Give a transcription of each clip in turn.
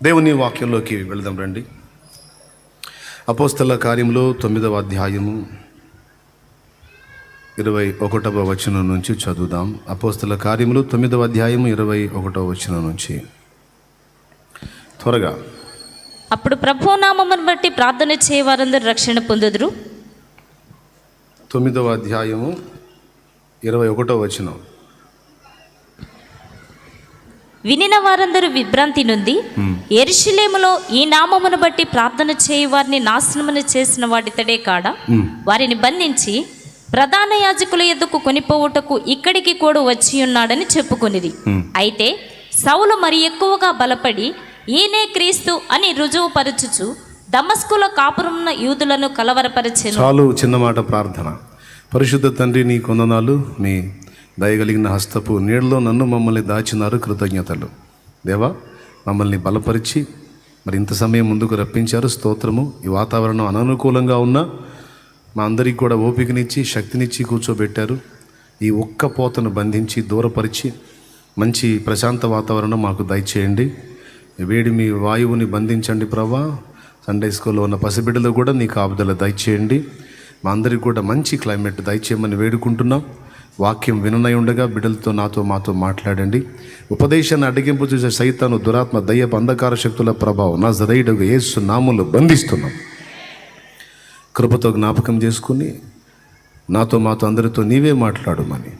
దేవుని వాక్యంలోకి వెళదాం రండి. అపోస్తల కార్యములు 9వ అధ్యాయము 21వ వచనం నుంచి చదువుదాం. అపోస్తల కార్యములు 9వ అధ్యాయము 21వ వచనం నుంచి త్వరగా. అప్పుడు ప్రభువు నామమును బట్టి ప్రార్థన చేయవారందరూ రక్షణ పొందుదురు. 9వ అధ్యాయము 21వ వచనం. వినిన వారందరూ విభ్రాంతి నుండి యెరూషలేములో ఈ నామమును బట్టి ప్రార్థన చేయి వారిని నాశనమును చేసిన వాడితడే కాడా, వారిని బంధించి ప్రధాన యాజకుల ఎద్దుకు కొనిపోవుటకు ఇక్కడికి కూడా వచ్చి ఉన్నాడని చెప్పుకొనిది. అయితే సౌలు మరి ఎక్కువగా బలపడి ఈయనే క్రీస్తు అని రుజువుపరచుచు దమస్కులో కాపురమున్న యూదులను కలవరపరిచెను. చాలు, చిన్న మాట ప్రార్థన. పరిశుద్ధ తండ్రి, నీ కొందనాలు, నీ దయగలిగిన హస్తపు నీడలో నన్ను మమ్మల్ని దాచినారు, కృతజ్ఞతలు. దేవా, మమ్మల్ని బలపరిచి మరి ఇంత సమయం ముందుకు రప్పించారు, స్తోత్రము. ఈ వాతావరణం అననుకూలంగా ఉన్నా మా అందరికీ కూడా ఓపికనిచ్చి శక్తినిచ్చి కూర్చోబెట్టారు. ఈ ఒక్క పోతను బంధించి దూరపరిచి మంచి ప్రశాంత వాతావరణం మాకు దయచేయండి. వేడి మీ వాయువుని బంధించండి ప్రభా. సండే స్కూల్లో ఉన్న పసిబిడ్డలు కూడా నీ కాపుదల దయచేయండి. మా అందరికీ కూడా మంచి క్లైమేట్ దయచేయమని వేడుకుంటున్నాం. వాక్యం విననై ఉండగా బిడ్డలతో మాతో మాట్లాడండి. ఉపదేశాన్ని అడ్డగింపు చూసే సైతాను, దురాత్మ, దయ్యపు అంధకార శక్తుల ప్రభావం నజరేయుడగు యేసు నామములో బంధిస్తున్నాం. కృపతో జ్ఞాపకం చేసుకుని నాతో అందరితో నీవే మాట్లాడమని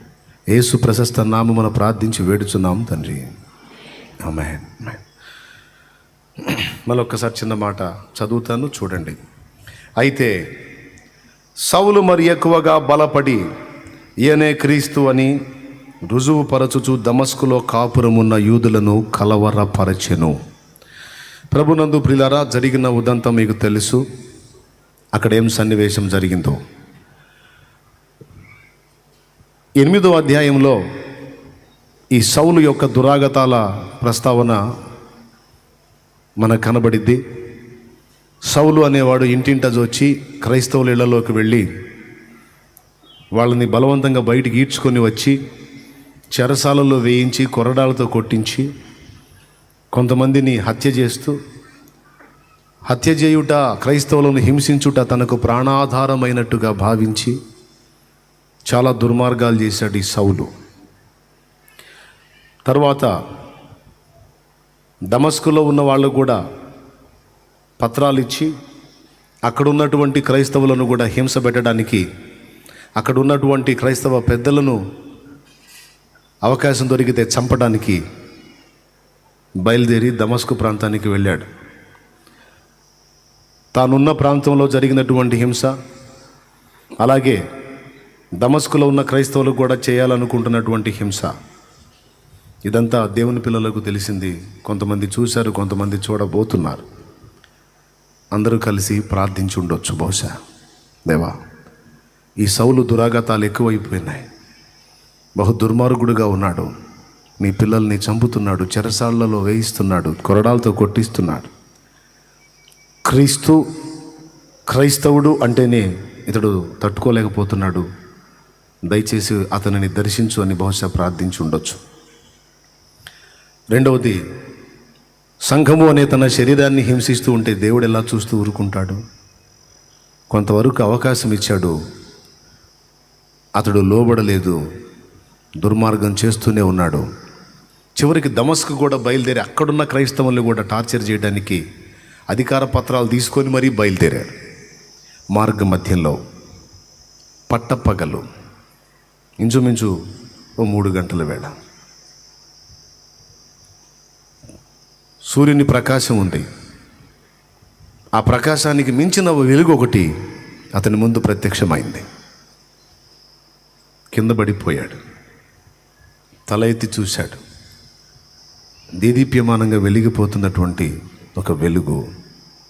యేసు ప్రశస్త నామమున ప్రార్థించి వేడుచున్నాం తండ్రి, ఆమేన్. మళ్ళొక్కసారి చిన్న మాట చదువుతాను, చూడండి. అయితే సౌలు మరి ఎక్కువగా బలపడి ఈయనే క్రీస్తు అని రుజువుపరచుచు దమస్కులో కాపురమున్న యూదులను కలవరపరచెను. ప్రభునందు ప్రియులారా, జరిగిన ఉదంతం మీకు తెలుసు. అక్కడ ఏం సన్నివేశం జరిగిందో 8వ అధ్యాయంలో ఈ సౌలు యొక్క దురాగతాల ప్రస్తావన మనకు కనబడిద్ది. సౌలు అనేవాడు ఇంటింట వచ్చి క్రైస్తవుల ఇళ్లలోకి వెళ్ళి వాళ్ళని బలవంతంగా బయటికి ఈడ్చుకొని వచ్చి చెరసాలలో వేయించి కొరడాలతో కొట్టించి కొంతమందిని హత్య చేస్తూ, హత్య చేయుట, క్రైస్తవులను హింసించుట తనకు ప్రాణాధారమైనట్టుగా భావించి చాలా దుర్మార్గాలు చేశాడు ఈ సౌలు. తర్వాత దమస్కులో ఉన్న వాళ్ళు కూడా పత్రాలు ఇచ్చి అక్కడ ఉన్నటువంటి క్రైస్తవులను కూడా హింస పెట్టడానికి, అక్కడ ఉన్నటువంటి క్రైస్తవ పెద్దలను అవకాశం దొరికితే చంపడానికి బయలుదేరి దమస్కు ప్రాంతానికి వెళ్ళాడు. తానున్న ప్రాంతంలో జరిగినటువంటి హింస, అలాగే దమస్కులో ఉన్న క్రైస్తవులకు కూడా చేయాలనుకుంటున్నటువంటి హింస, ఇదంతా దేవుని పిల్లలకు తెలిసింది. కొంతమంది చూశారు, కొంతమంది చూడబోతున్నారు. అందరూ కలిసి ప్రార్థించి ఉండొచ్చు బహుశా. దేవా, ఈ సౌలు దురాగతాలు ఎక్కువైపోయినాయి, బహు దుర్మార్గుడుగా ఉన్నాడు, నీ పిల్లల్ని చంపుతున్నాడు, చెరసాళ్లలో వేయిస్తున్నాడు, కొరడాలతో కొట్టిస్తున్నాడు. క్రైస్తవుడు అంటేనే ఇతడు తట్టుకోలేకపోతున్నాడు, దయచేసి అతనిని దర్శించు అని బహుశా ప్రార్థించి ఉండొచ్చు. రెండవది, సంఘము అనే తన శరీరాన్ని హింసిస్తూ ఉంటే దేవుడు ఎలా చూస్తూ ఊరుకుంటాడు? కొంతవరకు అవకాశం ఇచ్చాడు, అతడు లోబడలేదు, దుర్మార్గం చేస్తూనే ఉన్నాడు. చివరికి దమస్కు కూడా బయలుదేరి అక్కడున్న క్రైస్తవుల్ని కూడా టార్చర్ చేయడానికి అధికార పత్రాలు తీసుకొని మరీ బయలుదేరారు. మార్గ మధ్యంలో పట్టపగలు ఇంచుమించు 3 గంటల వేళ సూర్యుని ప్రకాశం ఉంది. ఆ ప్రకాశానికి మించిన వెలుగు ఒకటి అతని ముందు ప్రత్యక్షమైంది. కింద పడిపోయాడు. తల ఎత్తి చూశాడు. దేదీప్యమానంగా వెలిగిపోతున్నటువంటి ఒక వెలుగు,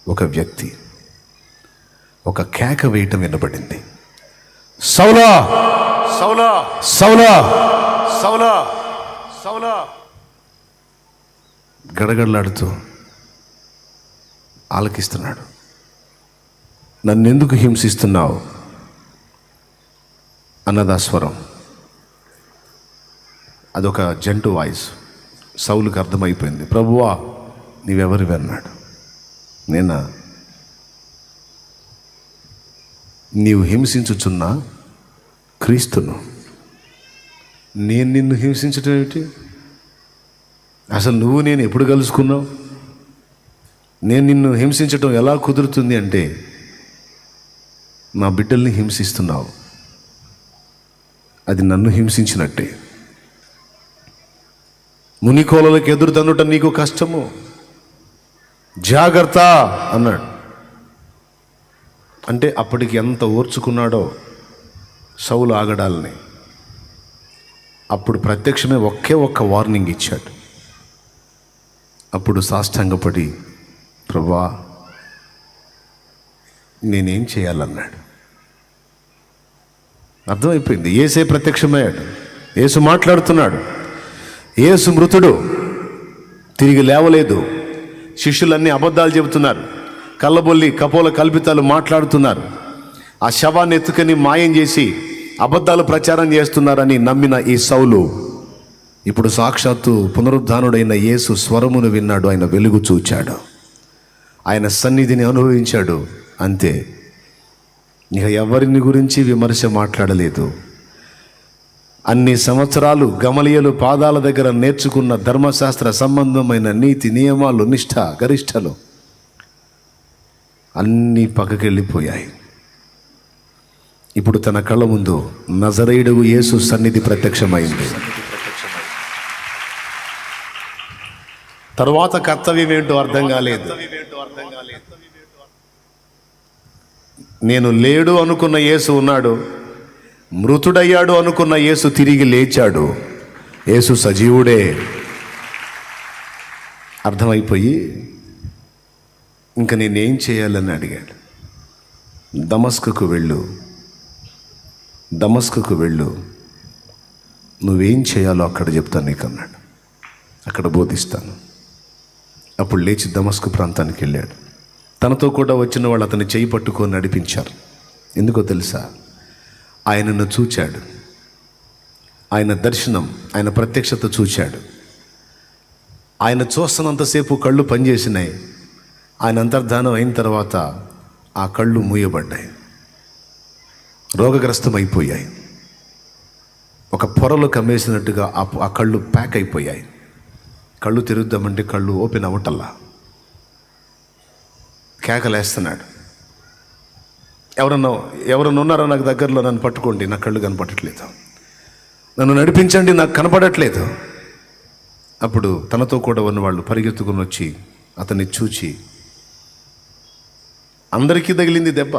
ఒక వ్యక్తి, ఒక కేక వేయటం వినబడింది. సౌలా, సౌలా, సౌలా, సౌలా, సౌలా. గడగడలాడుతూ ఆలకిస్తున్నాడు. నన్నెందుకు హింసిస్తున్నావు అన్నదా స్వరం. అదొక జంటు వాయిస్. సౌలుకి అర్థమైపోయింది. ప్రభువా, నీవెవరివి అన్నాడు. నేనా? నీవు హింసించుచున్న క్రీస్తును. నేను నిన్ను హింసించటం ఏమిటి? అసలు నువ్వు నేను ఎప్పుడు కలుసుకున్నావు? నేను నిన్ను హింసించటం ఎలా కుదురుతుంది అంటే, నా బిడ్డల్ని హింసిస్తున్నావు, అది నన్ను హింసించినట్టే. మునికోలలకు ఎదురు తన్నుట నీకు కష్టము, జాగ్రత్త అన్నాడు. అంటే అప్పటికి ఎంత ఓర్చుకున్నాడో సౌలు ఆగడాలని. అప్పుడు ప్రత్యక్షమే ఒక్క వార్నింగ్ ఇచ్చాడు. అప్పుడు సాష్టాంగపడి, ప్రభువా నేనేం చేయాలన్నాడు. అర్థమైపోయింది. యేసే ప్రత్యక్షమయ్యాడు. యేసు మాట్లాడుతున్నాడు. యేసు మృతుడు, తిరిగి లేవలేదు. శిష్యులన్నీ అబద్ధాలు చెబుతున్నారు, కళ్ళబొల్లి కపోల కల్పితాలు మాట్లాడుతున్నారు. ఆ శవాన్ని ఎత్తుకొని మాయం చేసి అబద్ధాలు ప్రచారం చేస్తున్నారని నమ్మిన ఈ సౌలు ఇప్పుడు సాక్షాత్తు పునరుద్ధానుడైన యేసు స్వరమును విన్నాడు. ఆయన వెలుగు చూచాడు, ఆయన సన్నిధిని అనుభవించాడు. అంతే, ఇక ఎవరిని గురించి విమర్శ మాట్లాడలేదు. అన్ని సంవత్సరాలు గమలీయేలు పాదాల దగ్గర నేర్చుకున్న ధర్మశాస్త్ర సంబంధమైన నీతి నియమాలు, నిష్ఠ, గరిష్టలు అన్నీ పక్కకెళ్ళిపోయాయి. ఇప్పుడు తన కళ్ళ ముందు నజరేయుడు యేసు సన్నిధి ప్రత్యక్షమైంది. తరువాత కర్తవ్యం ఏంటో అర్థం కాలేదు. నేను లేడు అనుకున్న యేసు ఉన్నాడు, మృతుడయ్యాడు అనుకున్న యేసు తిరిగి లేచాడు. యేసు సజీవుడే. అర్థమైపోయి ఇంకా నేనేం చేయాలని అడిగాడు. దమస్కుకు వెళ్ళు, నువ్వేం చేయాలో అక్కడ చెప్తాను నీకు అన్నాడు. అక్కడ బోధిస్తాను. అప్పుడు లేచి దమస్కు ప్రాంతానికి వెళ్ళాడు. తనతో కూడా వచ్చిన వాళ్ళు అతన్ని చేయి పట్టుకొని నడిపించారు. ఎందుకో తెలుసా? ఆయనను చూచాడు, ఆయన దర్శనం, ఆయన ప్రత్యక్షత చూచాడు. ఆయన చూస్తున్నంతసేపు కళ్ళు పనిచేసినాయి. ఆయన అంతర్ధానం అయిన తర్వాత ఆ కళ్ళు మూయబడ్డాయి, రోగగ్రస్తమైపోయాయి. ఒక పొరలు కమ్మేసినట్టుగా ఆ కళ్ళు ప్యాక్ అయిపోయాయి. కళ్ళు తెరుద్దామంటే కళ్ళు ఓపెన్ అవ్వటల్లా. కేకలేస్తున్నాడు, ఎవరన్నా ఉన్నారో నాకు దగ్గరలో, నన్ను పట్టుకోండి, నా కళ్ళు కనపడట్లేదు, నన్ను నడిపించండి, నాకు కనపడట్లేదు. అప్పుడు తనతో కూడా ఉన్న వాళ్ళు పరిగెత్తుకుని వచ్చి అతన్ని చూచి, అందరికీ తగిలింది దెబ్బ,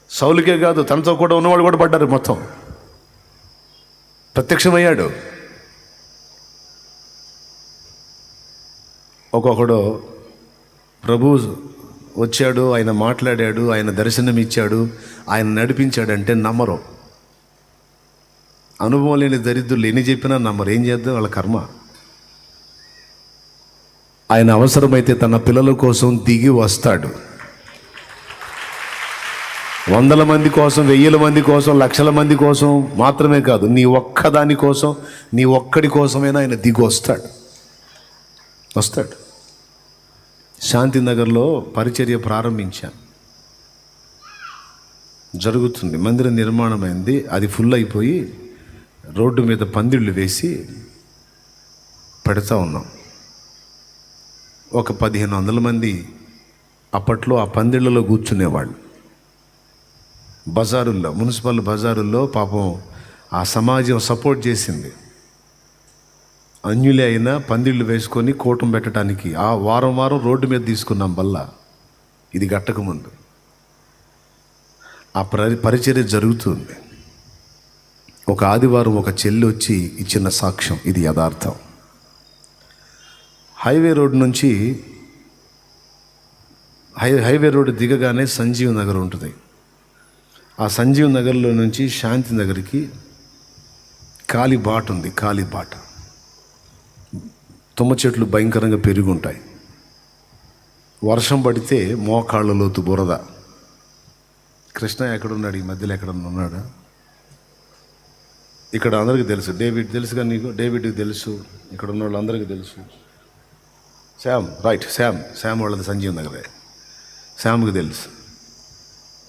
సౌలుకే కాదు తనతో కూడా ఉన్నవాళ్ళు కూడా పడ్డారు. మొత్తం ప్రత్యక్షమయ్యాడు. ఒక్కొక్కడు ప్రభు వచ్చాడు, ఆయన మాట్లాడాడు, ఆయన దర్శనం ఇచ్చాడు, ఆయన నడిపించాడంటే నమ్మరు. అనుభవం లేని దరిద్రులు ఎన్ని చెప్పినా నమ్మరు. ఏం చేద్దాం, వాళ్ళ కర్మ. ఆయన అవసరమైతే తన పిల్లల కోసం దిగి వస్తాడు. 100 మంది కోసం, 1000 మంది కోసం, లక్షల మంది కోసం మాత్రమే కాదు, నీ ఒక్కదాని కోసం, నీ ఒక్కడి కోసమైనా ఆయన దిగి వస్తాడు. శాంతినగర్లో పరిచర్య ప్రారంభించాను. జరుగుతుంది, మందిర నిర్మాణమైంది. అది ఫుల్ అయిపోయి రోడ్డు మీద పందిళ్ళు వేసి పెడతా ఉన్నాం. ఒక 1500 మంది అప్పట్లో ఆ పందిళ్ళలో కూర్చునేవాళ్ళు. బజారుల్లో, మున్సిపల్ బజారుల్లో పాపం ఆ సమాజం సపోర్ట్ చేసింది. అన్యులే అయినా పందిళ్ళు వేసుకొని కూటం పెట్టడానికి ఆ వారం రోడ్డు మీద తీసుకున్నాం బల్ల. ఇది గట్టకముందు ఆ పరిచర్య జరుగుతుంది. ఒక ఆదివారం ఒక చెల్లి వచ్చి ఇచ్చిన సాక్ష్యం, ఇది యథార్థం. హైవే రోడ్ నుంచి హైవే రోడ్డు దిగగానే సంజీవ్ నగర్ ఉంటుంది. ఆ సంజీవ్ నగర్లో నుంచి శాంతి నగర్కి ఖాళీ బాట ఉంది. ఖాళీ బాట, తుమ్మ చెట్లు భయంకరంగా పెరిగి ఉంటాయి. వర్షం పడితే మోకాళ్ళ లోతు బురద. కృష్ణ ఎక్కడున్నాడు? ఈ మధ్యలో ఎక్కడన్నా ఉన్నాడా? ఇక్కడ అందరికీ తెలుసు. డేవిడ్ తెలుసుగా నీకు? డేవిడ్కి తెలుసు, ఇక్కడ ఉన్న వాళ్ళందరికీ తెలుసు. శ్యామ్, రైట్, శ్యామ్ వాళ్ళది సంజీవ్ నగరే. శ్యామ్కి తెలుసు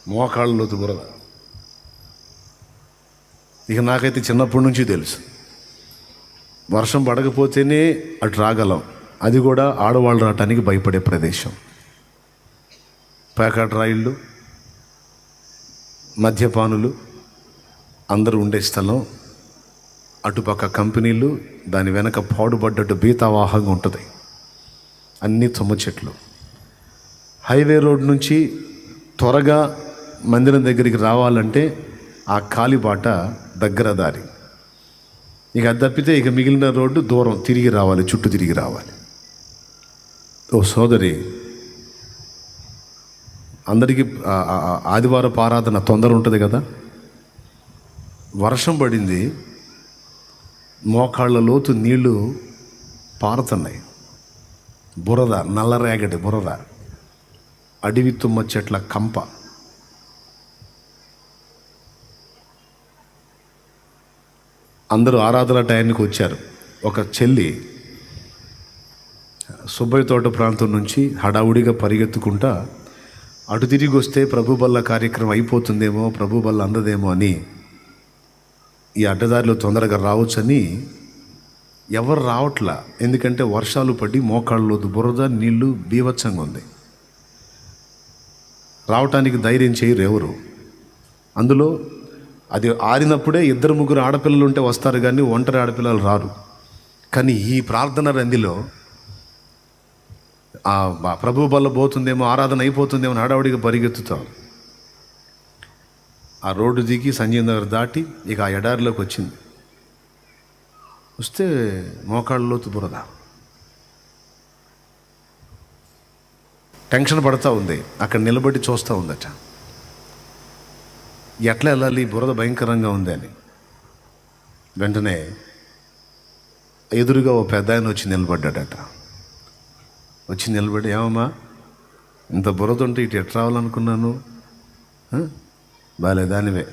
మోకాళ్ళలోతు బురద. ఇక నాకైతే చిన్నప్పటి నుంచి తెలుసు, వర్షం పడకపోతేనే అటు రాగలం, అది కూడా ఆడవాళ్ళు రావటానికి భయపడే ప్రదేశం. ప్యాకెట్ రాయిళ్ళు, మద్యపానులు అందరూ ఉండే స్థలం, అటుపక్క కంపెనీలు, దాని వెనక పాడుపడ్డట్టు బీతావాహంగా ఉంటుంది. అన్నీ తుమ్మ చెట్లు. హైవే రోడ్ నుంచి త్వరగా మందిరం దగ్గరికి రావాలంటే ఆ కాలిబాట దగ్గర దారి. ఇక అది తప్పితే ఇక మిగిలిన రోడ్డు దూరం తిరిగి రావాలి, చుట్టూ తిరిగి రావాలి. ఓ సోదరి, అందరికీ ఆదివారపు ఆరాధన తొందర ఉంటుంది కదా. వర్షం పడింది, మోకాళ్ళ లోతు నీళ్లు పారుతున్నాయి. బురద, నల్లరేగడి బురద, అడవి తుమ్మ చెట్ల కంప. అందరూ ఆరాధన టైంకి వచ్చారు. ఒక చెల్లి సుబ్బయ్య తోట ప్రాంతం నుంచి హడావుడిగా పరిగెత్తుకుంటా అటు తిరిగి వస్తే ప్రభు బల్ల కార్యక్రమం అయిపోతుందేమో, ప్రభు బల్ల అందదేమో అని ఈ అడ్డదారిలో తొందరగా రావచ్చని ఎవరు రావట్లా. ఎందుకంటే వర్షాలు పడి మోకాళ్ళలో బురద, నీళ్లు బీభత్సంగా ఉంది. రావటానికి ధైర్యం చేయరు ఎవరు. అందులో అది ఆరినప్పుడే 2-3 ఆడపిల్లలు ఉంటే వస్తారు, కానీ ఒంటరి ఆడపిల్లలు రారు. కానీ ఈ ప్రార్థన రందిలో ప్రభు బల్ల పోతుందేమో, ఆరాధన అయిపోతుందేమో హడావుడిగా పరిగెత్తుతాం. ఆ రోడ్డు దిగి సంజీవ్ నగర్ దాటి ఇక ఆ ఎడారిలోకి వచ్చింది. వస్తే మోకాళ్ళలోతు బురద. టెన్షన్ పడుతూ ఉంది, అక్కడ నిలబడి చూస్తూ ఉందట. ఎట్లా వెళ్ళాలి, బురద భయంకరంగా ఉంది అని. వెంటనే ఎదురుగా ఓ పెద్ద ఆయన వచ్చి నిలబడ్డాడట. వచ్చి నిలబడి, ఏమమ్మా ఇంత బురద ఉంటే ఇటు ఎట్లా రావాలనుకున్నాను, బాలేదానివే,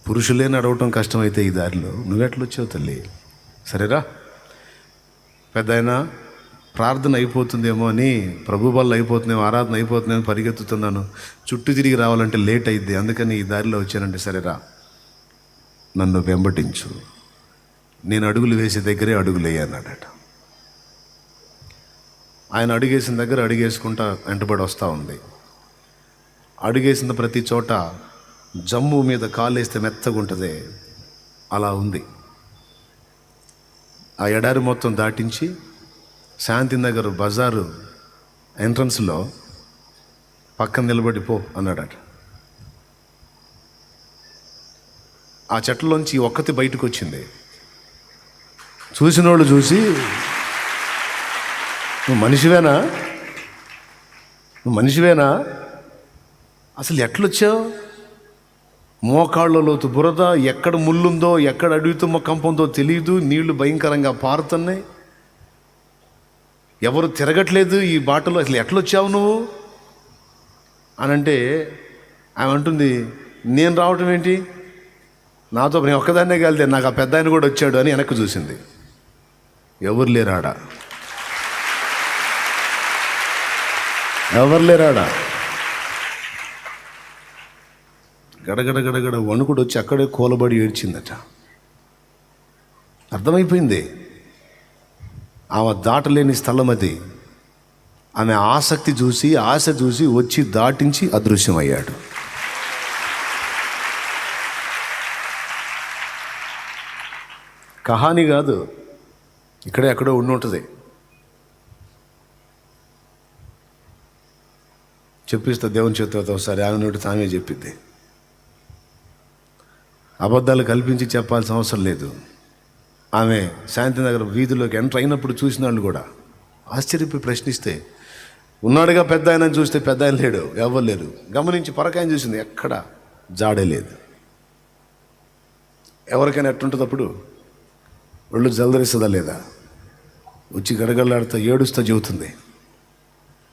పురుషులే నడవటం కష్టమైతే ఈ దారిలో నువ్వెట్లొచ్చావు తల్లి, సరేరా పెద్ద ఆయన, ప్రార్థన అయిపోతుందేమో అని, ప్రభు బల్ల అయిపోతుందేమో, ఆరాధన అయిపోతుందేమో పరిగెత్తుతున్నాను, చుట్టూ తిరిగి రావాలంటే లేట్ అయింది, అందుకని ఈ దారిలో వచ్చానంటే సరేరా నన్ను వెంబటించు, నేను అడుగులు వేసే దగ్గరే అడుగులేయన్నాడట. ఆయన అడుగేసిన దగ్గర అడుగేసుకుంటా వెంటబడి వస్తూ ఉంది. అడుగేసిన ప్రతి చోట జమ్ము మీద కాలేస్తే మెత్తగుంటుంది, అలా ఉంది. ఆ ఎడారి మొత్తం దాటించి శాంతినగర్ బజారు ఎంట్రన్స్లో పక్కన నిలబడి పో అన్నాడట. ఆ చెట్లలోంచి ఒక్కతి బయటకు వచ్చింది. చూసిన వాళ్ళు చూసి, నువ్వు మనిషివేనా, అసలు ఎట్లొచ్చావు, మోకాళ్ళ లోతు బురద, ఎక్కడ ముళ్ళుందో ఎక్కడ అడుగుతుమ్మ కంపందో తెలియదు, నీళ్లు భయంకరంగా పారుతున్నాయి, ఎవరు తిరగట్లేదు ఈ బాటలో, అసలు ఎట్లొచ్చావు నువ్వు అని అంటే ఆమె అంటుంది, నేను రావటం ఏంటి, నాతో నేను ఒక్కదాన్నే కలితే, నాకు ఆ పెద్ద ఆయన కూడా వచ్చాడు అని వెనక్కి చూసింది. ఎవరు లేరాడా, ఎవరు లేరాడా. గడగడ వణుకుడు వచ్చి అక్కడే కూలబడి ఏడ్చిందట. అర్థమైపోయింది ఆమె దాటలేని స్థలం అది. ఆమె ఆసక్తి చూసి, ఆశ చూసి వచ్చి దాటించి అదృశ్యమయ్యాడు. కహాని కాదు, ఇక్కడే ఎక్కడో ఉండి చెప్పిస్తా దేవుని చేతితో ఒకసారి. ఆమె నోటి తామే చెప్పిద్ది. అబద్ధాలు కల్పించి చెప్పాల్సిన అవసరం లేదు. ఆమె శాంతినగర్ వీధిలోకి ఎంటర్ అయినప్పుడు చూసిన వాళ్ళు కూడా ఆశ్చర్యపోయి ప్రశ్నిస్తే, ఉన్నాడుగా పెద్ద ఆయన చూస్తే పెద్ద ఆయన లేడు, ఎవరు లేరు. గమనించి పరకాయని చూసింది, ఎక్కడ జాడే లేదు. ఎవరికైనా ఎట్టుంటుంది అప్పుడు, ఒళ్ళు జలదరిస్తుందా లేదా, వచ్చి గడగడలాడుతూ ఏడుస్తూ చెబుతుంది,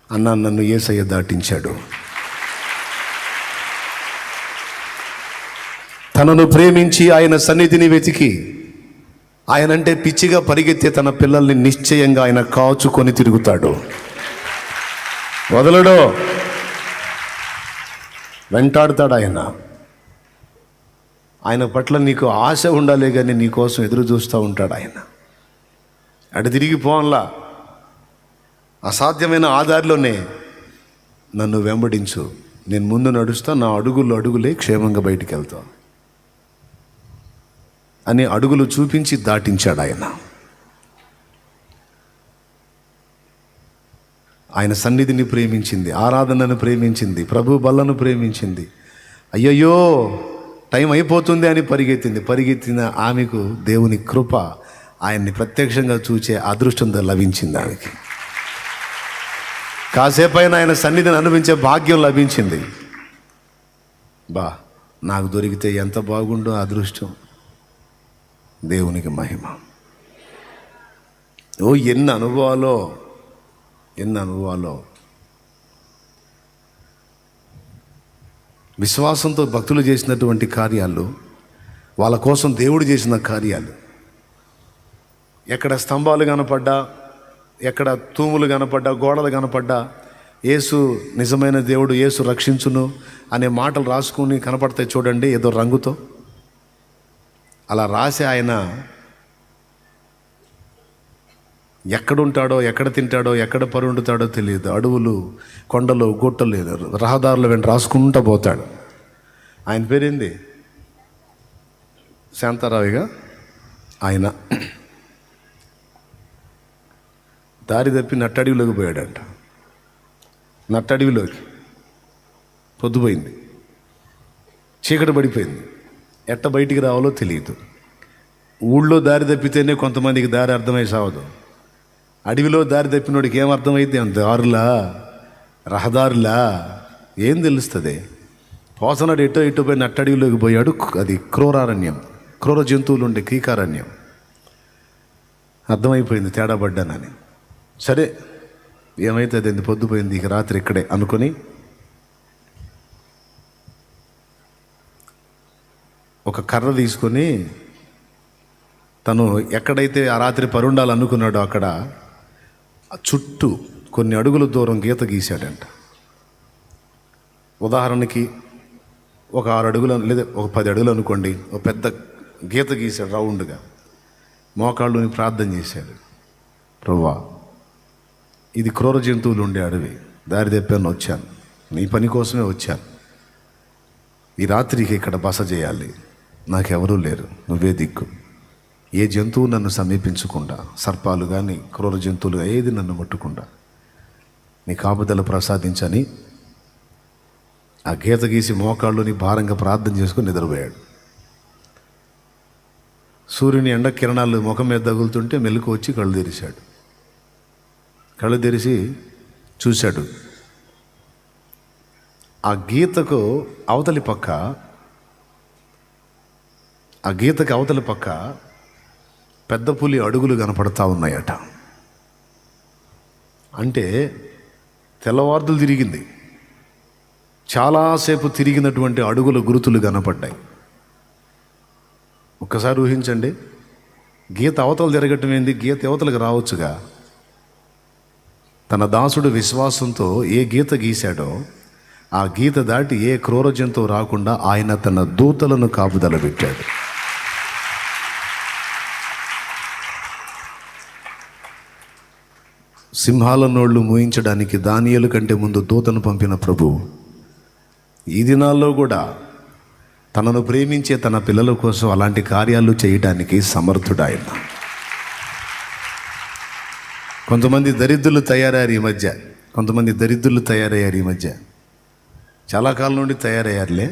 అన్నా నన్ను యేసయ్య దాటించాడు. తనను ప్రేమించి ఆయన సన్నిధిని వెతికి ఆయనంటే పిచ్చిగా పరిగెత్తే తన పిల్లల్ని నిశ్చయంగా ఆయన కాచుకొని తిరుగుతాడు, వదలడో, వెంటాడుతాడు ఆయన. ఆయన పట్ల నీకు ఆశ ఉండాలి కానీ నీ కోసం ఎదురు చూస్తూ ఉంటాడు ఆయన. అటు తిరిగి పోన్లా, అసాధ్యమైన ఆధారిలోనే నన్ను వెంబడించు, నేను ముందు నడుస్తా, నా అడుగులు అడుగులే క్షేమంగా బయటికి వెళ్తావు అని అడుగులు చూపించి దాటించాడు ఆయన. ఆయన సన్నిధిని ప్రేమించింది, ఆరాధనను ప్రేమించింది, ప్రభు బల్లను ప్రేమించింది. అయ్యయ్యో టైం అయిపోతుంది అని పరిగెత్తిన ఆమెకు దేవుని కృప, ఆయన్ని ప్రత్యక్షంగా చూచే అదృష్టం లభించింది ఆమెకి. కాసేపైన ఆయన సన్నిధిని అనుభవించే భాగ్యం లభించింది. నాకు దొరికితే ఎంత బాగుండో అదృష్టం. దేవునికి మహిమ. ఎన్ని అనుభవాలో. విశ్వాసంతో భక్తులు చేసినటువంటి కార్యాలు, వాళ్ళ కోసం దేవుడు చేసిన కార్యాలు. ఎక్కడ స్తంభాలు కనపడ్డా, ఎక్కడ తూములు కనపడ్డా, గోడలు కనపడ్డా, యేసు నిజమైన దేవుడు, యేసు రక్షించును అనే మాటలు రాసుకుని కనపడతాయి చూడండి, ఏదో రంగుతో అలా రాసి ఆయన ఎక్కడుంటాడో, ఎక్కడ తింటాడో, ఎక్కడ పరుండుతాడో తెలియదు. అడవులు, కొండలు, గుట్టలు, రహదారులు వెంట రాసుకుంటూ పోతాడు. ఆయన పేరేంది? శాంతారావుగా. ఆయన దారి తప్పి నట్టడవిలోకి పోయాడంట. నట్టడవిలోకి పొద్దుపోయింది, చీకటి పడిపోయింది, ఎట్ట బయటికి రావాలో తెలియదు. ఊళ్ళో దారి తప్పితేనే కొంతమందికి దారి అర్థమై సావదు. అడవిలో దారి తప్పినోడికి ఏం అర్థమైంది? దారులా, రహదారులా, ఏం తెలుస్తుంది? పోసనాడు ఎటో పోయి నట్టడవిలోకి పోయాడు. అది క్రూరారణ్యం, క్రూర జంతువులు ఉండే కీకారణ్యం. అర్థమైపోయింది తేడా పడ్డానని. సరే ఏమైతే అది పొద్దుపోయింది, ఇక రాత్రి ఇక్కడే అనుకొని ఒక కర్ర తీసుకొని తను ఎక్కడైతే ఆ రాత్రి పరుండాలనుకున్నాడో అక్కడ చుట్టూ కొన్ని అడుగుల దూరం గీత గీశాడంట. ఉదాహరణకి ఒక 6 అడుగులు లేదా ఒక 10 అడుగులు అనుకోండి, ఒక పెద్ద గీత గీశాడు రౌండ్గా. మోకాళ్ళుని ప్రార్థన చేశాడు, ప్రభువా ఇది క్రూర జంతువులు ఉండే అడవి, దారి తెప్పాను, వచ్చాను, నీ పని కోసమే వచ్చాను. ఈ రాత్రికి ఇక్కడ బస చేయాలి, నాకెవరూ లేరు, నువ్వే దిక్కు. ఏ జంతువు నన్ను సమీపించకుండా, సర్పాలు కానీ క్రూర జంతువులు ఏది నన్ను ముట్టకుండా నీ కాపుదల ప్రసాదించని ఆ గీత గీసి మోకాళ్ళుని భారంగా ప్రార్థన చేసుకుని నిద్రపోయాడు. సూర్యుని ఎండ కిరణాలు ముఖం మీద తగులుతుంటే మెలకు వచ్చి కళ్ళు తెరిచాడు. కళ్ళు తెరిచి చూశాడు. ఆ గీతకు అవతలి పక్క పెద్ద పులి అడుగులు కనపడతా ఉన్నాయట. అంటే తెల్లవార్దులు తిరిగింది, చాలాసేపు తిరిగినటువంటి అడుగుల గురుతులు కనపడ్డాయి. ఒక్కసారి ఊహించండి, గీత అవతలు తిరగటం ఏంది, గీత అవతలకు రావచ్చుగా. తన దాసుడు విశ్వాసంతో ఏ గీత గీశాడో ఆ గీత దాటి ఏ క్రూర జంతువు రాకుండా ఆయన తన దూతలను కాపుదల పెట్టాడు. సింహాల నోళ్లు మూయించడానికి దానియేలు కంటే ముందు దూతను పంపిన ప్రభు ఈ దినాల్లో కూడా తనను ప్రేమించే తన పిల్లల కోసం అలాంటి కార్యాలు చేయడానికి సమర్థుడు ఆయన. కొంతమంది దరిద్రులు తయారయ్యారు ఈ మధ్య, చాలా కాలం నుండి తయారయ్యారులే.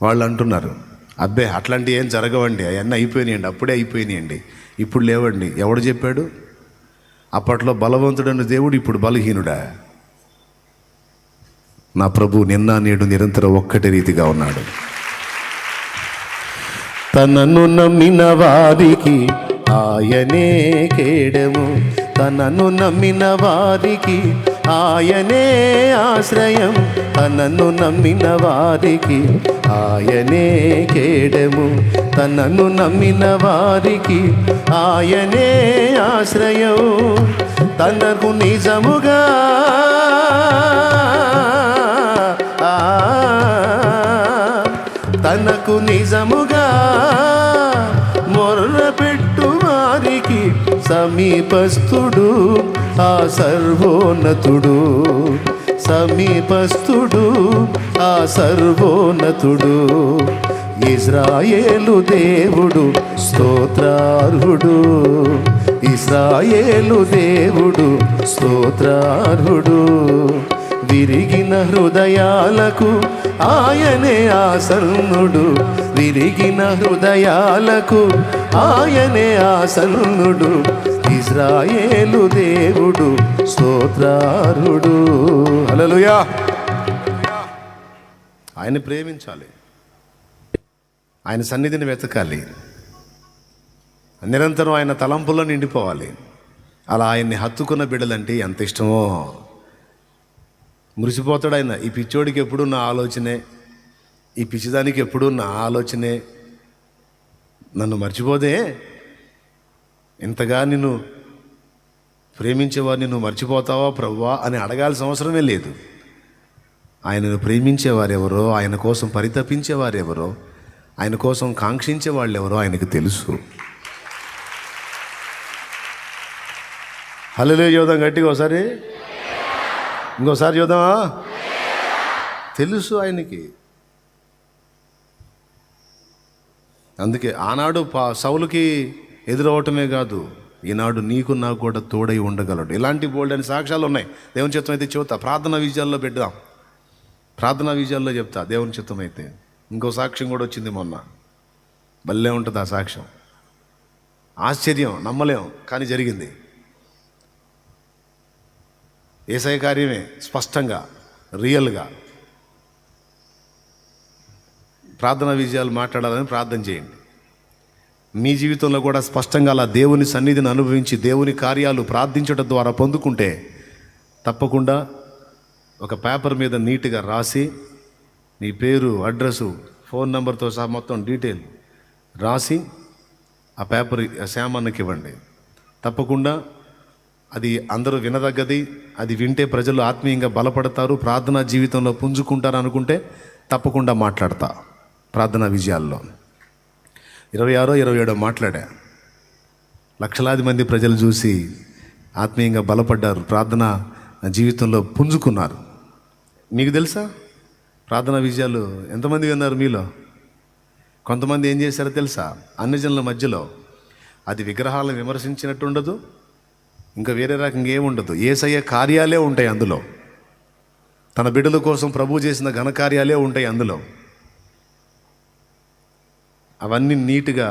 వాళ్ళు అంటున్నారు, అబ్బే అట్లాంటివి ఏం జరగవండి, అవన్నీ అయిపోయినాయండి, అప్పుడే అయిపోయినాయండి, ఇప్పుడు లేవండి. ఎవడు చెప్పాడు? అప్పట్లో బలవంతుడన్న దేవుడు ఇప్పుడు బలహీనుడా? నా ప్రభు నిన్న నేడు నిరంతరం ఒక్కటే రీతిగా ఉన్నాడు. తనను నమ్మిన వారికి ఆయనే కేడము, తనను నమ్మిన వారికి ఆయనే ఆశ్రయం, తనను నమ్మిన వారికి ఆయనే కేడము, తనను నమ్మిన వారికి ఆయనే ఆశ్రయం. తనకు నిజముగా తనకు నిజముగా మొర్రపెట్టు వారికి సమీపస్థుడు ఆ సర్వోన్నతుడు, సమీపస్థుడు ఆ సర్వోన్నతుడు. ఇశ్రాయేలు దేవుడు స్తోత్రార్హుడు, ఇశ్రాయేలు దేవుడు స్తోత్రార్హుడు. విరిగిన హృదయాలకు ఆయనే ఆసన్నుడు, విరిగిన హృదయాలకు ఆయనే ఆసన్నుడు. ఇశ్రాయేలు దేవుడు స్తోత్రార్హుడు. హల్లెలూయా. ఆయన ప్రేమించాలి, ఆయన సన్నిధిని వెతకాలి, నిరంతరం ఆయన తలంపుల్లో నిండిపోవాలి. అలా ఆయన్ని హత్తుకున్న బిడ్డలంటే ఎంత ఇష్టమో. మురిసిపోతాడు ఆయన. ఈ పిచ్చోడికి ఎప్పుడు నా ఆలోచనే, ఈ పిచ్చిదానికి ఎప్పుడు నా ఆలోచనే, నన్ను మర్చిపోదే, ఇంతగా నిన్ను ప్రేమించేవారిని నువ్వు మర్చిపోతావా ప్రభువా అని అడగాల్సిన అవసరమే లేదు. ఆయనను ప్రేమించేవారెవరో, ఆయన కోసం పరితపించేవారెవరో, ఆయన కోసం కాంక్షించే వాళ్ళు ఎవరో ఆయనకు తెలుసు. హల్లెలూయా చూద్దాం గట్టిగా ఒకసారి, ఇంకోసారి చూద్దామా. తెలుసు ఆయనకి. అందుకే ఆనాడు సౌలుకి ఎదురవటమే కాదు, ఈనాడు నీకు నాకు కూడా తోడై ఉండగలడు. ఇలాంటి బోల్డ్ అని సాక్ష్యాలు ఉన్నాయి. దేవుని చిత్తం అయితే చెబుతా, ప్రార్థనా విజయాల్లో పెడదాం, ప్రార్థనా విజయాల్లో చెప్తా దేవుని చిత్తం అయితే. ఇంకో సాక్ష్యం కూడా వచ్చింది మొన్న, భలే ఉంటుంది ఆ సాక్ష్యం. ఆశ్చర్యం, నమ్మలేం, కానీ జరిగింది. యేసయ్య కార్యమే, స్పష్టంగా రియల్గా. ప్రార్థనా విజయాలు మాట్లాడాలని ప్రార్థన చేయండి. మీ జీవితంలో కూడా స్పష్టంగా అలా దేవుని సన్నిధిని అనుభవించి దేవుని కార్యాలు ప్రార్థించడం ద్వారా పొందుకుంటే తప్పకుండా ఒక పేపర్ మీద నీట్గా రాసి నీ పేరు, అడ్రస్సు, ఫోన్ నెంబర్తో సహా మొత్తం డీటెయిల్ రాసి ఆ పేపర్ శ్యామన్నకి ఇవ్వండి. తప్పకుండా అది అందరూ వినదగ్గది. అది వింటే ప్రజలు ఆత్మీయంగా బలపడతారు, ప్రార్థనా జీవితంలో పుంజుకుంటారు అనుకుంటే తప్పకుండా మాట్లాడతా. ప్రార్థనా విజయాల్లో 26, 27 మాట్లాడా. లక్షలాది మంది ప్రజలు చూసి ఆత్మీయంగా బలపడ్డారు, ప్రార్థనా జీవితంలో పుంజుకున్నారు. మీకు తెలుసా ప్రార్థనా విజయాలు ఎంతమంది విన్నారు మీలో? కొంతమంది ఏం చేశారో తెలుసా? అన్ని జనుల మధ్యలో అది విగ్రహాలను విమర్శించినట్టు ఉండదు, ఇంకా వేరే రకంగా ఏముండదు. యేసయ్య కార్యాలే ఉంటాయి అందులో, తన బిడ్డల కోసం ప్రభువు చేసిన ఘనకార్యాలే ఉంటాయి అందులో. అవన్నీ నీట్గా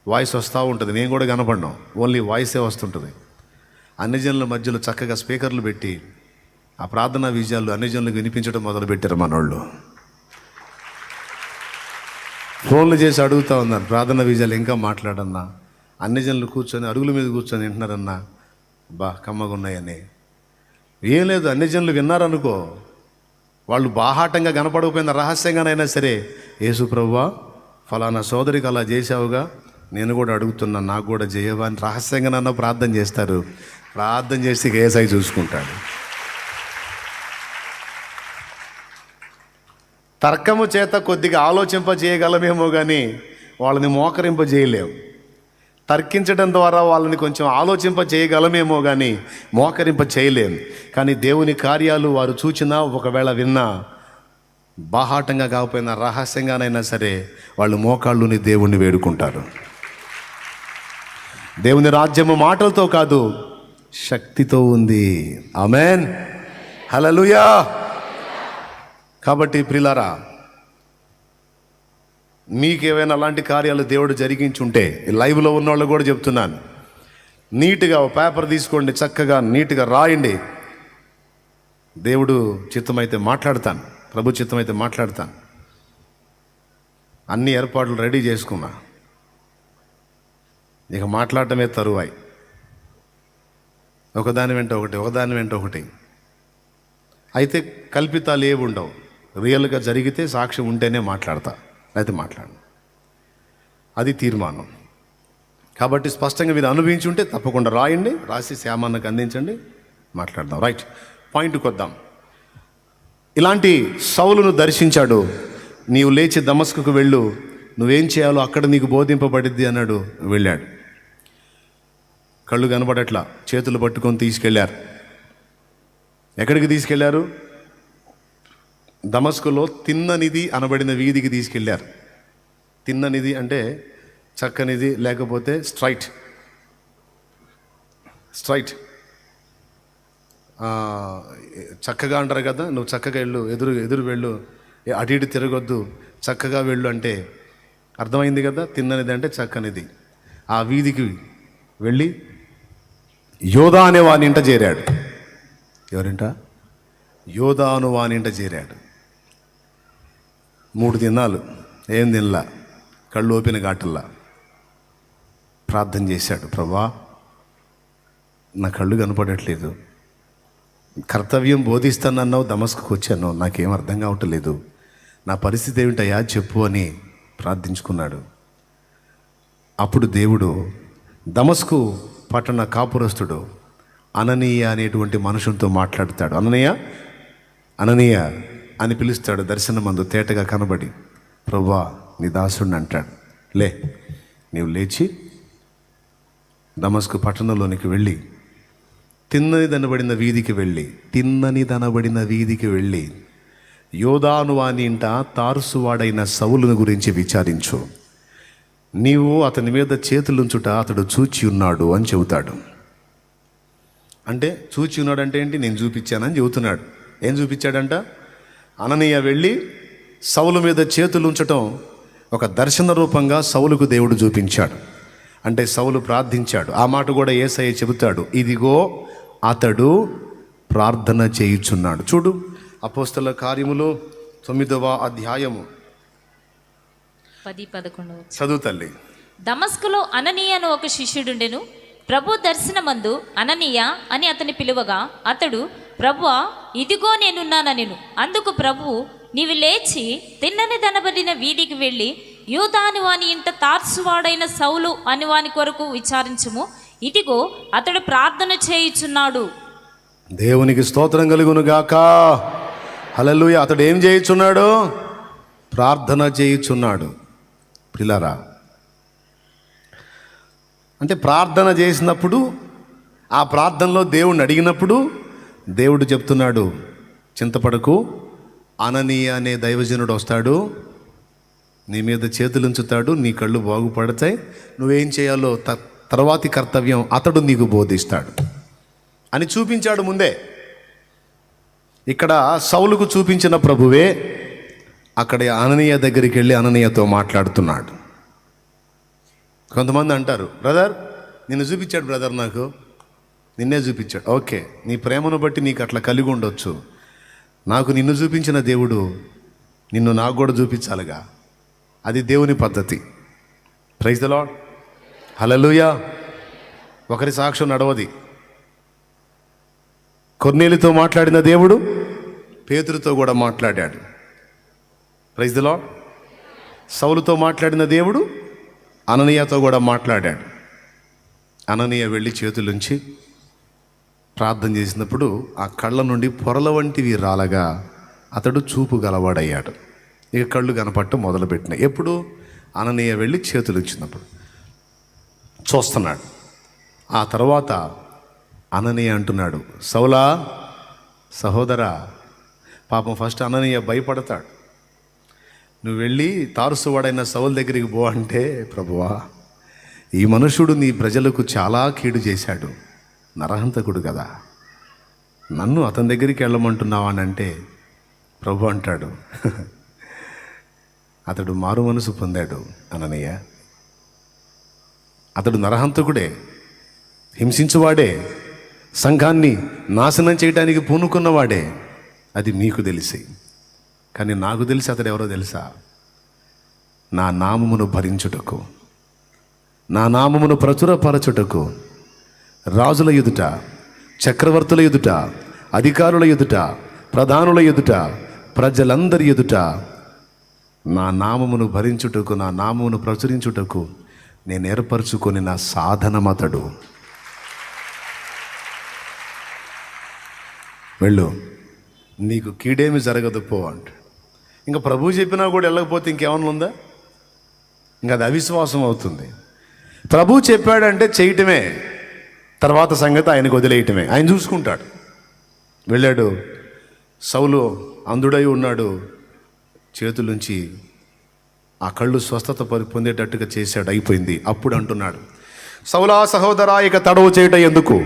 వాయిస్ వస్తూ ఉంటుంది. నేను కూడా కనపడ్డాం, ఓన్లీ వాయిసే వస్తుంటుంది. అన్ని జనుల మధ్యలో చక్కగా స్పీకర్లు పెట్టి ఆ ప్రార్థనా విజయాలు అన్ని జనులకు వినిపించడం మొదలుపెట్టారు మనోళ్ళు. ఫోన్లు చేసి అడుగుతూ ఉన్నారు, ప్రార్థనా విజయాలు ఇంకా మాట్లాడన్నా. అన్ని జనులు కూర్చొని అరుగుల మీద కూర్చొని వింటున్నారన్నా, బా కమ్మగా ఉన్నాయని. ఏం లేదు, అన్ని జనులు విన్నారనుకో, వాళ్ళు బాహాటంగా కనపడకపోయిన రహస్యంగానైనా సరే, యేసు ప్రభువా ఫలానా సోదరికి అలా చేసావుగా, నేను కూడా అడుగుతున్నా, నాకు కూడా చేయవా అని రహస్యంగానన్నా ప్రార్థన చేస్తారు. ప్రార్థన చేసి యేసయ్య చూసుకుంటాడు. తర్కము చేత కొద్దిగా ఆలోచింప చేయగలమేమో కానీ వాళ్ళని మోకరింప చేయలేము. తర్కించడం ద్వారా వాళ్ళని కొంచెం ఆలోచింప చేయగలమేమో కానీ మోకరింప చేయలేము. కానీ దేవుని కార్యాలు వారు చూచినా, ఒకవేళ విన్నా, బాహాటంగా కాకపోయినా రహస్యంగానైనా సరే వాళ్ళు మోకాళ్ళుని దేవుణ్ణి వేడుకుంటారు. దేవుని రాజ్యము మాటలతో కాదు, శక్తితో ఉంది. ఆమేన్, హల్లెలూయా. కాబట్టి ప్రియులారా, మీకేమైనా అలాంటి కార్యాలు దేవుడు జరిగించుంటే, లైవ్లో ఉన్నవాళ్ళు కూడా చెప్తున్నాను, నీట్గా ఒక పేపర్ తీసుకోండి, చక్కగా నీట్గా రాయండి. దేవుడు చిత్తమైతే మాట్లాడతాను, ప్రభు చిత్తమైతే మాట్లాడతాను. అన్ని ఏర్పాట్లు రెడీ చేసుకున్నా, ఇక మాట్లాడటమే తరువాయి. ఒకదాని వెంట ఒకటి, ఒకదాని వెంట ఒకటి. అయితే కల్పితాలు ఏవి ఉండవు. రియల్గా జరిగితే సాక్ష్యం ఉంటేనే మాట్లాడతా, అయితే మాట్లాడను. అది తీర్మానం. కాబట్టి స్పష్టంగా మీరు అనుభవించి ఉంటే తప్పకుండా రాయండి, రాసి శ్యామన్నకు అందించండి, మాట్లాడదాం. రైట్, పాయింట్కి వద్దాం. ఇలాంటి సౌలును దర్శించాడు. నీవు లేచి దమస్కుకు వెళ్ళు, నువ్వేం చేయాలో అక్కడ నీకు బోధింపబడిద్ది అన్నాడు. వెళ్ళాడు. కళ్ళు కనబడట్లా, చేతులు పట్టుకొని తీసుకెళ్లారు. ఎక్కడికి తీసుకెళ్లారు? దమస్కులో తిన్ననిది అనబడిన వీధికి తీసుకెళ్లారు. తిన్ననిది అంటే చక్కనిది, లేకపోతే స్ట్రైట్. చక్కగా అంటారు కదా, నువ్వు చక్కగా వెళ్ళు, ఎదురు వెళ్ళు, అటు ఇటు తిరగొద్దు, చక్కగా వెళ్ళు అంటే అర్థమైంది కదా. తిన్ననిది అంటే చక్కనిది. ఆ వీధికి వెళ్ళి యోధా అనే వాని ఇంట చేరాడు. ఎవరింట? యోధా అను వాని ఇంట చేరాడు. 3 దినాలు ఏం తినలా, కళ్ళు ఓపిన ఘాటుల్లా ప్రార్థన చేశాడు. ప్రభా, నా కళ్ళు కనపడట్లేదు, కర్తవ్యం బోధిస్తానన్నావు, దమస్కుకు వచ్చాను, నాకేం అర్థం కావట్లేదు, నా పరిస్థితి ఏమిటయ్యా చెప్పు అని ప్రార్థించుకున్నాడు. అప్పుడు దేవుడు దమస్కు పట్టణ కాపురస్తుడు అననీయ అనేటువంటి మనుషులతో మాట్లాడతాడు. అననీయ అని పిలుస్తాడు. దర్శనమందు తేటగా కనబడి, ప్రభువా నీ దాసుడిని అంటాడు. లే, నీవు లేచి దమస్కు పట్టణంలోనికి వెళ్ళి తిన్ననిదనబడిన వీధికి వెళ్ళి యోధాను వాని ఇంట తారుసువాడైన సౌలును గురించి విచారించు. నీవు అతని మీద చేతులుంచుట అతడు చూచి ఉన్నాడు అని చెబుతాడు. అంటే చూచి ఉన్నాడు అంటే ఏంటి? నేను చూపించానని చెబుతున్నాడు. ఏం చూపించాడంట? అననీయ వెళ్ళి సౌలు మీద చేతులు ఉంచటం ఒక దర్శన రూపంగా సౌలుకు దేవుడు చూపించాడు. అంటే సౌలు ప్రార్థించాడు. ఆ మాట కూడా యేసయ్య చెబుతాడు, ఇదిగో అతడు ప్రార్థన చేయుచున్నాడు. చూడు, అపోస్తల కార్యములు 9వ అధ్యాయము 10-11 చదువు తల్లి. దమస్కులో అననీయ అని ఒక శిష్యుడుండెను. ప్రభు దర్శనమందు అననీయ అని అతని పిలువగా అతడు, ప్రభువా ఇదిగో నేనున్నానెను. అందుకు ప్రభువు, నీవు లేచి తిన్ననిదనబడిన వీధికి వెళ్ళి యూదాని వాని ఇంట తార్సువాడైన సౌలు అని వాని కొరకు విచారించుము. ఇదిగో అతడు ప్రార్థన చేయుచున్నాడు. దేవునికి స్తోత్రం కలుగును గాక. హల్లెలూయా. అతడు ఏం చేయుచున్నాడు? ప్రార్థన చేయుచున్నాడు. పిల్లరా, అంటే ప్రార్థన చేసినప్పుడు, ఆ ప్రార్థనలో దేవుణ్ణి అడిగినప్పుడు దేవుడు చెప్తున్నాడు, చింతపడకు, అననీయ అనే దైవజనుడు వస్తాడు, నీ మీద చేతులుంచుతాడు, నీ కళ్ళు బాగుపడతాయి, నువ్వేం చేయాలో తర్వాతి కర్తవ్యం అతడు నీకు బోధిస్తాడు అని చూపించాడు ముందే. ఇక్కడ సౌలుకు చూపించిన ప్రభువే అక్కడ అననీయ దగ్గరికి వెళ్ళి అననీయతో మాట్లాడుతున్నాడు. కొంతమంది అంటారు, బ్రదర్ నిన్ను చూపించాడు, బ్రదర్ నాకు నిన్నే చూపించాడు. ఓకే, నీ ప్రేమను బట్టి నీకు అట్లా కలిగి ఉండొచ్చు. నాకు నిన్ను చూపించిన దేవుడు నిన్ను నాకు కూడా చూపించాలిగా. అది దేవుని పద్ధతి. Praise the Lord. హల్లెలూయా. ఒకరి సాక్ష్యం నడవది. కొర్నేలితో మాట్లాడిన దేవుడు పేతురుతో కూడా మాట్లాడాడు. Praise the lord. సౌలుతో మాట్లాడిన దేవుడు అననీయతో కూడా మాట్లాడాడు. అననీయ వెళ్ళి చేతులుంచి ప్రార్థన చేసినప్పుడు ఆ కళ్ళ నుండి పొరల వంటివి రాలగా అతడు చూపు గలవాడయ్యాడు. ఇక కళ్ళు కనపడటం మొదలుపెట్టినాయి. ఎప్పుడు? అననీయ వెళ్ళి చేతులు ఇచ్చినప్పుడు చూస్తున్నాడు. ఆ తర్వాత అననీయ అంటున్నాడు, సౌలా సహోదరా. పాపం ఫస్ట్ అననీయ భయపడతాడు. నువ్వు వెళ్ళి తారుసువాడైన సౌలు దగ్గరికి పో అంటే, ప్రభువా ఈ మనుషుడు నీ ప్రజలకు చాలా కీడు చేశాడు, నరహంతకుడు కదా, నన్ను అతని దగ్గరికి వెళ్ళమంటున్నావా అని అంటే ప్రభు అంటాడు, అతడు మారు మనసు పొందాడు అననీయ. అతడు నరహంతకుడే, హింసించువాడే, సంఘాన్ని నాశనం చేయడానికి పూనుకున్నవాడే. అది మీకు తెలిసి, కానీ నాకు తెలిసి అతడు ఎవరో తెలుసా? నా నామమును భరించుటకు, నా నామమును ప్రచురపరచుటకు రాజుల ఎదుట, చక్రవర్తుల ఎదుట, అధికారుల ఎదుట, ప్రధానుల ఎదుట, ప్రజలందరి ఎదుట నా నామమును భరించుటకు, నా నామమును ప్రచురించుటకు నేను ఏర్పరచుకొని నా సాధనమతడు. వెళ్ళు, నీకు కీడేమి జరగదు పో అంట. ఇంకా ప్రభువు చెప్పినా కూడా వెళ్ళకపోతే ఇంకేమన్నా ఉందా? ఇంకా అది అవిశ్వాసం అవుతుంది. ప్రభువు చెప్పాడంటే చేయటమే, తర్వాత సంగతి ఆయనకు వదిలేయటమే, ఆయన చూసుకుంటాడు. వెళ్ళాడు. సౌలు అంధుడై ఉన్నాడు. చేతుల నుంచి ఆ కళ్ళు స్వస్థత పొందేటట్టుగా చేశాడు. అయిపోయింది. అప్పుడు అంటున్నాడు, సౌలా సహోదరా, ఇక తడవు చేయటం ఎందుకు?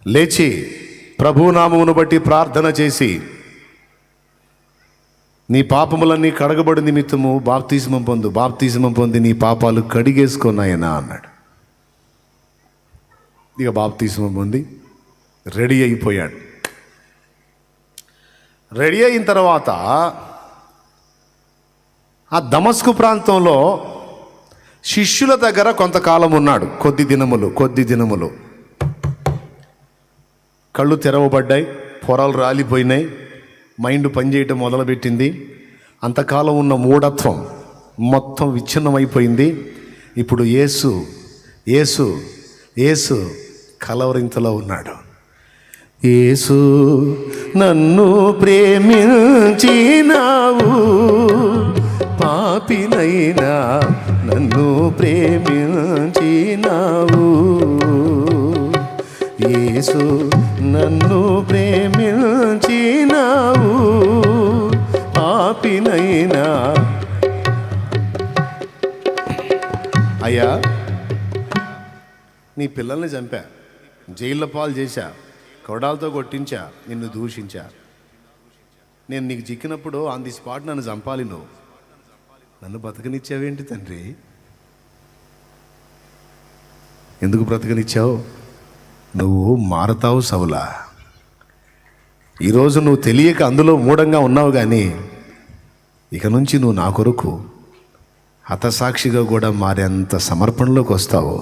లేచి ప్రభునామమును బట్టి ప్రార్థన చేసి నీ పాపములన్నీ కడగబడి నిమిత్తము బాప్తిస్మం పొందు. బాప్తిస్మం పొంది నీ పాపాలు కడిగేసుకున్నాయనా అన్నాడు. ఇక బాప్తిస్మం పొంది రెడీ అయిపోయాడు. రెడీ అయిన తర్వాత ఆ దమస్కు ప్రాంతంలో శిష్యుల దగ్గర కొంతకాలం ఉన్నాడు. కొద్ది దినములు. కళ్ళు తెరవబడ్డాయి, పొరలు రాలిపోయినాయి, మైండ్ పనిచేయటం మొదలుపెట్టింది. అంతకాలం ఉన్న మూఢత్వం మొత్తం విచ్ఛిన్నమైపోయింది. ఇప్పుడు యేసు కలవరింతలో ఉన్నాడు. యేసు నన్ను ప్రేమించినావు, పాపినైనా నన్ను ప్రేమించినావు. యేసు నన్ను ప్రేమించినావు, పాపినైనా. అయ్యా, నీ పిల్లల్ని చంపా, జైళ్ళ పాలు చేశా, కొడాలతో కొట్టించా, నిన్ను దూషించా. నేను నీకు చిక్కినప్పుడు ఆన్ ది స్పాట్ నన్ను చంపాలి, నన్ను బ్రతకనిచ్చావేంటి తండ్రి? ఎందుకు బ్రతకనిచ్చావు? నువ్వు మారతావు సౌలా. ఈరోజు నువ్వు తెలియక అందులో మూఢంగా ఉన్నావు, కానీ ఇక నుంచి నువ్వు నా కొరకు హతసాక్షిగా కూడా మారేంత సమర్పణలోకి వస్తావు.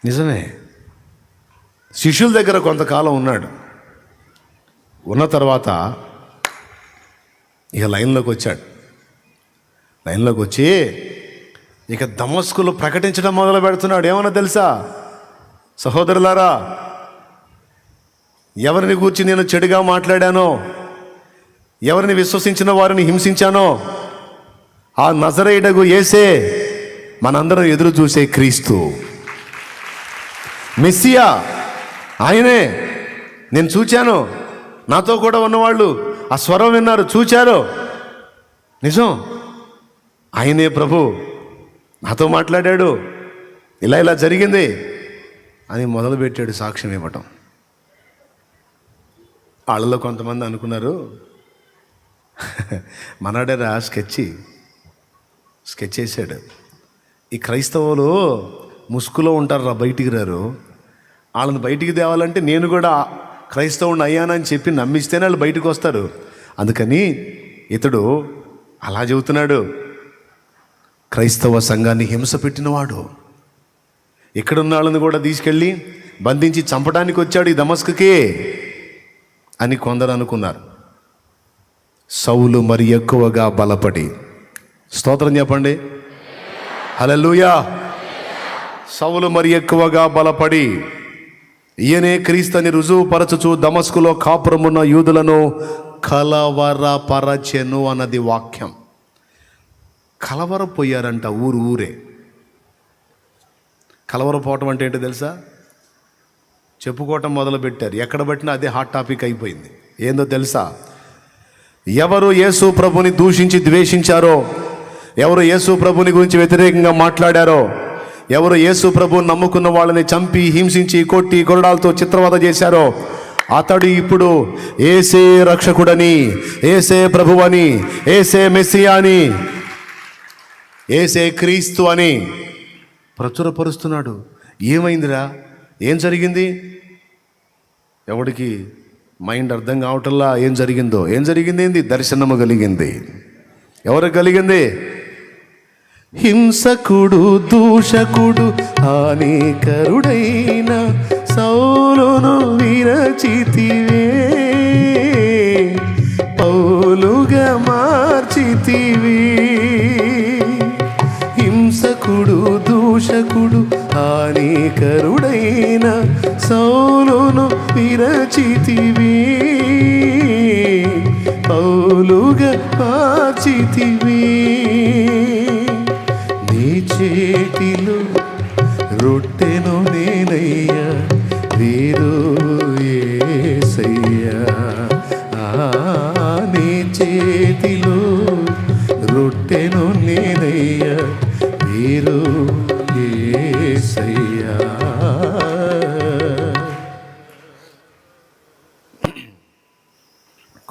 నిజమే. శిష్యుల దగ్గర కొంతకాలం ఉన్నాడు. ఉన్న తర్వాత ఇక లైన్లోకి వచ్చాడు. లైన్లోకి వచ్చి ఇక దమస్కులో ప్రకటించడం మొదలు పెడుతున్నాడు. ఏమన్నా తెలుసా సహోదరులారా, ఎవరిని గూర్చి నేను చెడుగా మాట్లాడానో, ఎవరిని విశ్వసించిన వారిని హింసించానో, ఆ నజరేయుడగు యేసే మనందరం ఎదురు చూసే క్రీస్తు, మెస్సియా, ఆయనే. నేను చూచాను, నాతో కూడా ఉన్నవాళ్ళు ఆ స్వరం విన్నారు, చూచారు. నిజం, ఆయనే ప్రభు, నాతో మాట్లాడాడు, ఇలా జరిగింది అని మొదలుపెట్టాడు సాక్ష్యం ఇవ్వటం. వాళ్ళలో కొంతమంది అనుకున్నారు, మనడేరా స్కెచ్ చేశాడు. ఈ క్రైస్తవులు ముసుగులో ఉంటారు, బయటికి రారు. వాళ్ళని బయటికి తేవాలంటే నేను కూడా క్రైస్తవుని అయ్యానని చెప్పి నమ్మిస్తేనే వాళ్ళు బయటకు వస్తారు. అందుకని ఇతడు అలా చెబుతున్నాడు. క్రైస్తవ సంఘాన్ని హింస పెట్టినవాడు, ఇక్కడున్న వాళ్ళని కూడా తీసుకెళ్ళి బంధించి చంపడానికి వచ్చాడు ఈ దమస్కుకే అని కొందరు అనుకున్నారు. సౌలు మరి ఎక్కువగా బలపడి, స్తోత్రం చెప్పండి, హల్లెలూయా. సౌలు మరి ఎక్కువగా బలపడి ఈయనే క్రీస్తుని రుజువుపరచుచు దమస్కులో కాపురమున్న యూదులను కలవరపరచెను అన్నది వాక్యం. కలవరపోయారంట ఊరే. కలవరపోవటం అంటే ఏంటో తెలుసా? చెప్పుకోవటం మొదలుపెట్టారు. ఎక్కడ పట్టినా అదే హాట్ టాపిక్ అయిపోయింది. ఏందో తెలుసా? ఎవరు యేసు ప్రభుని దూషించి ద్వేషించారో, ఎవరు యేసు ప్రభుని గురించి వ్యతిరేకంగా మాట్లాడారో, ఎవరు యేసు ప్రభుని నమ్ముకున్న వాళ్ళని చంపి హింసించి కొట్టి కొరడాలతో చిత్రవద చేశారో, అతడు ఇప్పుడు యేసే రక్షకుడని, యేసే ప్రభువని, యేసే మెస్సియా అని, యేసే క్రీస్తు అని ప్రచురపరుస్తున్నాడు. ఏమైందిరా? ఏం జరిగింది? ఎవడికి మైండ్ అర్థం కావటంలా ఏం జరిగింది? ఏంది? దర్శనము కలిగింది. ఎవరికి కలిగింది? హింసకుడు దూషకుడు హానికరుడైన సౌలును విరచితివే, పౌలుగా మార్చితివి. హింసకుడు దూషకుడు హానికరుడైన సౌలును విరచితివి, పౌలుగా మార్చితివి. నీ చేతిలో రొట్టెను నేనయ్యా, వీరు యేసయ్యా. నీ చేతిలో రొట్టెను నేనయ్యా, వీరు యేసయ్యా.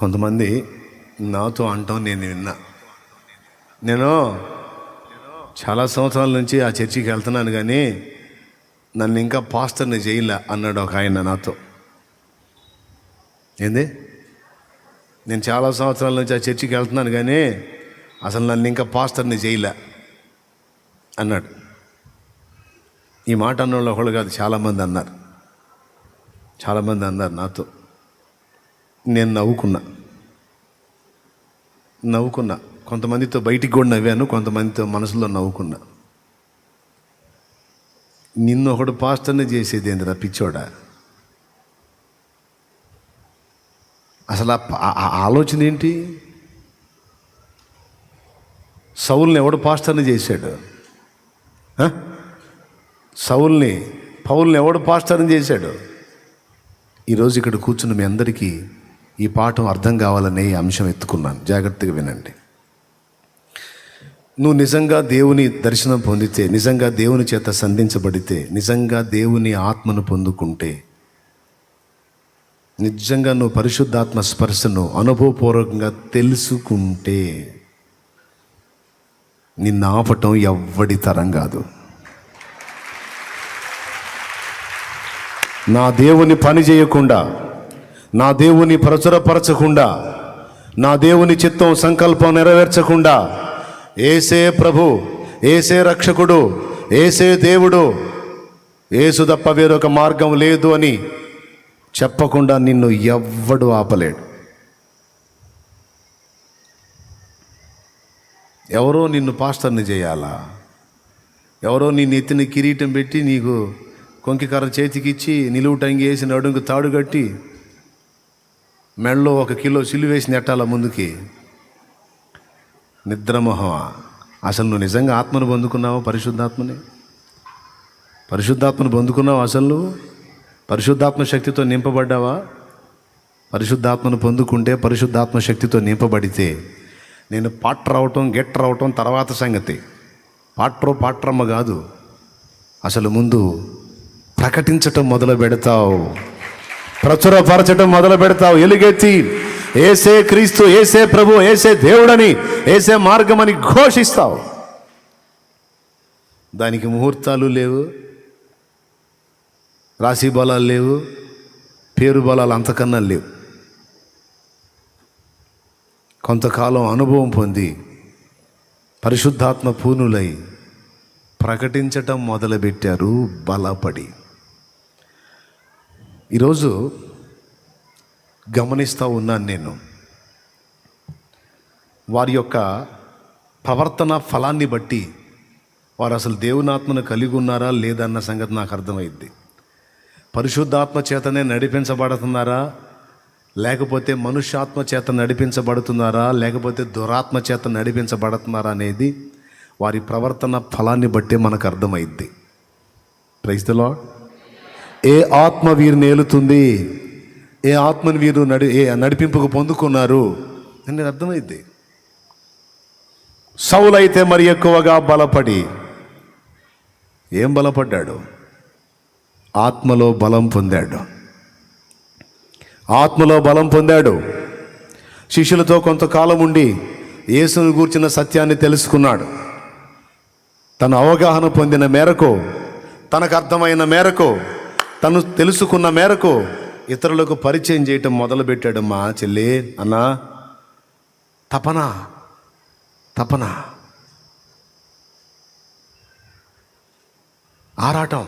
కొంతమంది నాతో అంటాం నేను విన్నా. నేను చాలా సంవత్సరాల నుంచి ఆ చర్చికి వెళ్తున్నాను కానీ నన్ను ఇంకా పాస్టర్ని చేయలే అన్నాడు ఒక ఆయన నాతో. ఏంది, నేను చాలా సంవత్సరాల నుంచి ఆ చర్చికి వెళ్తున్నాను కానీ అసలు నన్ను ఇంకా పాస్టర్ని చేయలే అన్నాడు. ఈ మాట అన్నోళ్ళు ఒకళ్ళు కాదు, చాలామంది అన్నారు. చాలామంది అన్నారు నాతో. నేను నవ్వుకున్నా. కొంతమందితో బయటికి కూడా నవ్వాను, కొంతమందితో మనసులో నవ్వుకున్నా. నిన్ను ఒకడు పాస్టర్ని చేసేది ఏందిరా పిచ్చోడా? అసలు ఆ ఆలోచన ఏంటి? సౌల్ని ఎవడు పాస్టర్ని చేశాడు? పౌల్ని ఎవడు పాస్టర్ని చేశాడు? ఈరోజు ఇక్కడ కూర్చున్న మీ అందరికీ ఈ పాఠం అర్థం కావాలనే ఈ అంశం ఎత్తుకున్నాను. జాగ్రత్తగా వినండి. నువ్వు నిజంగా దేవుని దర్శనం పొందితే, నిజంగా దేవుని చేత సంధించబడితే, నిజంగా దేవుని ఆత్మను పొందుకుంటే, నిజంగా నువ్వు పరిశుద్ధాత్మ స్పర్శను అనుభవపూర్వకంగా తెలుసుకుంటే నిన్ను ఆపటం ఎవ్వడి తరం కాదు. నా దేవుని పని చేయకుండా, నా దేవుని ప్రచురపరచకుండా, నా దేవుని చిత్తం సంకల్పం నెరవేర్చకుండా ఏసే ప్రభు, ఏసే రక్షకుడు, ఏసే దేవుడు, ఏసు తప్ప వేరొక మార్గం లేదు అని చెప్పకుండా నిన్ను ఎవ్వడు ఆపలేడు. ఎవరో నిన్ను పాస్టర్ని చేయాలా? ఎవరో నీ నెత్తిని కిరీటం పెట్టి నీకు కొంకికర్ర చేతికిచ్చి నిలువు టంగి వేసి నడుంకు తాడు కట్టి మెడలో 1 కిలో సిలువ వేసి నెట్టాల ముందుకి? నిద్రమోహమా? అసలు నువ్వు నిజంగా ఆత్మను పొందుకున్నావా? పరిశుద్ధాత్మను పొందుకున్నావా? అసలు నువ్వు పరిశుద్ధాత్మ శక్తితో నింపబడ్డావా? పరిశుద్ధాత్మను పొందుకుంటే, పరిశుద్ధాత్మ శక్తితో నింపబడితే, నేను గెట్ రావటం తర్వాత సంగతి. పాట్రమ్మ కాదు, అసలు ముందు ప్రకటించటం మొదలు పెడతావు, ప్రచురపరచటం మొదలు పెడతావు. ఎలుగెత్తి ఏసే క్రీస్తు, ఏసే ప్రభు, ఏసే దేవుడని, ఏసే మార్గమని ఘోషిస్తావు. దానికి ముహూర్తాలు లేవు, రాశి బలాలు లేవు, పేరు బలాలు అంతకన్నా లేవు. కొంతకాలం అనుభవం పొంది పరిశుద్ధాత్మ పూనులై ప్రకటించటం మొదలుపెట్టారు బలపడి. ఈరోజు గమనిస్తూ ఉన్నాను నేను, వారి యొక్క ప్రవర్తన ఫలాన్ని బట్టి వారు అసలు దేవుని ఆత్మను కలిగి ఉన్నారా లేదన్న సంగతి నాకు అర్థమైంది. పరిశుద్ధాత్మ చేతనే నడిపించబడుతున్నారా, లేకపోతే మనుష్యాత్మ చేత నడిపించబడుతున్నారా, లేకపోతే దురాత్మ చేత నడిపించబడుతున్నారా అనేది వారి ప్రవర్తన ఫలాన్ని బట్టే మనకు అర్థమైద్ది. Praise the Lord. ఏ ఆత్మ వీరిని ఏలుతుంది, ఏ ఆత్మని వీరు నడిపింపుకు పొందుకున్నారు అనేది అర్థమైద్ది. సౌలు అయితే మరి ఎక్కువగా బలపడి, ఏం బలపడ్డాడు? ఆత్మలో బలం పొందాడు. ఆత్మలో బలం పొందాడు. శిష్యులతో కొంతకాలం ఉండి యేసును గూర్చిన సత్యాన్ని తెలుసుకున్నాడు. తన అవగాహన పొందిన మేరకు, తనకు అర్థమైన మేరకు, తను తెలుసుకున్న మేరకు ఇతరులకు పరిచయం చేయటం మొదలుపెట్టాడమ్మా. చెల్లి, అన్నా, తపన ఆరాటం,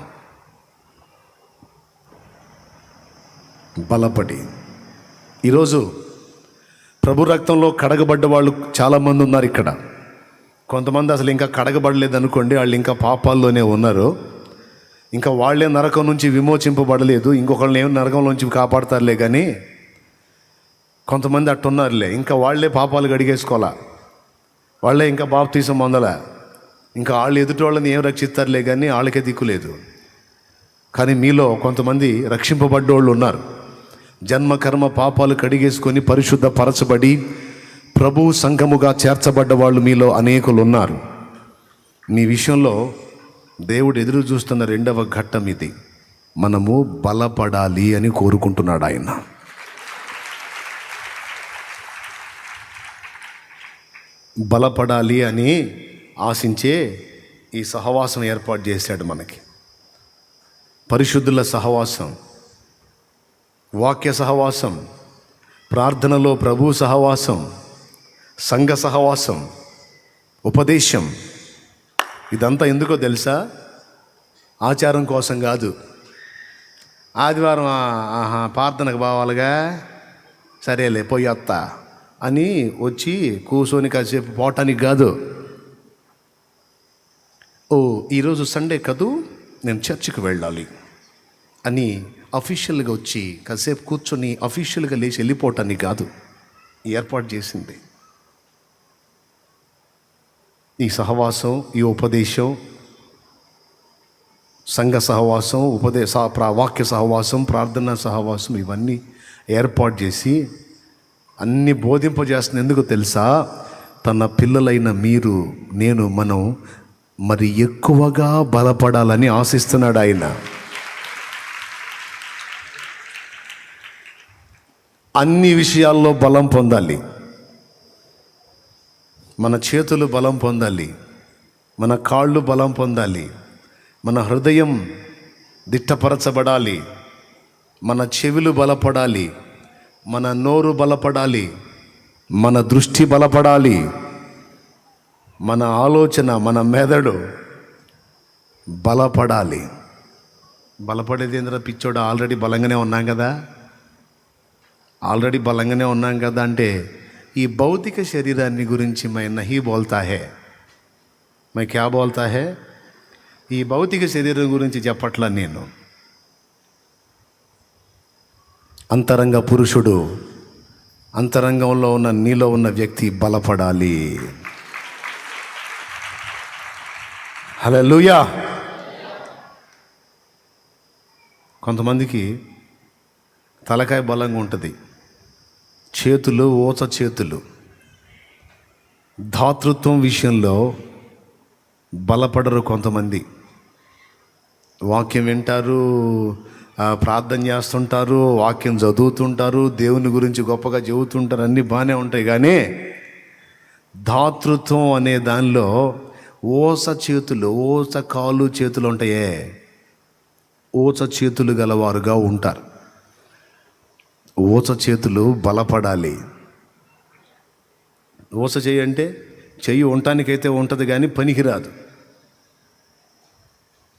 బలపడి. ఈరోజు ప్రభు రక్తంలో కడగబడ్డ వాళ్ళు చాలామంది ఉన్నారు ఇక్కడ. కొంతమంది అసలు ఇంకా కడగబడలేదు అనుకోండి, వాళ్ళు ఇంకా పాపాల్లోనే ఉన్నారు. ఇంకా వాళ్ళే నరకం నుంచి విమోచింపబడలేదు, ఇంకొకళ్ళని ఏమి నరకంలోంచి కాపాడతారులే. కానీ కొంతమంది అట్టున్నారులే, ఇంకా వాళ్ళే పాపాలు గడిగేసుకోవాలా, వాళ్ళే ఇంకా బాప్తీసం పొందలే, ఇంకా వాళ్ళు ఎదుటి వాళ్ళని ఏం రక్షిస్తారులే కానీ వాళ్ళకే దిక్కులేదు. కానీ మీలో కొంతమంది రక్షింపబడ్డోళ్ళు ఉన్నారు. జన్మ కర్మ పాపాలు కడిగేసుకొని పరిశుద్ధపరచబడి ప్రభు సంఘముగా చేర్చబడ్డ వాళ్ళు మీలో అనేకులు ఉన్నారు. మీ విషయంలో దేవుడు ఎదురు చూస్తున్న రెండవ ఘట్టం ఇది. మనము బలపడాలి అని కోరుకుంటున్నాడు ఆయన. బలపడాలి అని ఆశించే ఈ సహవాసం ఏర్పాటు చేశాడు మనకి. పరిశుద్ధుల సహవాసం, వాక్య సహవాసం, ప్రార్థనలో ప్రభు సహవాసం, సంఘ సహవాసం, ఉపదేశం. ఇదంతా ఎందుకో తెలుసా? ఆచారం కోసం కాదు. ఆదివారం ప్రార్థనకు పోవాలిగా, సరేలే పోయి వస్తా అని వచ్చి కూర్చొని కాసేపు పోవటానికి కాదు. ఈరోజు సండే కదూ, నేను చర్చికి వెళ్ళాలి అని అఫీషియల్గా వచ్చి కాసేపు కూర్చొని అఫీషియల్గా లేచి వెళ్ళిపోవటానికి కాదు ఏర్పాటు చేసింది. ఈ సహవాసం, ఈ ఉపదేశం, సంఘ సహవాసం, వాక్య సహవాసం, ప్రార్థనా సహవాసం, ఇవన్నీ ఏర్పాటు చేసి అన్ని బోధింపజేస్తుంది. ఎందుకు తెలుసా? తన పిల్లలైన మీరు, నేను, మనం మరి ఎక్కువగా బలపడాలని ఆశిస్తున్నాడు ఆయన. అన్ని విషయాల్లో బలం పొందాలి. మన చేతులు బలం పొందాలి, మన కాళ్ళు బలం పొందాలి, మన హృదయం దిట్టపరచబడాలి, మన చెవులు బలపడాలి, మన నోరు బలపడాలి, మన దృష్టి బలపడాలి, మన ఆలోచన, మన మెదడు బలపడాలి. బలపడేది ఏంద్రా పిచ్చోడు? ఆల్రెడీ బలంగానే ఉన్నాం కదా, ఆల్రెడీ బలంగానే ఉన్నాం కదా అంటే ఈ భౌతిక శరీరాన్ని గురించి मैं नहीं बोलता है, मैं क्या बोलता है? ఈ భౌతిక శరీరం గురించి చెప్పట్లా నేను. అంతరంగ పురుషుడు, అంతరంగంలో ఉన్న నీలో ఉన్న వ్యక్తి బలపడాలి. హల్లెలూయా. కొంతమందికి తలకాయ బలంగా ఉంటుంది, చేతులు ఊచ చేతులు. ధాతృత్వం విషయంలో బలపడరు కొంతమంది. వాక్యం వింటారు, ప్రార్థన చేస్తుంటారు, వాక్యం చదువుతుంటారు, దేవుని గురించి గొప్పగా చెబుతుంటారు, అన్నీ బాగానే ఉంటాయి. కానీ ధాతృత్వం అనే దానిలో ఊచ చేతులు, ఊచ కాలు చేతులు ఉంటాయే, ఊచ చేతులు గలవారుగా ఉంటారు. ఊచ చేతులు బలపడాలి. ఊచ చెయ్యి అంటే చెయ్యి ఉండటానికైతే ఉంటుంది కానీ పనికిరాదు.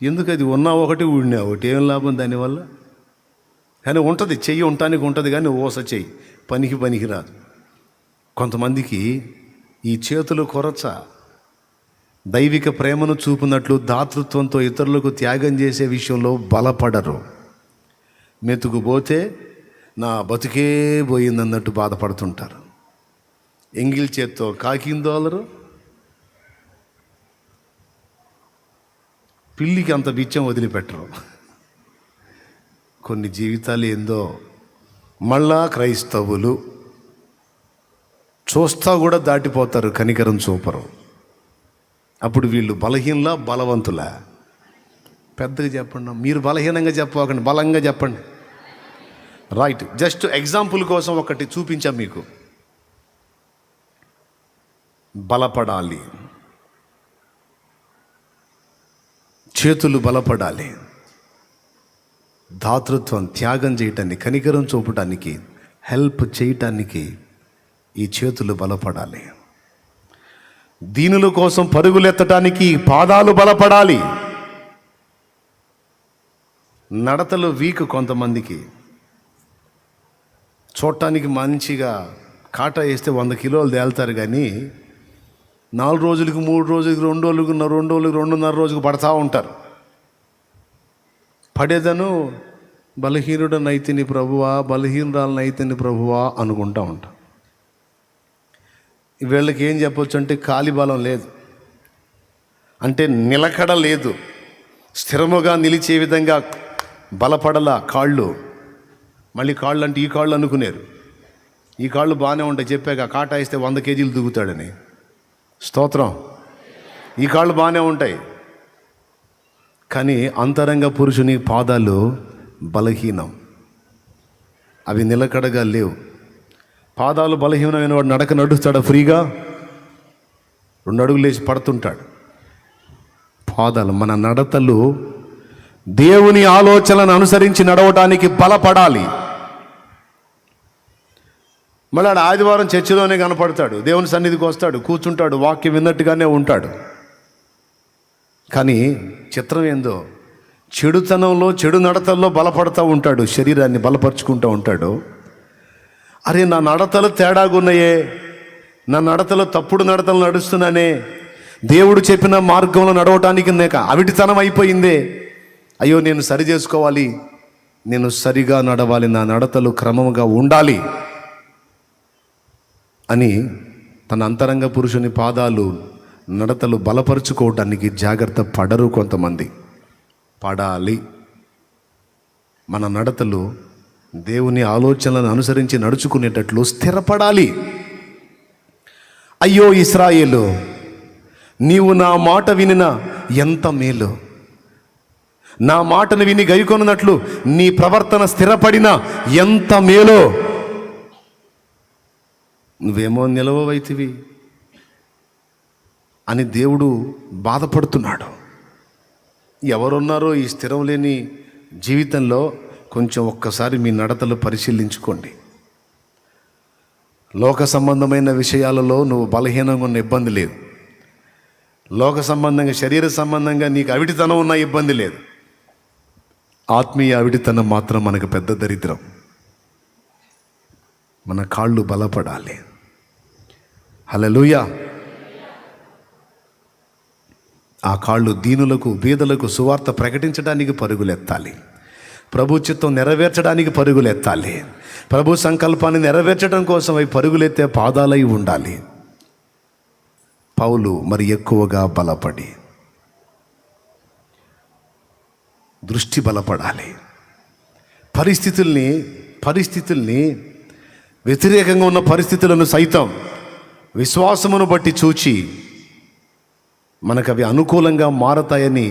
ఎందుకు? అది ఉన్నా ఒకటి, ఊడినా ఒకటి, ఏం లాభం దానివల్ల? కానీ ఉంటుంది, చెయ్యి ఉండటానికి ఉంటుంది కానీ ఊస చెయ్యి పనికిరాదు. కొంతమందికి ఈ చేతులు కొరచ దైవిక ప్రేమను చూపినట్లు దాతృత్వంతో ఇతరులకు త్యాగం చేసే విషయంలో బలపడరు. మెతుకుపోతే నా బతుకే పోయిందన్నట్టు బాధపడుతుంటారు. ఎంగిల్ చేత్తో కాకిందోలరు. పిల్లికి అంత బిచ్చం వదిలిపెట్టరు. కొన్ని జీవితాలు ఏందో. మళ్ళా క్రైస్తవులు చూస్తా కూడా దాటిపోతారు, కనికరం చూపరు. అప్పుడు వీళ్ళు బలహీనలా బలవంతులా? పెద్దగా చెప్పండి. మీరు బలహీనంగా చెప్పకండి, బలంగా చెప్పండి. రైట్, జస్ట్ ఎగ్జాంపుల్ కోసం ఒకటి చూపించాం మీకు. బలపడాలి, చేతులు బలపడాలి. దాతృత్వం, త్యాగం చేయటానికి, కనికరం చూపటానికి, హెల్ప్ చేయటానికి ఈ చేతులు బలపడాలి. దీనుల కోసం పరుగులెత్తటానికి పాదాలు బలపడాలి. నడతలు వీక్ కొంతమందికి. చూడటానికి మంచిగా కాటా వేస్తే 100 కిలోలు తేలుతారు, కానీ 4 రోజులకి 3 రోజులకి 2 రోజులకి 2 రోజులకి 2.5 రోజులకు పడతా ఉంటారు. పడేదను బలహీనుడనైతిని ప్రభువా, బలహీనురాలనైతిని ప్రభువా అనుకుంటా ఉంటాం. వీళ్ళకి ఏం చెప్పొచ్చు అంటే కాలి బలం లేదు, అంటే నిలకడ లేదు, స్థిరముగా నిలిచే విధంగా బలపడల కాళ్ళు. మళ్ళీ కాళ్ళు అంటే ఈ కాళ్ళు అనుకునేరు. ఈ కాళ్ళు బాగానే ఉంటాయి, చెప్పాక కాటా వేస్తే 100 కేజీలు దిగుతాడని. స్తోత్రం. ఈ కాళ్ళు బాగానే ఉంటాయి, కానీ అంతరంగ పురుషుని పాదాలు బలహీనం, అవి నిలకడగా లేవు. పాదాలు బలహీనమైన వాడు నడక నడుస్తాడు ఫ్రీగా, 2 అడుగులు లేచి పడుతుంటాడు. పాదాలు, మన నడతలు దేవుని ఆలోచనలను అనుసరించి నడవటానికి బలపడాలి. మళ్ళీ ఆదివారం చర్చిలోనే కనపడతాడు, దేవుని సన్నిధికి వస్తాడు, కూర్చుంటాడు, వాక్యం విన్నట్టుగానే ఉంటాడు. కానీ చిత్రం ఏందో, చెడుతనంలో చెడు నడతల్లో బలపడుతూ ఉంటాడు, శరీరాన్ని బలపరుచుకుంటూ ఉంటాడు. అరే నా నడతలు తేడాగున్నాయే, నా నడతలు తప్పుడు నడతలు నడుస్తున్నానే, దేవుడు చెప్పిన మార్గంలో నడవటానికి నాకు అవిటితనం అయిపోయిందే, అయ్యో నేను సరి చేసుకోవాలి, నేను సరిగా నడవాలి, నా నడతలు క్రమముగా ఉండాలి అని తన అంతరంగ పురుషుని పాదాలు నడతలు బలపరుచుకోవటానికి జాగ్రత్త పడరు కొంతమంది. పడాలి. మన నడతలు దేవుని ఆలోచనలను అనుసరించి నడుచుకునేటట్లు స్థిరపడాలి. అయ్యో ఇశ్రాయేలు, నీవు నా మాట వినిన ఎంత మేలు, నా మాటను విని గైకొనున్నట్లు నీ ప్రవర్తన స్థిరపడిన ఎంత మేలో. నువ్వేమో నిలవవైతివి అని దేవుడు బాధపడుతున్నాడు. ఎవరున్నారో ఈ స్థిరం లేని జీవితంలో కొంచెం ఒక్కసారి మీ నడతలు పరిశీలించుకోండి. లోక సంబంధమైన విషయాలలో నువ్వు బలహీనంగా ఉన్న ఇబ్బంది లేదు, లోక సంబంధంగా శరీర సంబంధంగా నీకు అవిటితనం ఉన్న ఇబ్బంది లేదు. ఆత్మీయ అవిటితనం మాత్రం మనకు పెద్ద దరిద్రం. మన కాళ్ళు బలపడాలి. హల్లెలూయా. ఆ కాళ్ళు దీనులకు బీదలకు సువార్త ప్రకటించడానికి పరుగులెత్తాలి, ప్రభు చిత్తం నెరవేర్చడానికి పరుగులెత్తాలి, ప్రభు సంకల్పాన్ని నెరవేర్చడం కోసం అవి పరుగులెత్తే పాదాలై ఉండాలి. పౌలు మరి ఎక్కువగా బలపడి దృష్టి బలపడాలి. పరిస్థితుల్ని వ్యతిరేకంగా ఉన్న పరిస్థితులను సైతం విశ్వాసమును బట్టి చూచి మనకు అవి అనుకూలంగా మారతాయని.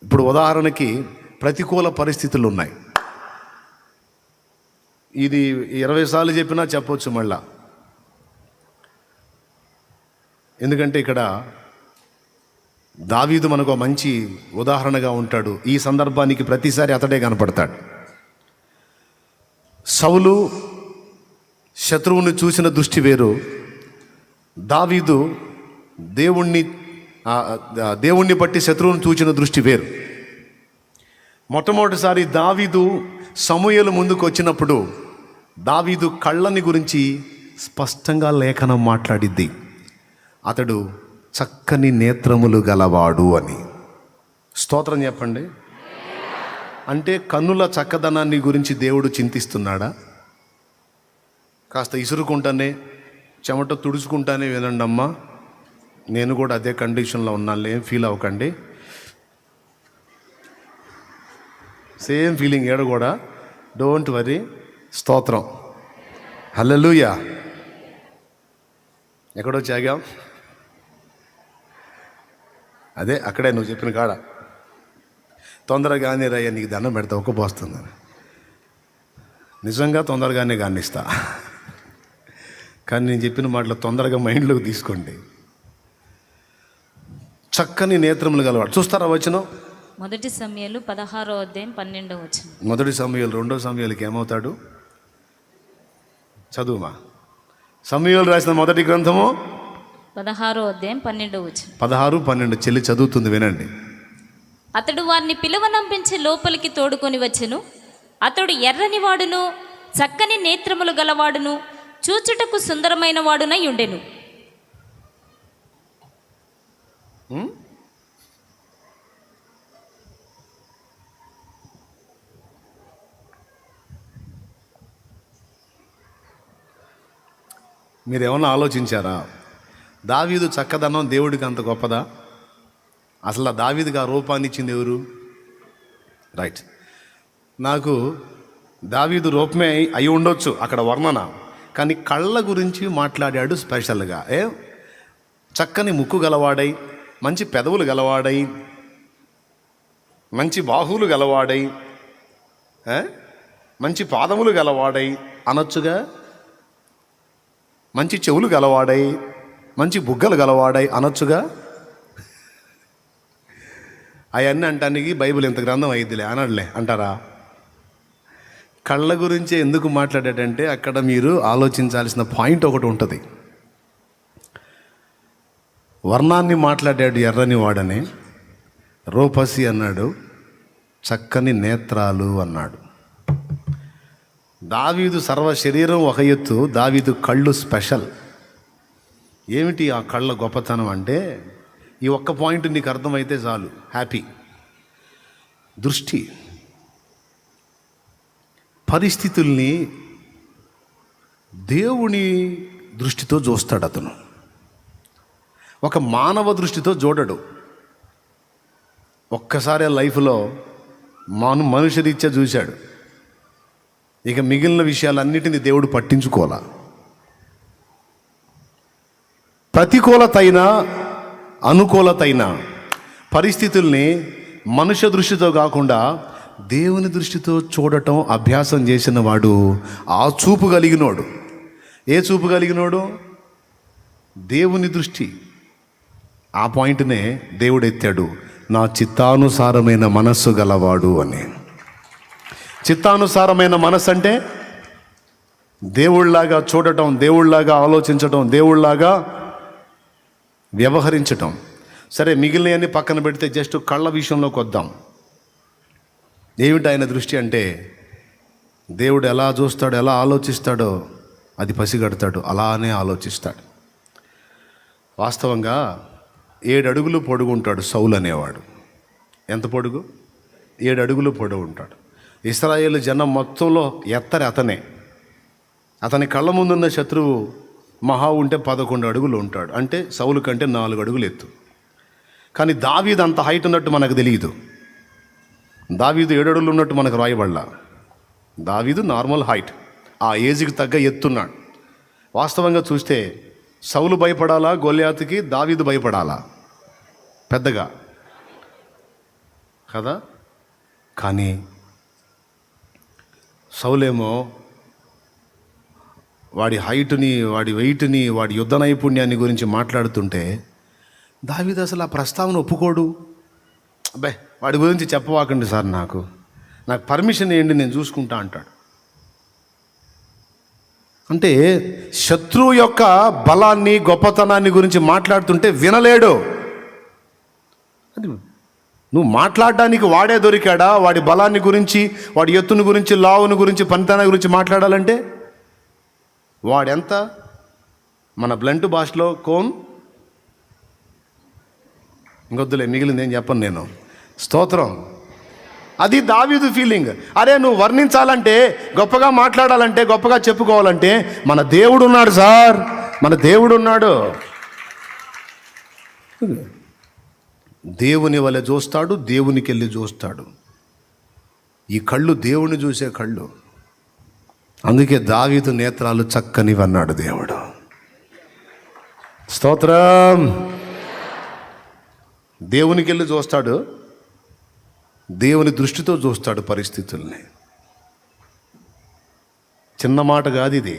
ఇప్పుడు ఉదాహరణకి ప్రతికూల పరిస్థితులు ఉన్నాయి, ఇది 20 సార్లు చెప్పినా చెప్పొచ్చు మళ్ళా. ఎందుకంటే ఇక్కడ దావీదు మనకు మంచి ఉదాహరణగా ఉంటాడు. ఈ సందర్భానికి ప్రతిసారి అతడే కనపడతాడు. సౌలు శత్రువుని చూసిన దృష్టి వేరు, దావీదు దేవుణ్ణి బట్టి శత్రువుని చూసిన దృష్టి వేరు. మొట్టమొదటిసారి దావీదు సమూయేలు ముందుకు వచ్చినప్పుడు దావీదు కళ్ళని గురించి స్పష్టంగా లేఖనం మాట్లాడిద్ది, అతడు చక్కని నేత్రములు గలవాడు అని. స్తోత్రం చెప్పండి. అంటే కన్నుల చక్కదనాన్ని గురించి దేవుడు చింతిస్తున్నాడా? కాస్త ఇసురుకుంటానే చెమట తుడుచుకుంటానే వినండి అమ్మా, నేను కూడా అదే కండిషన్లో ఉన్నాను, ఏం ఫీల్ అవ్వకండి. సేమ్ ఫీలింగ్ ఏడ కూడా, డోంట్ వరీ. స్తోత్రం. హల్లెలూయా. ఎక్కడో చాగాం, అదే అక్కడే నువ్వు చెప్పిన కాడ. తొందరగానే రయ్యా నీకు దండం పెడతా ఒక్క పోస్తుందని. నిజంగా తొందరగానే గానిస్తా, కానీ నేను చెప్పిన మాటలు తొందరగా మైండ్లోకి తీసుకోండి. చక్కని నేత్రములు గలవాడు. చూస్తారా వచనం? 1 సమూయేలు 16వ అధ్యాయం 12వ వచనం. 1 సమూయేలు 2 సమూయేలుకి ఏమవుతాడు? చదువుమా. సమూయేలు రాసిన మొదటి గ్రంథము 16వ అధ్యాయం 12వ వచనం. 16, 12 చెల్లి చదువుతుంది, వినండి. అతడు వారిని పిలువనంపించి లోపలికి తోడుకొని వచ్చెను. అతడు ఎర్రని వాడును చక్కని నేత్రములు గలవాడును చూచుటకు సుందరమైన వాడునై ఉండెను. మీరేమన్నా ఆలోచించారా? దావీదు చక్కదనం దేవుడికి అంత గొప్పదా? అసలు ఆ దావీదుకి ఆ రూపాన్ని ఇచ్చింది ఎవరు? రైట్, నాకు దావీదు రూపమే అయి ఉండొచ్చు అక్కడ వర్ణన, కానీ కళ్ళ గురించి మాట్లాడాడు స్పెషల్గా. చక్కని ముక్కు గలవాడై, మంచి పెదవులు గలవాడై, మంచి బాహువులు గలవాడై, మంచి పాదములు గలవాడై అనొచ్చుగా. మంచి చెవులు గలవాడై, మంచి బుగ్గలు గలవాడై అనొచ్చుగా. అవన్నీ అంటానికి బైబిల్ ఇంత గ్రంథం అయిద్దిలే అనడలే అంటారా? కళ్ళ గురించి ఎందుకు మాట్లాడాడంటే అక్కడ మీరు ఆలోచించాల్సిన పాయింట్ ఒకటి ఉంటుంది. వర్ణాన్ని మాట్లాడాడు, ఎర్రని వాడని, రూపసి అన్నాడు, చక్కని నేత్రాలు అన్నాడు. దావీదు సర్వ శరీరం ఒక ఎత్తు, దావీదు కళ్ళు స్పెషల్. ఏమిటి ఆ కళ్ళ గొప్పతనం అంటే, ఈ ఒక్క పాయింట్ నీకు అర్థమైతే చాలు, హ్యాపీ. దృష్టి. పరిస్థితుల్ని దేవుని దృష్టితో చూస్తాడు అతను, ఒక మానవ దృష్టితో చూడడు. ఒక్కసారి లైఫ్లో మనుష్యరీత్యా చూశాడు, ఇక మిగిలిన విషయాలన్నిటినీ దేవుడు పట్టించుకోవాలా. ప్రతికూలతైన అనుకూలతైన పరిస్థితుల్ని మనుష్య దృష్టితో కాకుండా దేవుని దృష్టితో చూడటం అభ్యాసం చేసిన వాడు ఆ చూపు కలిగినోడు. ఏ చూపు కలిగినోడు? దేవుని దృష్టి. ఆ పాయింట్నే దేవుడు ఎత్తాడు, నా చిత్తానుసారమైన మనస్సు గలవాడు అని. చిత్తానుసారమైన మనస్సు అంటే దేవుళ్లాగా చూడటం, దేవుళ్లాగా ఆలోచించటం, దేవుళ్లాగా వ్యవహరించటం. సరే, మిగిలినవన్నీ పక్కన పెడితే జస్ట్ కళ్ళ విషయంలోకి వద్దాం. ఏమిటి ఆయన దృష్టి అంటే, దేవుడు ఎలా చూస్తాడో, ఎలా ఆలోచిస్తాడో అది పసిగడతాడు, అలానే ఆలోచిస్తాడు. వాస్తవంగా 7 అడుగులు పొడుగు ఉంటాడు సౌలు అనేవాడు. ఎంత పొడుగు? 7 అడుగులు పొడవు ఉంటాడు. ఇశ్రాయేలు జనం మొత్తంలో ఎత్తరి అతనే. అతని కళ్ళ ముందున్న శత్రువు మహా ఉంటే 11 అడుగులు ఉంటాడు, అంటే సౌలు కంటే 4 అడుగులు ఎత్తు. కానీ దావీదు అంత హైట్ ఉన్నట్టు మనకు తెలియదు. దావీదు 7 అడుగులు ఉన్నట్టు మనకు రాయబడలా. దావీదు నార్మల్ హైట్, ఆ ఏజ్కి తగ్గ ఎత్తున్నాడు. వాస్తవంగా చూస్తే సౌలు భయపడాలా గొల్యాతుకి, దావీదు భయపడాలా పెద్దగా కదా? కానీ సౌలేమో వాడి హైట్ని, వాడి వెయిట్ని, వాడి యుద్ధ నైపుణ్యాన్ని గురించి మాట్లాడుతుంటే దావీదు అసలు ఆ ప్రస్తావన ఒప్పుకోడు. అబ్బాయి వాడి గురించి చెప్పవాకండి సార్, నాకు పర్మిషన్ ఇవ్వండి, నేను చూసుకుంటా అంటాడు. అంటే శత్రువు యొక్క బలాన్ని, గొప్పతనాన్ని గురించి మాట్లాడుతుంటే వినలేడు. అది నువ్వు మాట్లాడడానికి వాడే దొరికాడా? వాడి బలాన్ని గురించి, వాడి ఎత్తుని గురించి, లావుని గురించి, పనితనం గురించి మాట్లాడాలంటే వాడెంత? మన బ్లంట్ భాషలో కోన్. ఇంకొద్దులే, మిగిలింది ఏం చెప్పను నేను. స్తోత్రం. అది దావీదు ఫీలింగ్. అరే, నువ్వు వర్ణించాలంటే, గొప్పగా మాట్లాడాలంటే, గొప్పగా చెప్పుకోవాలంటే మన దేవుడు ఉన్నాడు సార్, మన దేవుడు ఉన్నాడు. దేవుని వలె చూస్తాడు, దేవునికి వెళ్ళి చూస్తాడు. ఈ కళ్ళు దేవుని చూసే కళ్ళు. అందుకే దావీదు నేత్రాలు చక్కనివన్నాడు దేవుడు. స్తోత్రం. దేవునికి వెళ్ళి చూస్తాడు, దేవుని దృష్టితో చూస్తాడు పరిస్థితుల్ని. చిన్న మాట కాదు ఇది,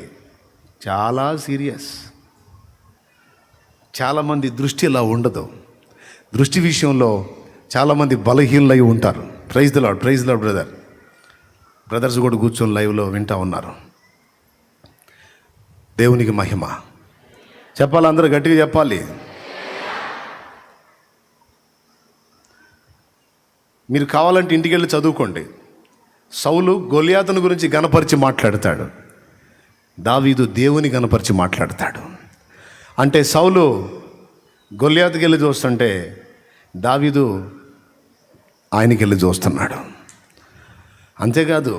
చాలా సీరియస్. చాలామంది దృష్టి ఇలా ఉండదు. దృష్టి విషయంలో చాలామంది బలహీనలై ఉంటారు. Praise the lord, praise the lord. Brothers కూడా కూర్చొని లైవ్లో వింటూ ఉన్నారు. దేవునికి మహిమ. చెప్పాలి, అందరూ గట్టిగా చెప్పాలి. మీరు కావాలంటే ఇంటికి వెళ్ళి చదువుకోండి. సౌలు గొలియాతుని గురించి గణపరిచి మాట్లాడతాడు, దావీదు దేవుని గణపరిచి మాట్లాడతాడు. అంటే సౌలు గొలియాతుకి వెళ్ళి చూస్తుంటే దావీదు ఆయనకి వెళ్ళి చూస్తున్నాడు. అంతేకాదు,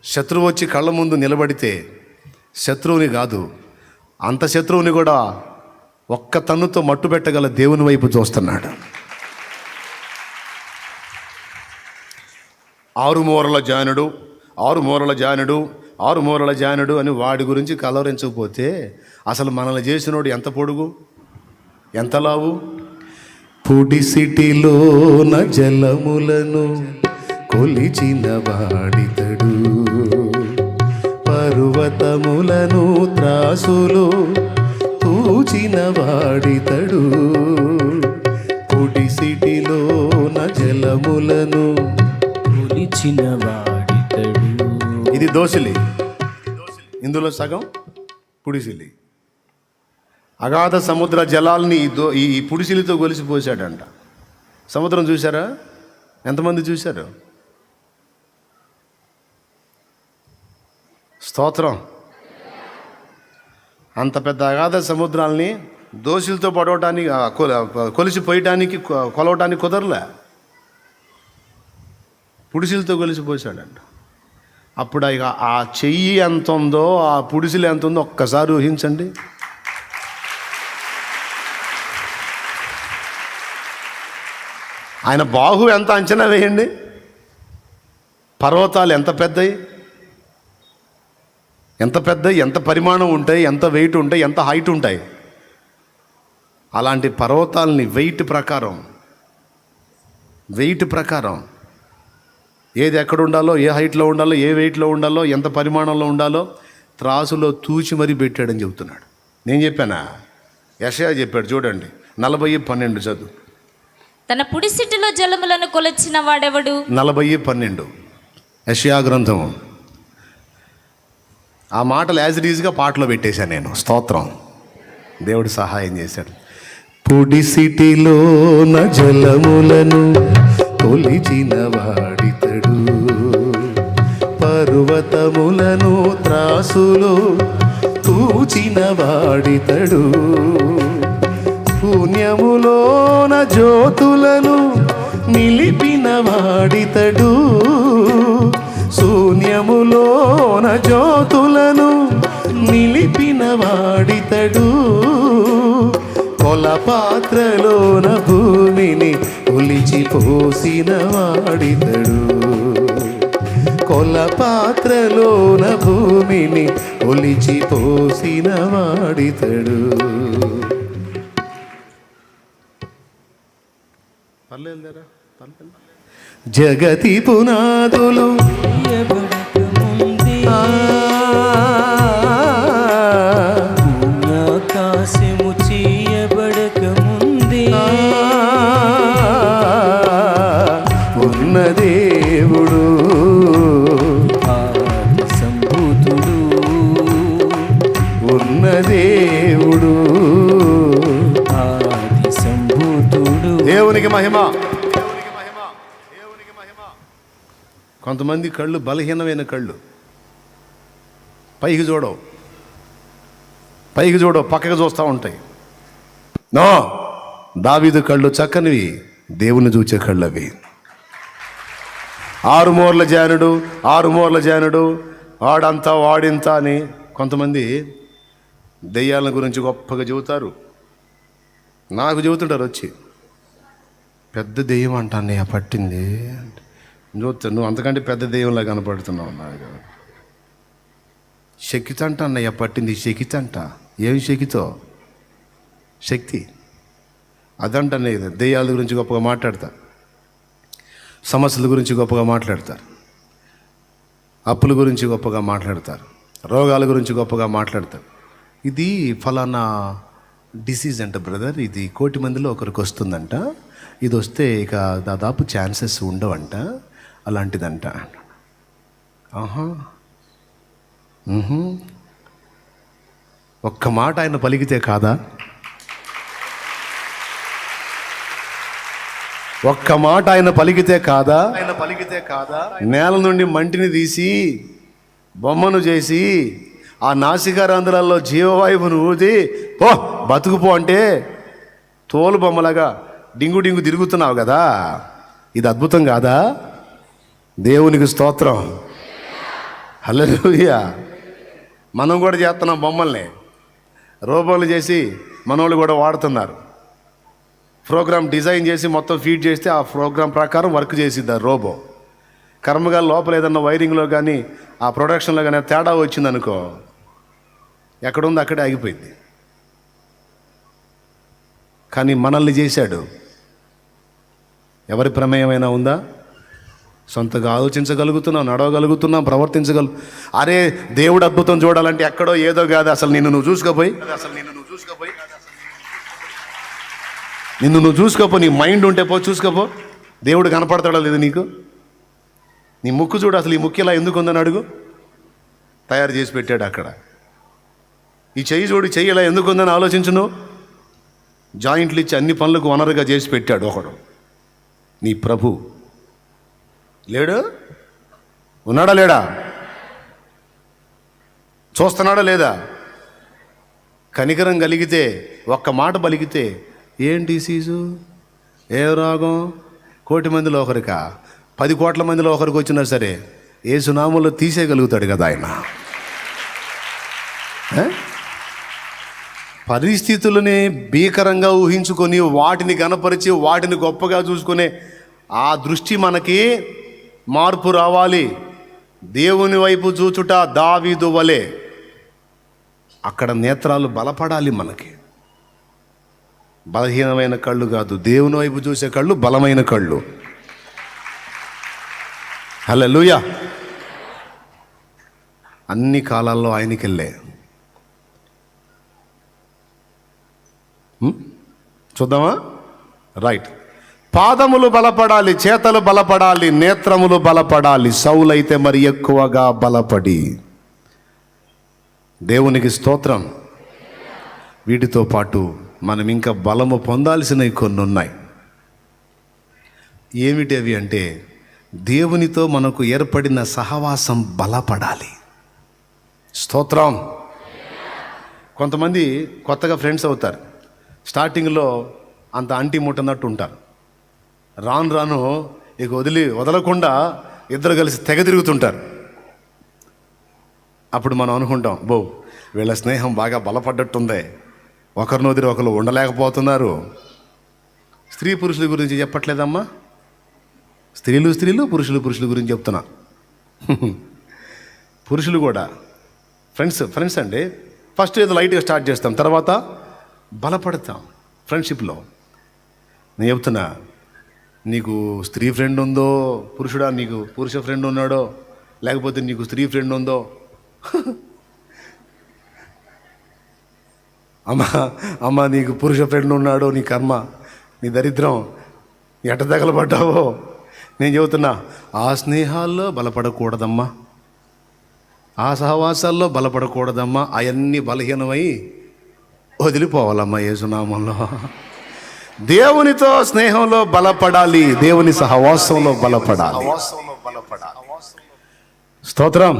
శత్రువు వచ్చి కళ్ళ ముందు నిలబడితే శత్రువుని కాదు, అంత శత్రువుని కూడా ఒక్క తన్నుతో మట్టు పెట్టగల దేవుని వైపు చూస్తున్నాడు. ఆరుమూరల జానుడు అని వాడి గురించి కలవరించకపోతే అసలు మనల్ని చేసినోడు ఎంత పొడుగు, ఎంత లావు. పుడిసిటిలోన జలములను కొలిచిన వాడితడు, పర్వతములను త్రాసులో తూచిన వాడితడు. పుడిసిటిలోన జలములను కొలిచిన వాడితడు. ఇది దోసిలి, ఇందులో సగం పుడిసిలి. అగాధ సముద్ర జలాల్ని ఈ పుడిసిలితో గొలిసిపోసాడంట. సముద్రం చూసారా? ఎంతమంది చూశారు? స్తోత్రం. అంత పెద్ద అగాధ సముద్రాల్ని దోషులతో పడవటానికి కొలిసిపోయటానికి కొలవటానికి కుదరలే, పుడిసిలతో కొలిసిపోసాడంట. అప్పుడు ఇక ఆ చెయ్యి ఎంత ఉందో, ఆ పుడిసిలు ఎంత ఉందో ఒక్కసారి ఊహించండి. ఆయన బాహు ఎంత అంచనా వేయండి. పర్వతాలు ఎంత పెద్దవి, ఎంత పరిమాణం ఉంటాయి, ఎంత వెయిట్ ఉంటాయి, ఎంత హైట్ ఉంటాయి. అలాంటి పర్వతాలని వెయిట్ ప్రకారం ఏది ఎక్కడ ఉండాలో, ఏ హైట్లో ఉండాలో, ఏ వెయిట్లో ఉండాలో, ఎంత పరిమాణంలో ఉండాలో త్రాసులో తూచి మరీ పెట్టాడని చెబుతున్నాడు. నేను చెప్పానా? యెషయా చెప్పాడు. చూడండి 40:12 చదువు. తన పుడిసిటిలో జలములను కొలిచిన వాడెవడు? 40:12 యెషయా గ్రంథం. ఆ మాటలు యాజ్ ఇట్ ఈజ్గా పాటలో పెట్టేశాను నేను. స్తోత్రం. దేవుడు సహాయం చేశాడు. పుడిసిటిలోన జలములను కొలిచిన వాడితడు, పర్వతములను త్రాసులో తూచిన వాడితడు. పుణ్యములోన జ్యోతులను నిలిపిన వాడితడు, శూన్యములోన జ్యోతులను నిలిపిన వాడితడు. కొలపాత్రలోన భూమిని ఒలిచిపోసిన వాడితడు, కొలపాత్రలోన భూమిని ఒలిచిపోసిన వాడితడు. జగతి పునాదులు ఆకాశము చేయబడక ముందే ఉన్న దేవుడు, ఆది సంభూతుడు, ఉన్న దేవుడు, ఆది సంభూతుడు. దేవునికి మహిమ. కొంతమంది కళ్ళు బలహీనమైన కళ్ళు, పైకి చూడవు, పక్కకు చూస్తూ ఉంటాయి. నో, దావీదు కళ్ళు చక్కనివి, దేవుని చూచే కళ్ళు అవి. ఆరుమూరల జానుడు వాడంతా వాడింత అని కొంతమంది దెయ్యాల గురించి గొప్పగా చెబుతారు. నాకు చెబుతుంటారు వచ్చి, పెద్ద దెయ్యం అంటాన్నయ్య పట్టింది. చూస్తా, నువ్వు అంతకంటే పెద్ద దెయ్యంలా కనపడుతున్నావు. నాకు శక్తితంట అన్నయ్య పట్టింది. శక్తితంట ఏమి శక్తితో? శక్తి అదంటనే. దెయ్యాల గురించి గొప్పగా మాట్లాడతారు, సమస్యల గురించి గొప్పగా మాట్లాడతారు, అప్పుల గురించి గొప్పగా మాట్లాడతారు, రోగాల గురించి గొప్పగా మాట్లాడతారు. ఇది ఫలానా డిసీజ్ అంట బ్రదర్, ఇది 1,000,000 మందిలో ఒకరికి వస్తుందంట, ఇది వస్తే ఇక దాదాపు ఛాన్సెస్ ఉండవంట, అలాంటిదంట. ఆహా, ఒక్క మాట ఆయన పలికితే కాదా? ఒక్క మాట ఆయన పలికితే కాదా, నేల నుండి మంటిని తీసి బొమ్మను చేసి ఆ నాసికారంధ్రాల్లో జీవవాయువును ఊది ఓ బతుకుపో అంటే తోలు బొమ్మలాగా డింగు డింగు తిరుగుతున్నావు కదా, ఇది అద్భుతం కాదా? దేవునికి స్తోత్రం, హల్లెలూయా. మనం కూడా చేస్తున్నాం బొమ్మల్ని, రోబోలు చేసి మనోళ్ళు కూడా వాడుతున్నారు. ప్రోగ్రామ్ డిజైన్ చేసి మొత్తం ఫీడ్ చేస్తే ఆ ప్రోగ్రామ్ ప్రకారం వర్క్ చేసిద్ది ఆ రోబో. కర్మగా లోపల ఏదన్నా వైరింగ్లో కానీ ఆ ప్రొడక్షన్లో కానీ తేడా వచ్చిందనుకో, ఎక్కడుందో అక్కడే ఆగిపోయింది. కానీ మనల్ని చేశాడు. ఎవరి ప్రమేయమైనా ఉందా? సొంతగా ఆలోచించగలుగుతున్నాం, నడవగలుగుతున్నాం, అరే దేవుడు అద్భుతం చూడాలంటే ఎక్కడో ఏదో కాదు, అసలు నిన్ను నువ్వు చూసుకోపోయి నీ మైండ్ ఉంటే పో చూసుకోపో, దేవుడు కనపడతాడో లేదు నీకు? నీ ముక్కు చూడు, అసలు ఈ ముక్కు ఇలా ఎందుకు ఉందని అడుగు. తయారు చేసి పెట్టాడు అక్కడ. ఈ చెయ్యి చూడు, చెయ్యి ఇలా ఎందుకు ఉందని ఆలోచించును. జాయింట్లు ఇచ్చి అన్ని పనులకు వనరుగా చేసి పెట్టాడు ఒకడు, నీ ప్రభు. లేడు? ఉన్నాడా లేడా? చూస్తున్నాడా లేదా? కనికరం కలిగితే ఒక్క మాట పలికితే ఏం డిసీజు, ఏ రోగం, 1 కోటి మందిలో ఒకరికా 10 కోట్ల మందిలో ఒకరికి వచ్చినా సరే యేసు నామములో తీసేయగలుగుతాడు కదా ఆయన. పరిస్థితులని భీకరంగా ఊహించుకొని వాటిని గణపరిచి వాటిని గొప్పగా చూసుకునే ఆ దృష్టి మనకి మార్పు రావాలి. దేవుని వైపు చూచుట దావీదు వలె అక్కడ నేత్రాలు బలపడాలి. మనకి బలహీనమైన కళ్ళు కాదు, దేవుని వైపు చూసే కళ్ళు బలమైన కళ్ళు. హల్లెలూయా. అన్ని కాలాల్లో ఆయనకెళ్ళే. చూద్దామా? రైట్. పాదములు బలపడాలి, చేతలు బలపడాలి, నేత్రములు బలపడాలి. సౌలైతే మరి ఎక్కువగా బలపడి. దేవునికి స్తోత్రం. వీటితో పాటు మనం ఇంకా బలము పొందాల్సినవి కొన్ని ఉన్నాయి. ఏమిటవి అంటే, దేవునితో మనకు ఏర్పడిన సహవాసం బలపడాలి. స్తోత్రం. కొంతమంది కొత్తగా ఫ్రెండ్స్ అవుతారు. స్టార్టింగ్లో అంత అంటి ముట్టనట్టు ఉంటారు. రాను రాను ఇక వదలకుండా ఇద్దరు కలిసి తెగ తిరుగుతుంటారు. అప్పుడు మనం అనుకుంటాం, వీళ్ళ స్నేహం బాగా బలపడ్డట్టుందే, ఒకరిని వదిలి ఒకరు ఉండలేకపోతున్నారు. స్త్రీ పురుషుల గురించి చెప్పట్లేదమ్మా, స్త్రీలు పురుషుల గురించి చెప్తున్నా. పురుషులు కూడా ఫ్రెండ్స్ అండి. ఫస్ట్ ఏదో లైట్గా స్టార్ట్ చేస్తాం, తర్వాత బలపడతాం ఫ్రెండ్షిప్లో. నేను చెప్తున్నా, నీకు స్త్రీ ఫ్రెండ్ ఉందో, పురుషుడా నీకు పురుష ఫ్రెండ్ ఉన్నాడో, లేకపోతే నీకు స్త్రీ ఫ్రెండ్ ఉందో, అమ్మ నీకు పురుష ఫ్రెండ్ ఉన్నాడో, నీ కర్మ, నీ దరిద్రం, ఎట తగలబడ్డావో. నేను చెబుతున్నా, ఆ స్నేహాల్లో బలపడకూడదమ్మా, ఆ సహవాసాల్లో బలపడకూడదమ్మా. అవన్నీ బలహీనమై వదిలిపోవాలమ్మా యేసునామంలో. దేవునితో స్నేహంలో బలపడాలి, దేవుని సహవాసంలో బలపడాలి. స్తోత్రం.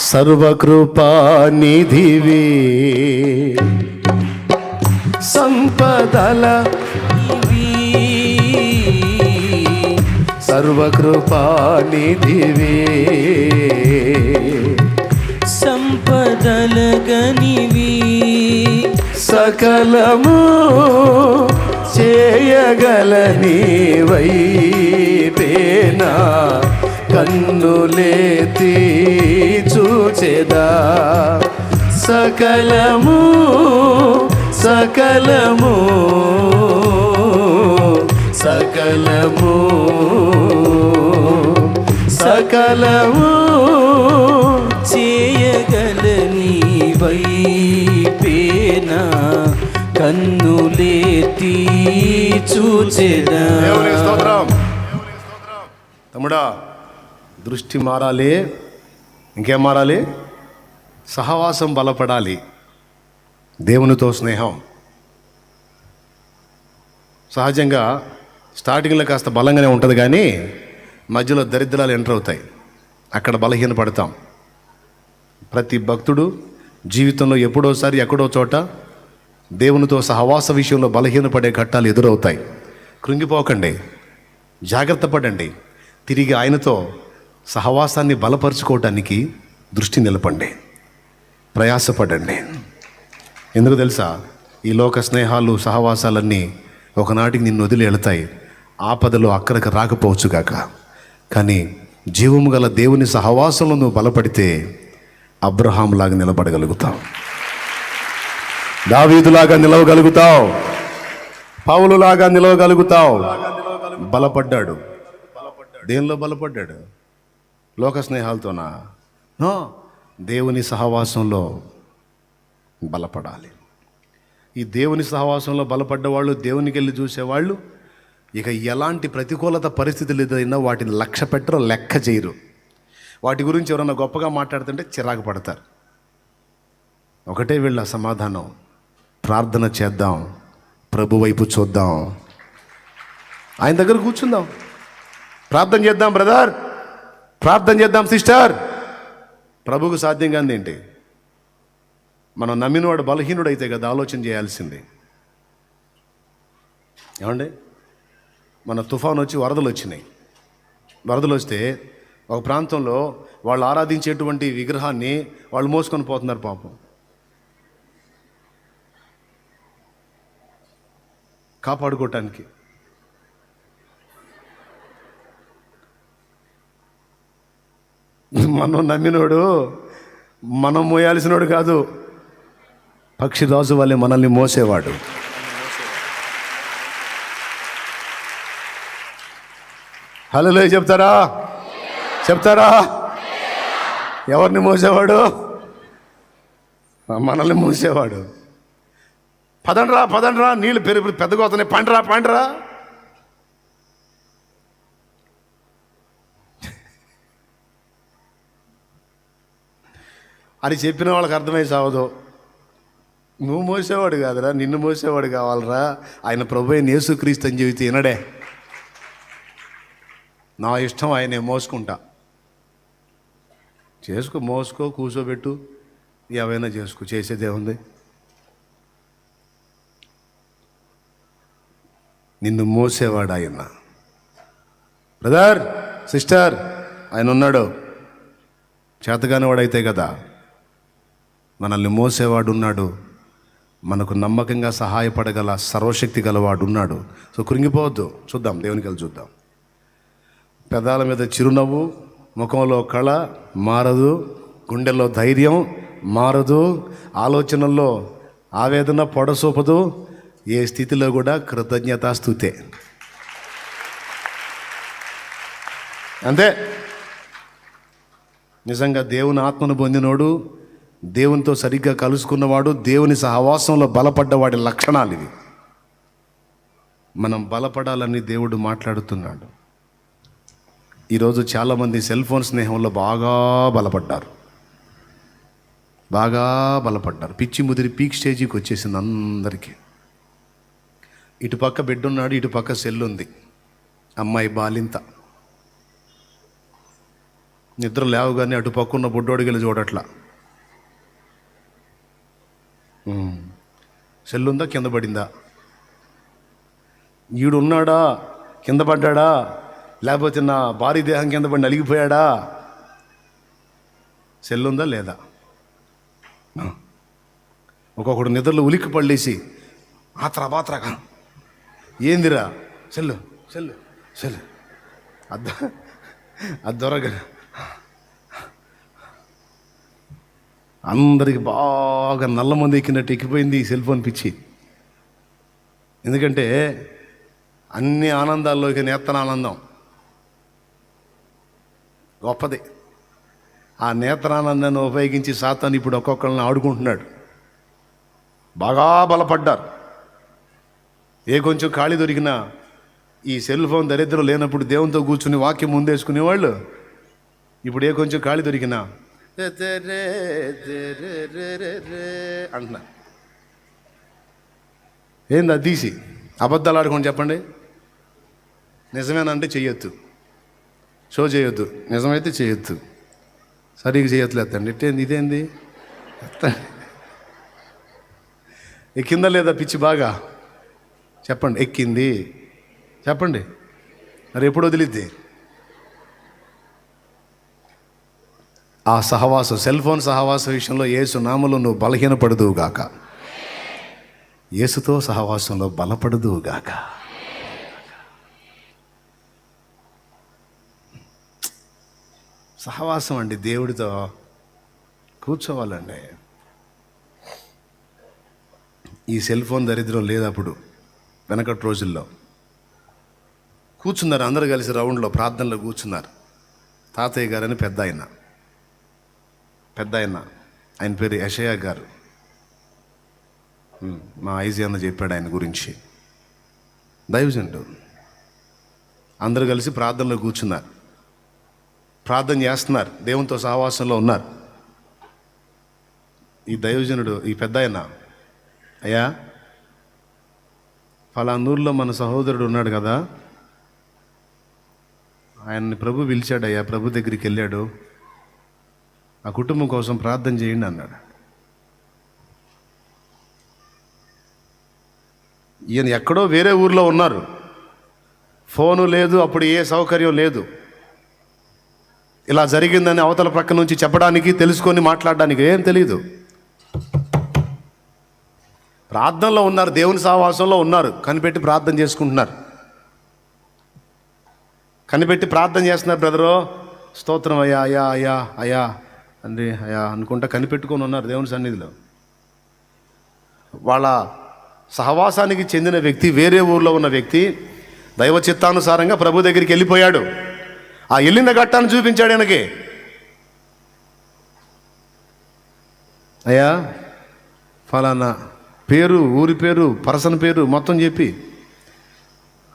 సర్వకృపానిధివే, సంపదల సర్వకృపానిధివే, సంపదల గనివి, సకలము చేయగల నీవైపేనా కన్నులేతి చూచెదా. సకలము సకలము సకలము సకలము చేయగల నీవైపేనా కన్నులేతి చూచెదా. తమ్ముడా, దృష్టి మారాలి. ఇంకేం మారాలి? సహవాసం బలపడాలి, దేవునితో స్నేహం. సహజంగా స్టార్టింగ్లో కాస్త బలంగానే ఉంటుంది, కానీ మధ్యలో దరిద్రాలు ఎంటర్ అవుతాయి, అక్కడ బలహీన పడతాం. ప్రతి భక్తుడు జీవితంలో ఎప్పుడోసారి ఎక్కడో చోట దేవునితో సహవాస విషయంలో బలహీనపడే ఘట్టాలు ఎదురవుతాయి. కృంగిపోకండి, జాగ్రత్త పడండి. తిరిగి ఆయనతో సహవాసాన్ని బలపరుచుకోవటానికి దృష్టి నిలపండి, ప్రయాసపడండి. ఎందుకు తెలుసా? ఈ లోక స్నేహాలు సహవాసాలన్నీ ఒకనాటికి నిన్ను వదిలి వెళతాయి, ఆపదలో అక్కడికి రాకపోవచ్చుగాక. కానీ జీవము గల దేవుని సహవాసంలో నువ్వు బలపడితే అబ్రహాంలాగా నిలబడగలుగుతావు, దావీదులాగా నిలవగలుగుతావు, పౌలులాగా నిలవగలుగుతావు. బలపడ్డాడు. దేనిలో బలపడ్డాడు? లోక స్నేహాలతోనా? నో, దేవుని సహవాసంలో బలపడాలి. ఈ దేవుని సహవాసంలో బలపడ్డవాళ్ళు, దేవునికి వెళ్ళి చూసేవాళ్ళు ఇక ఎలాంటి ప్రతికూలత పరిస్థితులు ఎదురైనా వాటిని లక్ష్య పెట్టరు, లెక్క చేయరు. వాటి గురించి ఎవరన్నా గొప్పగా మాట్లాడుతుంటే చిరాకు పడతారు. ఒకటే వీళ్ళ సమాధానం, ప్రార్థన చేద్దాం, ప్రభు వైపు చూద్దాం, ఆయన దగ్గర కూర్చుందాం, ప్రార్థన చేద్దాం బ్రదర్, ప్రార్థన చేద్దాం సిస్టర్. ప్రభువుకు సాధ్యం కాదు ఏంటి? మనం నమ్మినవాడు బలహీనుడు అయితే కదా ఆలోచన చేయాల్సింది. ఏమండి, మన తుఫాను వచ్చి వరదలు వచ్చినాయి. వరదలు వస్తే ఒక ప్రాంతంలో వాళ్ళు ఆరాధించేటువంటి విగ్రహాన్ని వాళ్ళు మోసుకొని పోతున్నారు పాపం. కాపాడుకోవటానికి మనం నమ్మినోడు మనం మోయాల్సినోడు కాదు, పక్షిరాజు వల్లే మనల్ని మోసేవాడు. హల్లెలూయా చెప్తారా? చెప్తారా? ఎవరిని మోసేవాడు? మనల్ని మోసేవాడు. పదండ్రా పదండ్రా, నీళ్ళు పెద్దగా అవుతున్నాయి, పండ్రా పండ్రా. అని చెప్పిన వాళ్ళకి అర్థమై సావదు. నువ్వు మోసేవాడు కాదురా, నిన్ను మోసేవాడు కావాలరా. ఆయన ప్రభు అయిన యేసుక్రీస్తు అని చెబితే వినడే. నా ఇష్టం, ఆయనే మోసుకుంటా. చేసుకో, మోసుకో, కూర్చోబెట్టు, ఏవైనా చేసుకో, చేసేదేముంది? నిన్ను మోసేవాడు ఆయన. బ్రదర్ సిస్టర్, ఆయన ఉన్నాడు. చేతగాని వాడైతే కదా, మనల్ని మోసేవాడు ఉన్నాడు, మనకు నమ్మకంగా సహాయపడగల సర్వశక్తి గలవాడు ఉన్నాడు. సో కృంగిపోవద్దు. చూద్దాం, దేవునికి వెళ్ళి చూద్దాం. పెదాల మీద చిరునవ్వు, ముఖంలో కళ మారదు, గుండెల్లో ధైర్యం మారదు, ఆలోచనల్లో ఆవేదన పొడసూపదు. ఏ స్థితిలో కూడా కృతజ్ఞతాస్తుతే. అంతే. నిజంగా దేవుని ఆత్మను పొందినోడు, దేవునితో సరిగ్గా కలుసుకున్నవాడు, దేవుని సహవాసంలో బలపడ్డవాడి లక్షణాలు ఇవి. మనం బలపడాలని దేవుడు మాట్లాడుతున్నాడు. ఈరోజు చాలామంది సెల్ ఫోన్ స్నేహంలో బాగా బలపడ్డారు, బాగా బలపడ్డారు. పిచ్చి ముదిరి పీక్ స్టేజీకి వచ్చేసింది అందరికీ. ఇటుపక్క బిడ్డ ఉన్నాడు, ఇటుపక్క సెల్ ఉంది. అమ్మాయి బాలింత. నిద్ర లేవగానే అటుపక్క ఉన్న బుడ్డోడికి వెళ్ళి చూడట్లా. సెల్లుందా, కింద పడిందా, ఈడున్నాడా, కింద పడ్డాడా, లేకపోతే నా భారీ దేహం కింద పడి నలిగిపోయాడా, సెల్లుందా లేదా. ఒక్కొక్కడు నిద్రలో ఉలిక్కి పడలేసి బాత్రాగా ఏందిరా, సెల్లు సెల్లు సెల్లు అద్దొరగా. అందరికి బాగా నల్ల మంది ఎక్కినట్టు ఎక్కిపోయింది ఈ సెల్ ఫోన్ పిచ్చి. ఎందుకంటే అన్ని ఆనందాల్లోకి నేత్రానందం గొప్పది. ఆ నేత్రానందాన్ని ఉపయోగించి సాతాను ఇప్పుడు ఒక్కొక్కరిని ఆడుకుంటున్నాడు. బాగా బలపడ్డారు. ఏ కొంచెం ఖాళీ దొరికినా ఈ సెల్ ఫోన్ దరిద్రం లేనప్పుడు దేవునితో కూర్చుని వాక్యం ముందేసుకునేవాళ్ళు ఇప్పుడు ఏ కొంచెం ఖాళీ దొరికినా అంటున్నా. ఏంది అది తీసి అబద్ధాలు ఆడుకోండి చెప్పండి. నిజమేనంటే చెయ్యొద్దు, షో చేయొద్దు, నిజమైతే చేయొద్దు. సరిగ్గా చేయట్లేదండి. ఇదేంది ఎక్కిందా లేదా పిచ్చి బాగా? చెప్పండి. ఎక్కింది చెప్పండి. మరి ఎప్పుడు వదిలిద్ది? ఆ సహవాసం, సెల్ ఫోన్ సహవాస విషయంలో యేసు నామములో నువ్వు బలహీనపడదువుగాక, యేసుతో సహవాసంలో బలపడదువుగాక. సహవాసం అండి, దేవుడితో కూర్చోవాలండి. ఈ సెల్ ఫోన్ దరిద్రం లేదు. అప్పుడు వెనకటి రోజుల్లో కూర్చున్నారు అందరూ కలిసి రౌండ్లో ప్రార్థనలో కూర్చున్నారు. తాతయ్య గారని పెద్ద ఆయన ఆయన పేరు యెషయా గారు. మా ఐజీ అన్న చెప్పాడు ఆయన గురించి. దైవజనుడు. అందరూ కలిసి ప్రార్థనలో కూర్చున్నారు, ప్రార్థన చేస్తున్నారు, దేవునితో సహవాసంలో ఉన్నారు. ఈ దైవజనుడు, ఈ పెద్ద ఆయన, అయ్యా ఫలానూరులో మన సహోదరుడు ఉన్నాడు కదా, ఆయన్ని ప్రభు పిలిచాడయ్యా, ప్రభు దగ్గరికి వెళ్ళాడు, ఆ కుటుంబం కోసం ప్రార్థన చేయండి అన్నాడు. ఈయన ఎక్కడో వేరే ఊర్లో ఉన్నారు, ఫోను లేదు, అప్పుడు ఏ సౌకర్యం లేదు. ఇలా జరిగిందని అవతల ప్రక్క నుంచి చెప్పడానికి, తెలుసుకొని మాట్లాడడానికి ఏం తెలియదు. ప్రార్థనలో ఉన్నారు, దేవుని సహవాసంలో ఉన్నారు, కనిపెట్టి ప్రార్థన చేసుకుంటున్నారు. కనిపెట్టి ప్రార్థన చేస్తున్నారు. బ్రదరో స్తోత్రం అయ్యా, అయ్యా అయ్యా అయ్యా అండి, అయ్యా అనుకుంటా కనిపెట్టుకొని ఉన్నారు దేవుని సన్నిధిలో. వాళ్ళ సహవాసానికి చెందిన వ్యక్తి, వేరే ఊర్లో ఉన్న వ్యక్తి దైవ చిత్తానుసారంగా ప్రభు దగ్గరికి వెళ్ళిపోయాడు. ఆ వెళ్ళిన ఘట్టాన్ని చూపించాడు ఆయనకి. అయ్యా ఫలానా పేరు, ఊరి పేరు, పర్సన్ పేరు మొత్తం చెప్పి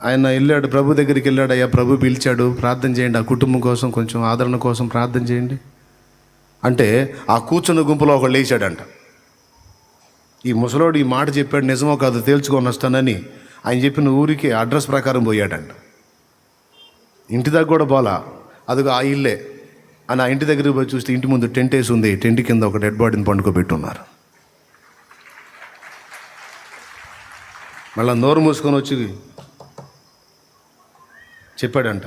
ఆయన వెళ్ళాడు, ప్రభు దగ్గరికి వెళ్ళాడు. అయ్యా ప్రభు పిలిచాడు, ప్రార్థన చేయండి, ఆ కుటుంబం కోసం కొంచెం ఆదరణ కోసం ప్రార్థన చేయండి అంటే ఆ కూర్చున్న గుంపులో ఒకడు లేచాడంట. ఈ ముసలోడు ఈ మాట చెప్పాడు, నిజమో కాదు తేల్చుకొని వస్తానని ఆయన చెప్పిన ఊరికి అడ్రస్ ప్రకారం పోయాడంట. ఇంటి దగ్గర కూడా పోలా, అదిగో ఆ ఇల్లే అని ఆ ఇంటి దగ్గరికి పోయి చూస్తే ఇంటి ముందు టెంట్ వేసి ఉంది, టెంట్ కింద ఒక డెడ్ బాడీని పండుకోబెట్టున్నారు. మళ్ళీ నోరు మూసుకొని వచ్చి చెప్పాడంట,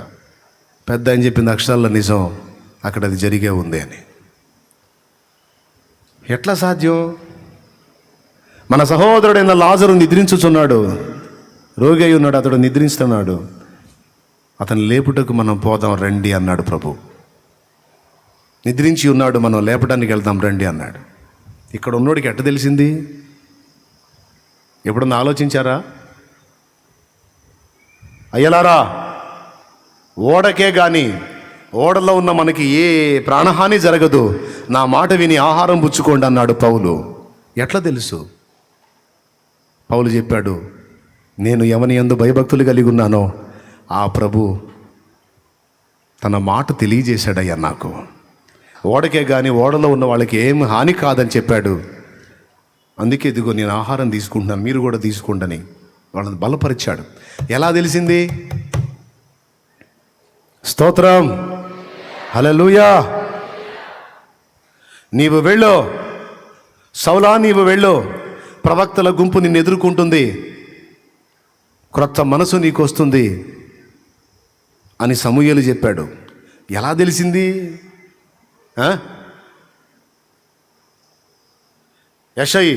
పెద్ద ఆయన చెప్పింది అక్షరాల్లో నిజం, అక్కడ అది జరిగే ఉంది అని. ఎట్లా సాధ్యం? మన సహోదరుడైన లాజరు నిద్రించుచున్నాడు, రోగి అయి ఉన్నాడు, అతడు నిద్రిస్తున్నాడు, అతను లేపుటకు మనం పోదాం రండి అన్నాడు ప్రభు. నిద్రించి ఉన్నాడు, మనం లేపడానికి వెళ్దాం రండి అన్నాడు. ఇక్కడ ఉన్నోడికి ఎట్ట తెలిసింది? ఎప్పుడన్నా ఆలోచించారా? అయ్యలారా, ఓడకే కానీ ఓడలో ఉన్న మనకి ఏ ప్రాణహాని జరగదు, నా మాట విని ఆహారం పుచ్చుకోండి అన్నాడు పౌలు. ఎట్లా తెలుసు? పౌలు చెప్పాడు, నేను ఎవని యందు భయభక్తులు కలిగి ఉన్నానో ఆ ప్రభు తన మాట తెలియజేశాడయ్యా నాకు. ఓడకే కానీ ఓడలో ఉన్న వాళ్ళకి ఏం హాని కాదని చెప్పాడు. అందుకే ఇదిగో నేను ఆహారం తీసుకుంటున్నాను, మీరు కూడా తీసుకోండి వాళ్ళని బలపరిచాడు. ఎలా తెలిసింది? స్తోత్రం, హల్లెలూయా. నీవు వెళ్ళు సౌలా, నీవు వెళ్ళు, ప్రవక్తల గుంపు నిన్ను ఎదుర్కొంటుంది, క్రొత్త మనసు నీకు వస్తుంది అని సమూయేలు చెప్పాడు. ఎలా తెలిసింది? యెషయి,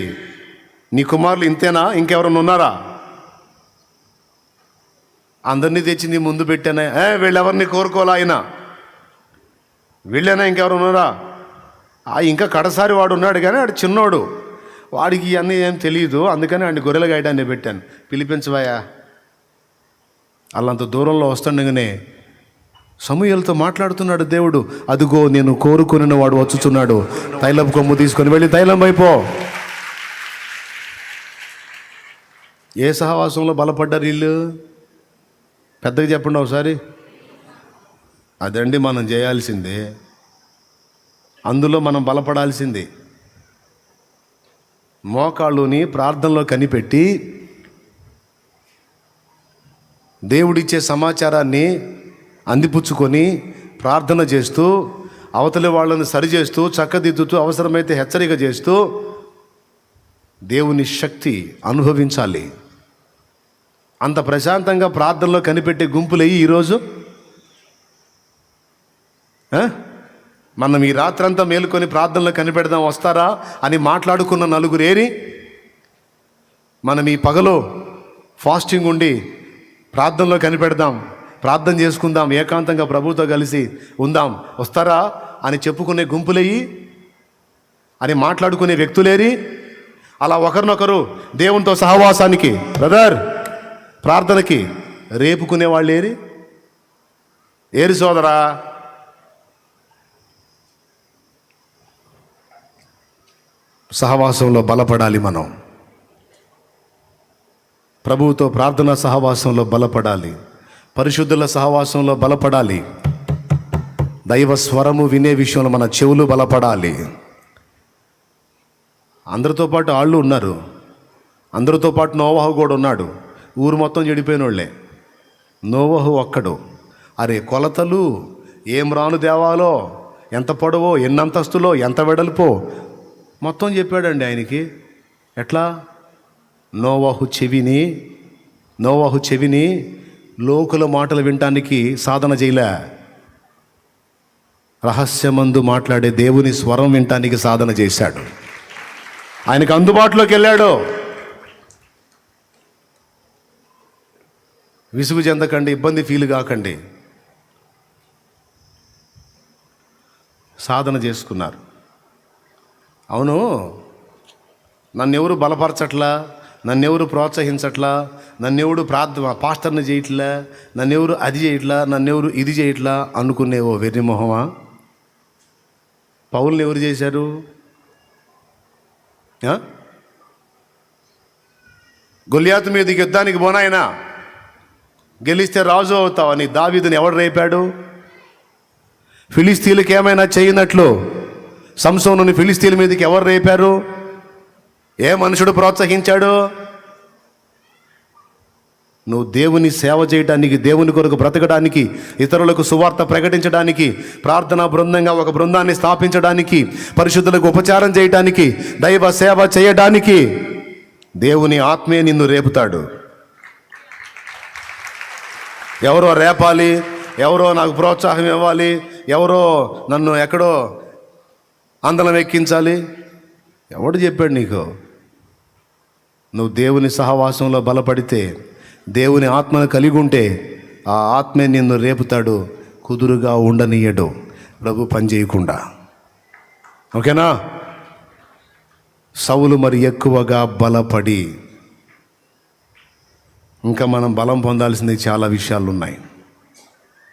నీ కుమారులు ఇంతేనా, ఇంకెవరన్నా ఉన్నారా? అందరినీ తెచ్చి నీ ముందు పెట్టానే, వీళ్ళెవరిని కోరుకోవాలా ఆయన, వీళ్ళైనా ఇంకెవరు ఉన్నారా? ఇంకా కడసారి వాడు ఉన్నాడు కానీ వాడు చిన్నోడు, వాడికి ఇవన్నీ ఏం తెలియదు, అందుకని వాడిని గొర్రెల గాయడాన్ని పెట్టాను, పిలిపించవాయా. అల్లంత దూరంలో వస్తుండగానే సమూయేలుతో మాట్లాడుతున్నాడు దేవుడు. అదిగో నేను కోరుకుని వాడు వచ్చుచున్నాడు, తైలపు కొమ్ము తీసుకొని వెళ్ళి తైలం అయిపో. ఏ సహవాసంలో బలపడ్డారు వీళ్ళు? పెద్దగా చెప్పండి ఒకసారి. అదండి మనం చేయాల్సిందే, అందులో మనం బలపడాల్సింది. మోకాళ్ళుని ప్రార్థనలో కనిపెట్టి దేవుడిచ్చే సమాచారాన్ని అందిపుచ్చుకొని ప్రార్థన చేస్తూ, అవతలి వాళ్ళని సరిచేస్తూ, చక్కదిద్దుతూ, అవసరమైతే హెచ్చరిక చేస్తూ దేవుని శక్తి అనుభవించాలి. అంత ప్రశాంతంగా ప్రార్థనలో కనిపెట్టే గుంపులయ్యి ఈరోజు మనం ఈ రాత్రంతా మేలుకొని ప్రార్థనలో కనిపెడదాం వస్తారా అని మాట్లాడుకున్న నలుగురు ఏరి, మనం ఈ పగలో ఫాస్టింగ్ ఉండి ప్రార్థనలో కనిపెడదాం, ప్రార్థన చేసుకుందాం, ఏకాంతంగా ప్రభుతో కలిసి ఉందాం, వస్తారా అని చెప్పుకునే గుంపులయ్యి అని మాట్లాడుకునే వ్యక్తులేరి, అలా ఒకరినొకరు దేవునితో సహవాసానికి, బ్రదర్ ప్రార్థనకి రేపుకునే వాళ్ళు ఏరి సోదరా. సహవాసంలో బలపడాలి. మనం ప్రభువుతో ప్రార్థనా సహవాసంలో బలపడాలి, పరిశుద్ధుల సహవాసంలో బలపడాలి, దైవ స్వరము వినే విషయంలో మన చెవులు బలపడాలి. అందరితో పాటు వాళ్ళు ఉన్నారు, అందరితో పాటు నోవహు కూడా ఉన్నాడు. ఊరు మొత్తం చెడిపోయిన వాళ్ళే, నోవహు ఒక్కడు. అరే కొలతలు ఏం రాను దేవాలో, ఎంత పొడవో, ఎన్ని అంతస్తులో, ఎంత వెడల్పో మొత్తం చెప్పాడండి ఆయనకి. ఎట్లా? నోవహు చెవిని లోకుల మాటలు వినటానికి సాధన చేయలే, రహస్యమందు మాట్లాడే దేవుని స్వరం వినటానికి సాధన చేశాడు. ఆయనకు అందుబాటులోకి వెళ్ళాడు. విసుగు చెందకండి, ఇబ్బంది ఫీల్ కాకండి. సాధన చేసుకున్నారు. అవును, నన్నెవరు బలపరచట్లా, నన్నెవరు ప్రోత్సహించట్లా, నన్నెవరు పాస్టర్ని చేయట్లా, నన్నెవరు అది చేయట్లా, నన్నెవరు ఇది చేయట్లా అనుకునేవో వెర్రి మొహమా. పౌల్ని ఎవరు చేశారు? గొల్యాతు మీదకి యుద్ధానికి పోనాయనా, గెలిస్తే రాజు అవుతావని దావీదుని ఎవడు రేపాడు? ఫిలిస్తీన్లకు ఏమైనా చేయనట్లు సంసోనుని ఫిలిస్తీన్ల మీదకి ఎవరు రేపారు? ఏ మనుషుడు ప్రోత్సహించాడు? నువ్వు దేవుని సేవ చేయడానికి, దేవుని కొరకు బ్రతకడానికి, ఇతరులకు సువార్త ప్రకటించడానికి, ప్రార్థనా బృందంగా ఒక బృందాన్ని స్థాపించడానికి, పరిశుద్ధులకు ఉపచారం చేయడానికి, దైవ సేవ చేయడానికి దేవుని ఆత్మే నిన్ను రేపుతాడు. ఎవరో రేపాలి, ఎవరో నాకు ప్రోత్సాహం ఇవ్వాలి, ఎవరో నన్ను ఎక్కడో అందలం ఎక్కించాలి, ఎవడు చెప్పాడు నీకు? నువ్వు దేవుని సహవాసంలో బలపడితే, దేవుని ఆత్మను కలిగి ఉంటే ఆ ఆత్మే నిన్ను రేపుతాడు, కుదురుగా ఉండనీయడు ప్రభు పని చేయకుండా. ఓకేనా? సౌలు మరి ఎక్కువగా బలపడి, ఇంకా మనం బలం పొందాల్సింది చాలా విషయాలు ఉన్నాయి.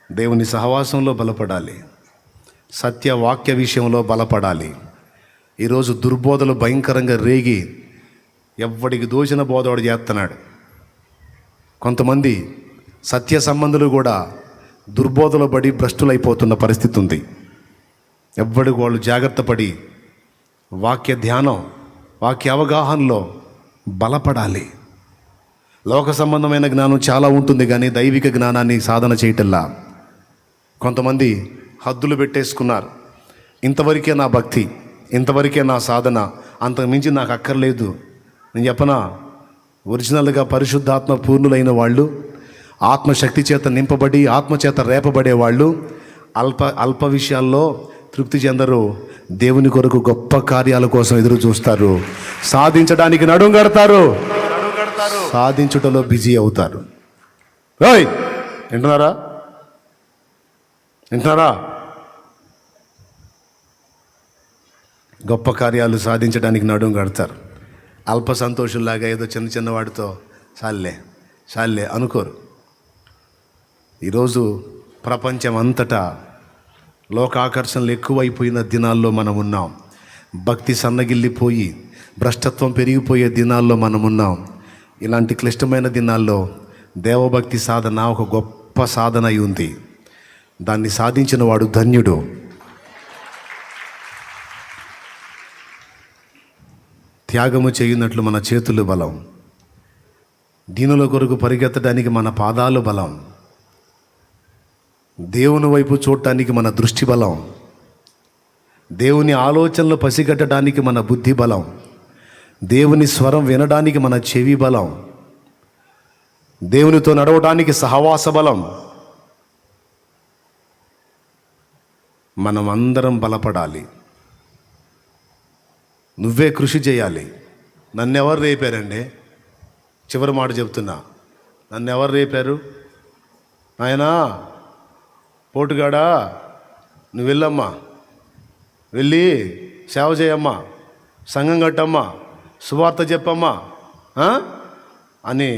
దేవుని సహవాసంలో బలపడాలి, సత్యవాక్య విషయంలో బలపడాలి. ఈరోజు దుర్బోధలు భయంకరంగా రేగి ఎవ్వడికి దోచిన బోధవాడు చేస్తున్నాడు. కొంతమంది సత్య సంబంధులు కూడా దుర్బోధలు పడి భ్రష్టులైపోతున్న పరిస్థితి ఉంది. ఎవ్వడికి వాళ్ళు జాగ్రత్త పడి వాక్య ధ్యానం, వాక్య అవగాహనలో బలపడాలి. లోక సంబంధమైన జ్ఞానం చాలా ఉంటుంది, కానీ దైవిక జ్ఞానాన్ని సాధన చేయటల్లా. కొంతమంది హద్దులు పెట్టేసుకున్నారు. ఇంతవరకే నా భక్తి, ఇంతవరకే నా సాధన, అంతకుమించి నాకు అక్కర్లేదు. నేను చెప్పనా, ఒరిజినల్గా పరిశుద్ధాత్మ పూర్ణులైన వాళ్ళు, ఆత్మశక్తి చేత నింపబడి ఆత్మచేత రేపబడే వాళ్ళు అల్ప విషయాల్లో తృప్తి చెందరు. దేవుని కొరకు గొప్ప కార్యాల కోసం ఎదురు చూస్తారు, సాధించడానికి నడుం కడతారు, సాధించుటలో బిజీ అవుతారు. వింటున్నారా? గొప్ప కార్యాలు సాధించడానికి నడుం కడతారు. అల్ప సంతోషుల్లాగా ఏదో చిన్న వాడితో చాలే అనుకోరు. ఈరోజు ప్రపంచం అంతటా లోకాకర్షణలు ఎక్కువైపోయిన దినాల్లో మనం ఉన్నాం. భక్తి సన్నగిల్లిపోయి భ్రష్టత్వం పెరిగిపోయే దినాల్లో మనం ఉన్నాం. ఇలాంటి క్లిష్టమైన దినాల్లో దేవభక్తి సాధన ఒక గొప్ప సాధన అయి ఉంది. దాన్ని సాధించిన వాడు ధన్యుడు. త్యాగము చేయనట్లు మన చేతులు బలం. దీనుల కొరకు పరిగెత్తడానికి మన పాదాలు బలం, దేవుని వైపు చూడటానికి మన దృష్టి బలం, దేవుని ఆలోచనలు పసిగట్టడానికి మన బుద్ధి బలం, దేవుని స్వరం వినడానికి మన చెవి బలం, దేవునితో నడవడానికి సహవాస బలం. మనం అందరం బలపడాలి. నువ్వే కృషి చేయాలి. నన్నెవరు రేపారండి? చివరి మాట చెప్తున్నా, నన్నెవరు రేపారు? నాయనా పోటుగాడా, నువ్వు వెళ్ళమ్మా, వెళ్ళి సేవ చేయమ్మా, సంఘం కట్టమ్మా, సువార్త చెప్పమ్మా అని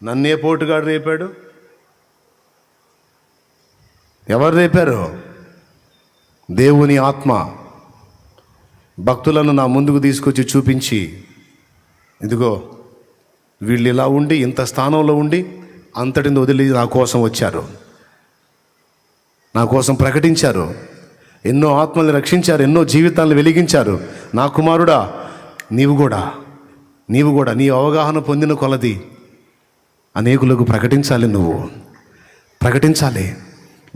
నన్నే పోటుగాడు రేపాడు? ఎవరు రేపారు? దేవుని ఆత్మ భక్తులను నా ముందుకు తీసుకొచ్చి చూపించి, ఇదిగో వీళ్ళు ఇలా ఉండి ఇంత స్థానంలో ఉండి అంతటిని వదిలి నా కోసం వచ్చారు, నా కోసం ప్రకటించారు, ఎన్నో ఆత్మల్ని రక్షించారు, ఎన్నో జీవితాలను వెలిగించారు. నా కుమారుడా, నీవు కూడా నీ అవగాహన పొందిన కొలది అనేకులకు ప్రకటించాలి. నువ్వు ప్రకటించాలి.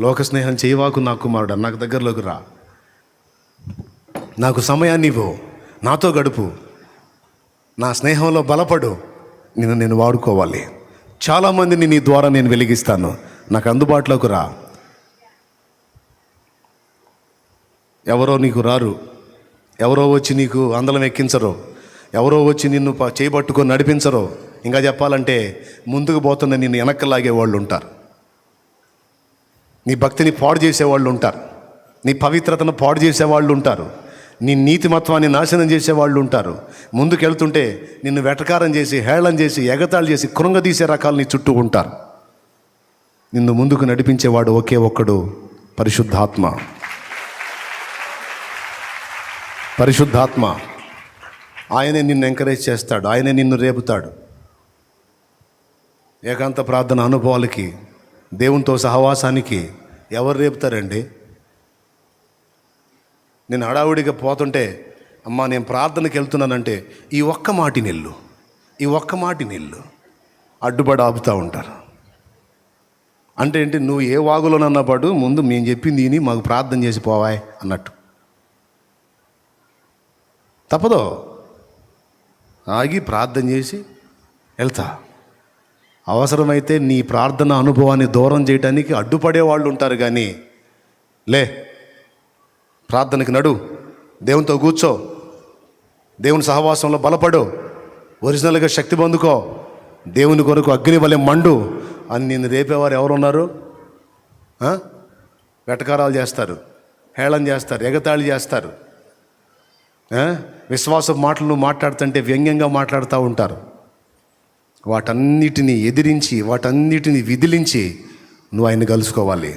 లోక స్నేహం చేయవాకు నా కుమారుడా, నాకు దగ్గరలోకి రా, నాకు సమయాన్ని ఇవ్వు, నాతో గడుపు, నా స్నేహంలో బలపడు, నేను వాడుకోవాలి. చాలామందిని నీ ద్వారా నేను వెలిగిస్తాను, నాకు అందుబాటులోకి రా. ఎవరో నీకు రారు, ఎవరో వచ్చి నీకు అందలం ఎక్కించరు, ఎవరో వచ్చి నిన్ను చేయబట్టుకొని నడిపించరు. ఇంకా చెప్పాలంటే ముందుకు పోతున్న నిన్ను వెనక్కి లాగే వాళ్ళు ఉంటారు, నీ భక్తిని పాడు చేసేవాళ్ళు ఉంటారు, నీ పవిత్రతను పాడు చేసేవాళ్ళు ఉంటారు, నీ నీతిమత్వాన్ని నాశనం చేసేవాళ్ళు ఉంటారు. ముందుకెళ్తుంటే నిన్ను వెటకారం చేసి, హేళన చేసి, ఎగతాళి చేసి, కృంగదీసే రకాలు నీ చుట్టూ ఉంటారు. నిన్ను ముందుకు నడిపించేవాడు ఒకే ఒక్కడు, పరిశుద్ధాత్మ. పరిశుద్ధాత్మ ఆయనే నిన్ను ఎంకరేజ్ చేస్తాడు, ఆయనే నిన్ను రేపుతాడు. ఏకాంత ప్రార్థన అనుభవాలకి, దేవునితో సహవాసానికి ఎవరు రేపుతారండి? నేను హడావుడిగా పోతుంటే, అమ్మా నేను ప్రార్థనకి వెళ్తున్నానంటే ఈ ఒక్క మాటి నిల్లు అడ్డుపడి ఆపుతూ ఉంటారు. అంటే ఏంటి? నువ్వు ఏ వాగులోనన్నా పడు, ముందు మేము చెప్పింది విని మాకు ప్రార్థన చేసి పోవాయ్ అన్నట్టు. తప్పదో, ఆగి ప్రార్థన చేసి వెళ్తా. అవసరమైతే నీ ప్రార్థన అనుభవాన్ని దూరం చేయడానికి అడ్డుపడే వాళ్ళు ఉంటారు. కానీ లే, ప్రార్థనకి నడు, దేవునితో కూర్చో, దేవుని సహవాసంలో బలపడు, ఒరిజినల్గా శక్తి పొందుకో, దేవుని కొరకు అగ్ని వలె మండు అని నిన్ను రేపేవారు ఎవరున్నారు? వెటకారాలు చేస్తారు, హేళన చేస్తారు, ఎగతాళి చేస్తారు, విశ్వాస మాటలు మాట్లాడుతుంటే వ్యంగ్యంగా మాట్లాడుతూ ఉంటారు. వాటన్నిటిని ఎదిరించి, వాటన్నిటిని విదిలించి నువ్వు ఆయన్ని కలుసుకోవాలి.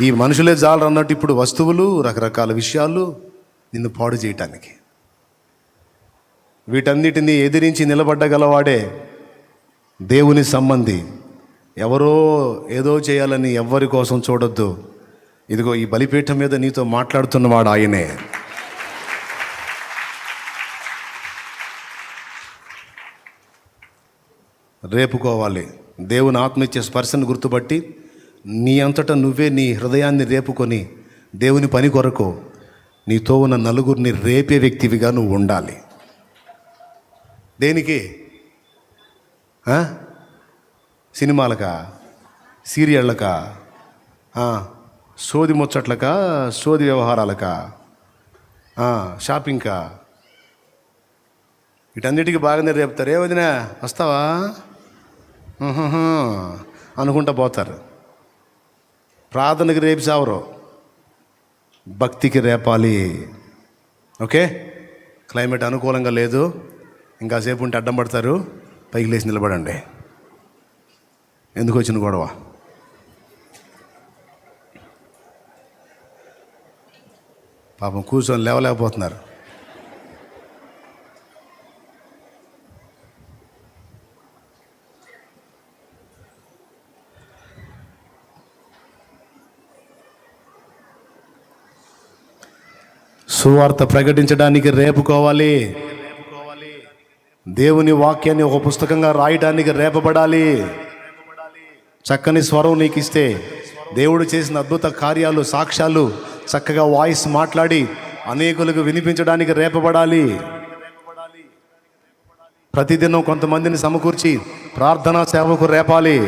ఈ మనుషులే జాలరు అన్నట్టు ఇప్పుడు వస్తువులు, రకరకాల విషయాలు నిన్ను పాడు చేయటానికి. వీటన్నిటిని ఎదిరించి నిలబడ్డగలవాడే దేవుని సంబంధి. ఎవరో ఏదో చేయాలని ఎవ్వరి కోసం చూడొద్దు. ఇదిగో ఈ బలిపీఠం మీద నీతో మాట్లాడుతున్నవాడు ఆయనే. రేపుకోవాలి. దేవుని ఆత్మ ఇచ్చే స్పర్శను గుర్తుపట్టి నీ అంతటా నువ్వే నీ హృదయాన్ని రేపుకొని దేవుని పని కొరకు నీతో ఉన్న నలుగురిని రేపే వ్యక్తివిగా నువ్వు ఉండాలి. దేనికి? సినిమాలకా, సీరియళ్ళకా, సోది ముచ్చట్లకా, సోది వ్యవహారాలకా, షాపింగ్కా, వీటన్నిటికీ బాగానే రేపుతారు. ఏ వదినా వస్తావా అనుకుంటా పోతారు. ప్రార్థనకి రేపు సావరు, భక్తికి రేపాలి. ఓకే, క్లైమేట్ అనుకూలంగా లేదు, ఇంకాసేపు ఉంటే అడ్డం పడతారు, పైకి లేచి నిలబడండి. ఎందుకు వచ్చిన గొడవ? పాపం కూర్చొని లేవలేకపోతున్నారు. సువార్త ప్రకటించడానికి రేపుకోవాలి. దేవుని వాక్యాన్ని ఒక పుస్తకంగా రాయడానికి రేపబడాలి. చక్కని స్వరం నీకు ఇస్తే దేవుడు చేసిన అద్భుత కార్యాలు, సాక్ష్యాలు చక్కగా వాయిస్ మాట్లాడి అనేకులకు వినిపించడానికి రేపబడాలి. ప్రతిదినం కొంతమందిని సమకూర్చి ప్రార్థనా సేవకు రేపాలి.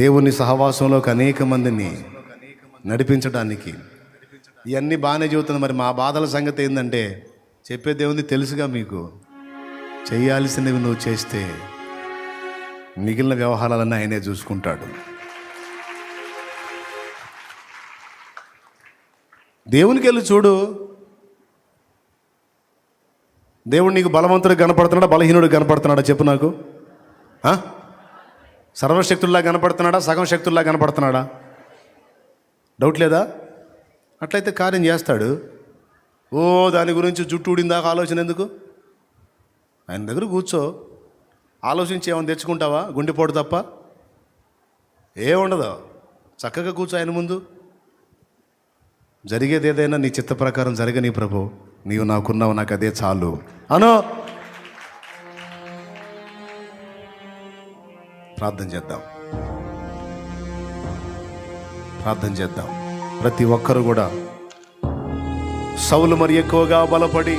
దేవుని సహవాసంలోకి అనేక మందిని నడిపించడానికి. ఇవన్నీ బాగానే చెబుతుంది. మరి మా బాధల సంగతి ఏంటంటే చెప్పే దేవుని తెలుసుగా మీకు. చేయాల్సినవి నువ్వు చేస్తే మిగిలిన వ్యవహారాలన్నీ ఆయనే చూసుకుంటాడు. దేవునికి వెళ్ళి చూడు. దేవుడు నీకు బలవంతుడు కనపడుతున్నాడా, బలహీనుడు కనపడుతున్నాడా చెప్పు నాకు. సర్వశక్తుల్లా కనపడుతున్నాడా, సగం శక్తుల్లా కనపడుతున్నాడా? డౌట్ లేదా? అట్లయితే కార్యం చేస్తాడు. దాని గురించి జుట్టు ఊడిందాక ఆలోచన ఎందుకు? ఆయన దగ్గర కూర్చో, ఆలోచించి ఏమైనా తెచ్చుకుంటావా? గుండెపోటు తప్ప ఏముండదు. చక్కగా కూర్చో ఆయన ముందు. జరిగేది ఏదైనా నీ చిత్త ప్రకారం జరగని ప్రభు, నీవు నాకున్నావు, నాకు అదే చాలు అను. ప్రార్థన చేద్దాం. ప్రతి ఒక్కరు కూడా సౌలు మరి ఎక్కువగా బలపడి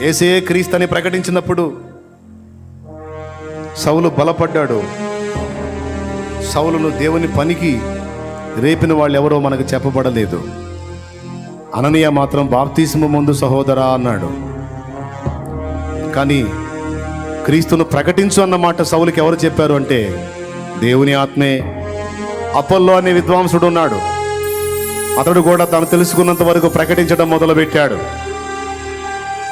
యేసే క్రీస్తుని ప్రకటించినప్పుడు సౌలు బలపడ్డాడు. సౌలును దేవుని పనికి రేపిన వాళ్ళు ఎవరో మనకు చెప్పబడలేదు. అననీయ మాత్రం బాప్తిస్ము ముందు సహోదరా అన్నాడు. కానీ క్రీస్తును ప్రకటించు అన్నమాట సౌలుకి ఎవరు చెప్పారు అంటే దేవుని ఆత్మే. అపోల్లో అనే విద్వాంసుడు ఉన్నాడు. అతడు కూడా తాను తెలుసుకున్నంత వరకు ప్రకటించడం మొదలుపెట్టాడు.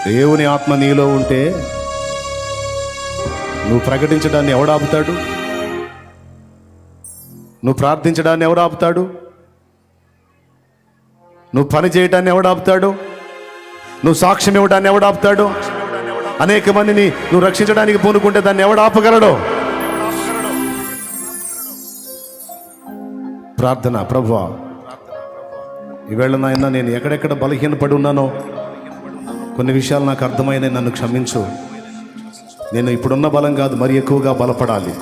దేవుని ఆత్మ నీలో ఉంటే నువ్వు ప్రకటించడాన్ని ఎవడు ఆపుతాడు? నువ్వు ప్రార్థించడాన్ని ఎవడు ఆపుతాడు? నువ్వు పని చేయడాన్ని ఎవడు ఆపుతాడు? నువ్వు సాక్ష్యం ఇవ్వడాన్ని ఎవడు ఆపుతాడు? అనేక మందిని నువ్వు రక్షించడానికి పూనుకుంటే దాన్ని ఎవడు ఆపగలడు? ప్రార్థన. ప్రభువా, ఈవేళ నాయన నేను ఎక్కడెక్కడ బలహీనపడి ఉన్నానో కొన్ని విషయాలు నాకు అర్థమైనవి, నన్ను క్షమించు. నేను ఇప్పుడున్న బలం కాదు, మరి ఎక్కువగా బలపడాలి.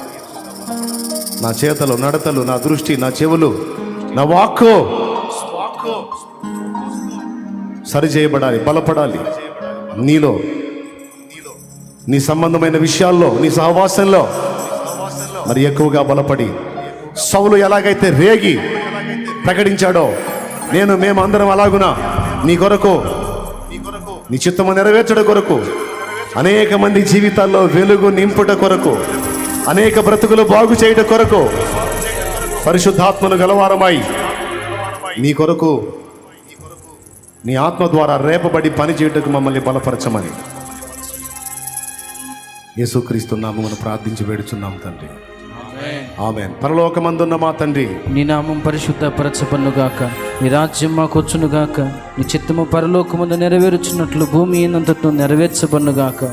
నా చేతలు, నడతలు, నా దృష్టి, నా చెవులు, నా వాక్కు సరి చేయబడాలి, బలపడాలి. నీలో, నీ సంబంధమైన విషయాల్లో, నీ సహవాసంలో మరి ఎక్కువగా బలపడి సౌలు ఎలాగైతే రేగి ప్రకటించాడో మేమందరం అలాగునా నీ కొరకు, నీ చిత్తము నెరవేర్చడం కొరకు, అనేక మంది జీవితాల్లో వెలుగు నింపుట కొరకు, అనేక బ్రతుకులు బాగు చేయడం కొరకు పరిశుద్ధాత్మను గలవారమై నీ కొరకు నీ ఆత్మ ద్వారా రేపబడి పని చేయటకు మమ్మల్ని బలపరచమని యేసుక్రీస్తు నామమున ప్రార్థించి వేడుచున్నాం తండ్రి. ఆమేన్. పరలోకమందున్న మా తండ్రి, నీ నామం పరిశుద్ధపరచబడునుగాక, నీ రాజ్యం మాకు వచ్చునుగాక, నీ చిత్తము పరలోకమందు నెరవేరుచున్నట్లు భూమి అంతటా నెరవేర్చబడునుగాక.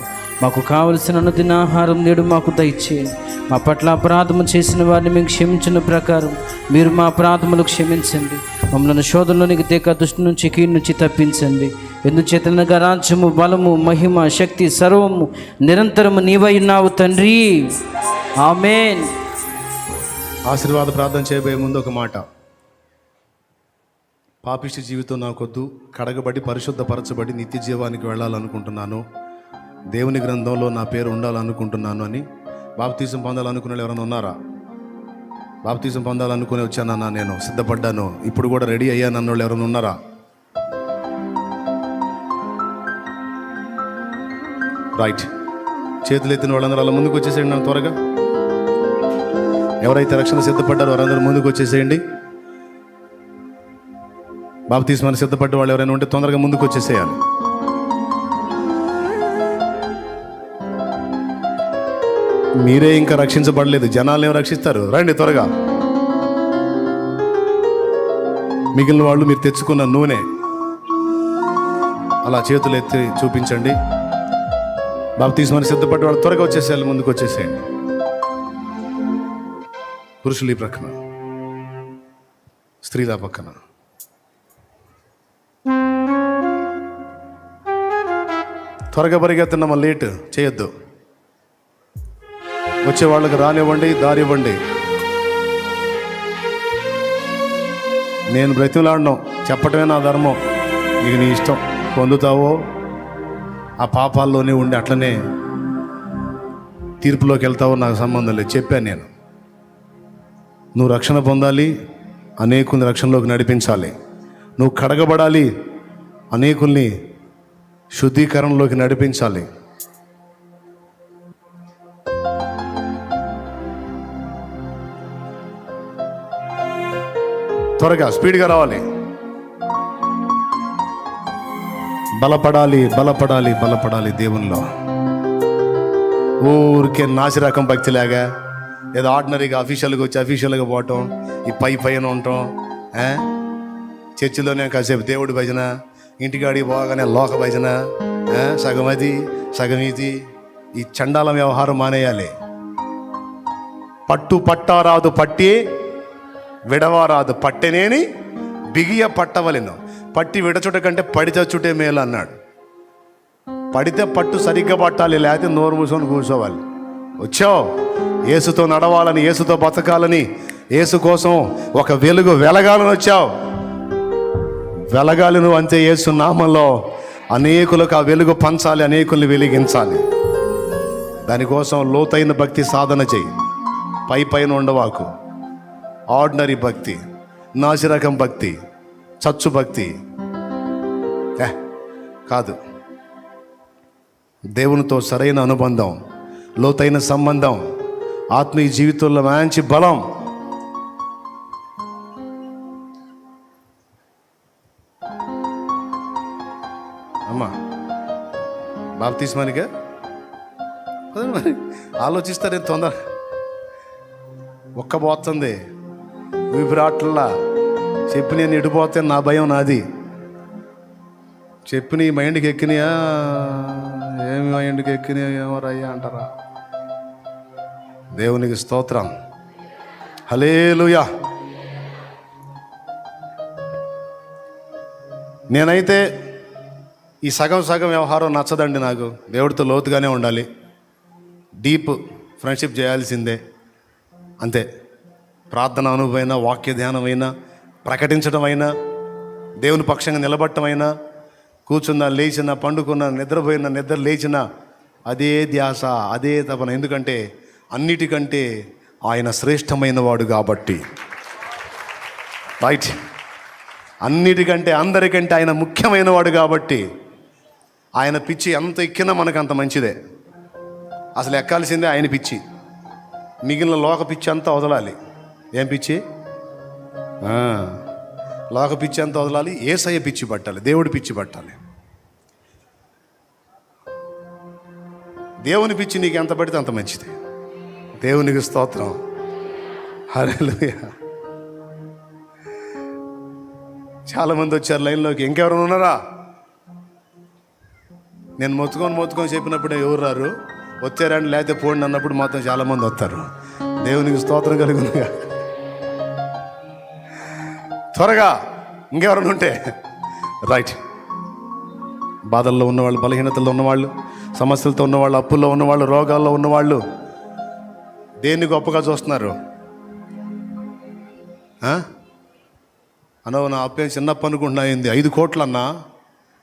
మాకు కావలసిన అనుదిన ఆహారం నేడు మాకు దయచేయండి. మా పట్ల అపరాధము చేసిన వారిని మేము క్షమించిన ప్రకారం మీరు మా అపరాధములు క్షమించండి. మమ్మల్ని శోధనలోనికి తేక దుష్టి నుంచి, కీడు నుంచి తప్పించండి. ఎందుచేతనగా రాజ్యము, బలము, మహిమ, శక్తి సర్వము నిరంతరము నీవై ఉన్నావు తండ్రి. ఆమేన్. ఆశీర్వాద ప్రార్థన చేయబోయే ముందు ఒక మాట. పాపిష్టి జీవితం నాకొద్దు, కడగబడి పరిశుద్ధపరచబడి నిత్య జీవానికి వెళ్ళాలనుకుంటున్నాను, దేవుని గ్రంథంలో నా పేరు ఉండాలనుకుంటున్నాను అని బాప్తీసం పొందాలనుకునే వాళ్ళు ఎవరైనా ఉన్నారా? బాప్తీసం పొందాలనుకుని వచ్చానన్నా, నేను సిద్ధపడ్డాను, ఇప్పుడు కూడా రెడీ అయ్యానన్న వాళ్ళు ఎవరైనా ఉన్నారా? రైట్. చేతులు ఎత్తిన వాళ్ళందరూ అలా ముందుకు వచ్చేసేయండి. నన్ను త్వరగా ఎవరైతే రక్షణ సిద్ధపడ్డారో వారందరూ ముందుకు వచ్చేసేయండి. బాప్తీస్మానికి సిద్ధపడ్డ వాళ్ళు ఎవరైనా ఉంటే తొందరగా ముందుకు వచ్చేసేయాలి. మీరే ఇంకా రక్షించబడలేదు, జనాలు ఏమో రక్షిస్తారు. రండి త్వరగా. మిగిలిన వాళ్ళు మీరు తెచ్చుకున్న నూనె అలా చేతులు ఎత్తి చూపించండి. బాప్తీస్మానికి సిద్ధపడ్డ వాళ్ళు త్వరగా వచ్చేసేయాలి, ముందుకు వచ్చేసేయండి. పురుషులు ఈ ప్రక్కన, స్త్రీల పక్కన. త్వరగా పరిగెత్తున్నామా, లేట్ చేయొద్దు. వచ్చే వాళ్ళకి రానివ్వండి, దారి ఇవ్వండి. నేను బ్రతిమలాడను, చెప్పటమే నా ధర్మం. ఇక నీ ఇష్టం, పొందుతావో ఆ పాపాల్లోనే ఉండి అట్లనే తీర్పులోకి వెళ్తావో నాకు సంబంధం లేదు. చెప్పాను నేను. నువ్వు రక్షణ పొందాలి, అనేకుల్ని రక్షణలోకి నడిపించాలి. నువ్వు కడగబడాలి, అనేకుల్ని శుద్ధీకరణలోకి నడిపించాలి. త్వరగా స్పీడ్గా రావాలి. బలపడాలి, బలపడాలి, బలపడాలి దేవునిలో. ఊరికే నాసిరకం భక్తిలాగా ఏదో ఆర్డినరీగా అఫీషియల్గా వచ్చి అఫీషియల్గా పోవటం, ఈ పైన ఉండటం, చర్చిలోనే కాసేపు దేవుడి భజన, ఇంటికాడికి పోగానే లోక భజన, సగం అది సగం ఇది. ఈ చండాల వ్యవహారం మానేయాలి. పట్టు పట్టారాదు పట్టి విడవారాదు పట్టెనేని బిగియ పట్టవలెను. పట్టి విడచుట కంటే పడి చచ్చుటే మేలు అన్నాడు. పడితే పట్టు సరిగ్గా పట్టాలి, లేకపోతే నోరు మూసుకొని కూర్చోవాలి. వచ్చావు యేసుతో నడవాలని, యేసుతో బతకాలని, యేసు కోసం ఒక వెలుగు వెలగాలని వచ్చావు. వెలగాలి నువ్వు అంతే. యేసు నామంలో అనేకులకు ఆ వెలుగు పంచాలి, అనేకుల్ని వెలిగించాలి. దానికోసం లోతైన భక్తి సాధన చెయ్యి. పైన ఉండవాకు. ఆర్డినరీ భక్తి, నాసిరకం భక్తి, చచ్చు భక్తి కాదు. దేవునితో సరైన అనుబంధం, లోతైన సంబంధం, ఆత్మీయ జీవితంలో మంచి బలం. అమ్మా బాప్తిస్మానిగా మరి ఆలోచిస్తారే తొందర. ఒక్కబోతుంది విభ్రాట్లా. చెప్పి నేను ఎడిపోతే నా భయం నాది. చెప్పి నీ మైండ్కి ఎక్కినాయా, ఏమి మైండ్కి ఎక్కినాయా ఏమరయ్యా అంటారా. దేవునికి స్తోత్రం, హల్లెలూయా. నేనైతే ఈ సగం వ్యవహారం నచ్చదండి నాకు. దేవుడితో లోతుగానే ఉండాలి, డీప్ ఫ్రెండ్షిప్ చేయాల్సిందే అంతే. ప్రార్థన అనుభవమైనా, వాక్య ధ్యానమైనా, ప్రకటించడం అయినా, దేవుని పక్షంగా నిలబడటం అయినా, కూర్చున్నా, లేచినా, పండుకున్నా, నిద్రపోయినా, నిద్ర లేచినా అదే ధ్యాస, అదే తపన. ఎందుకంటే అన్నిటికంటే ఆయన శ్రేష్టమైన వాడు కాబట్టి. రైట్. అన్నిటికంటే అందరికంటే ఆయన ముఖ్యమైన వాడు కాబట్టి ఆయన పిచ్చి ఎంత ఎక్కినా మనకు అంత మంచిదే. అసలు ఎక్కాల్సిందే ఆయన పిచ్చి. మిగిలిన లోక పిచ్చి అంతా వదలాలి. ఏం పిచ్చి? లోక పిచ్చి అంతా వదలాలి. యేసయ్య పిచ్చి పట్టాలి, దేవుడి పిచ్చి పట్టాలి. దేవుని పిచ్చి నీకు ఎంత పడితే అంత మంచిది. దేవునికి స్తోత్రం, హల్లెలూయా. చాలామంది వచ్చారు లైన్లోకి. ఇంకెవరైనా ఉన్నారా? నేను మొత్తుకొని చెప్పినప్పుడు ఎవరు రారు, వచ్చారండి లేకపోతే పోండి అన్నప్పుడు మాత్రం చాలామంది వస్తారు. దేవునికి స్తోత్రం కలుగునుగా. త్వరగా ఇంకెవరైనా ఉంటే రైట్. బాధల్లో ఉన్నవాళ్ళు, బలహీనతల్లో ఉన్నవాళ్ళు, సమస్యలతో ఉన్నవాళ్ళు, అప్పుల్లో ఉన్నవాళ్ళు, రోగాల్లో ఉన్నవాళ్ళు దేన్ని గొప్పగా చూస్తున్నారు? అనో నా అప్పేం చిన్నప్పు అనుకుంటున్నా. అయింది 5 కోట్లు అన్నా,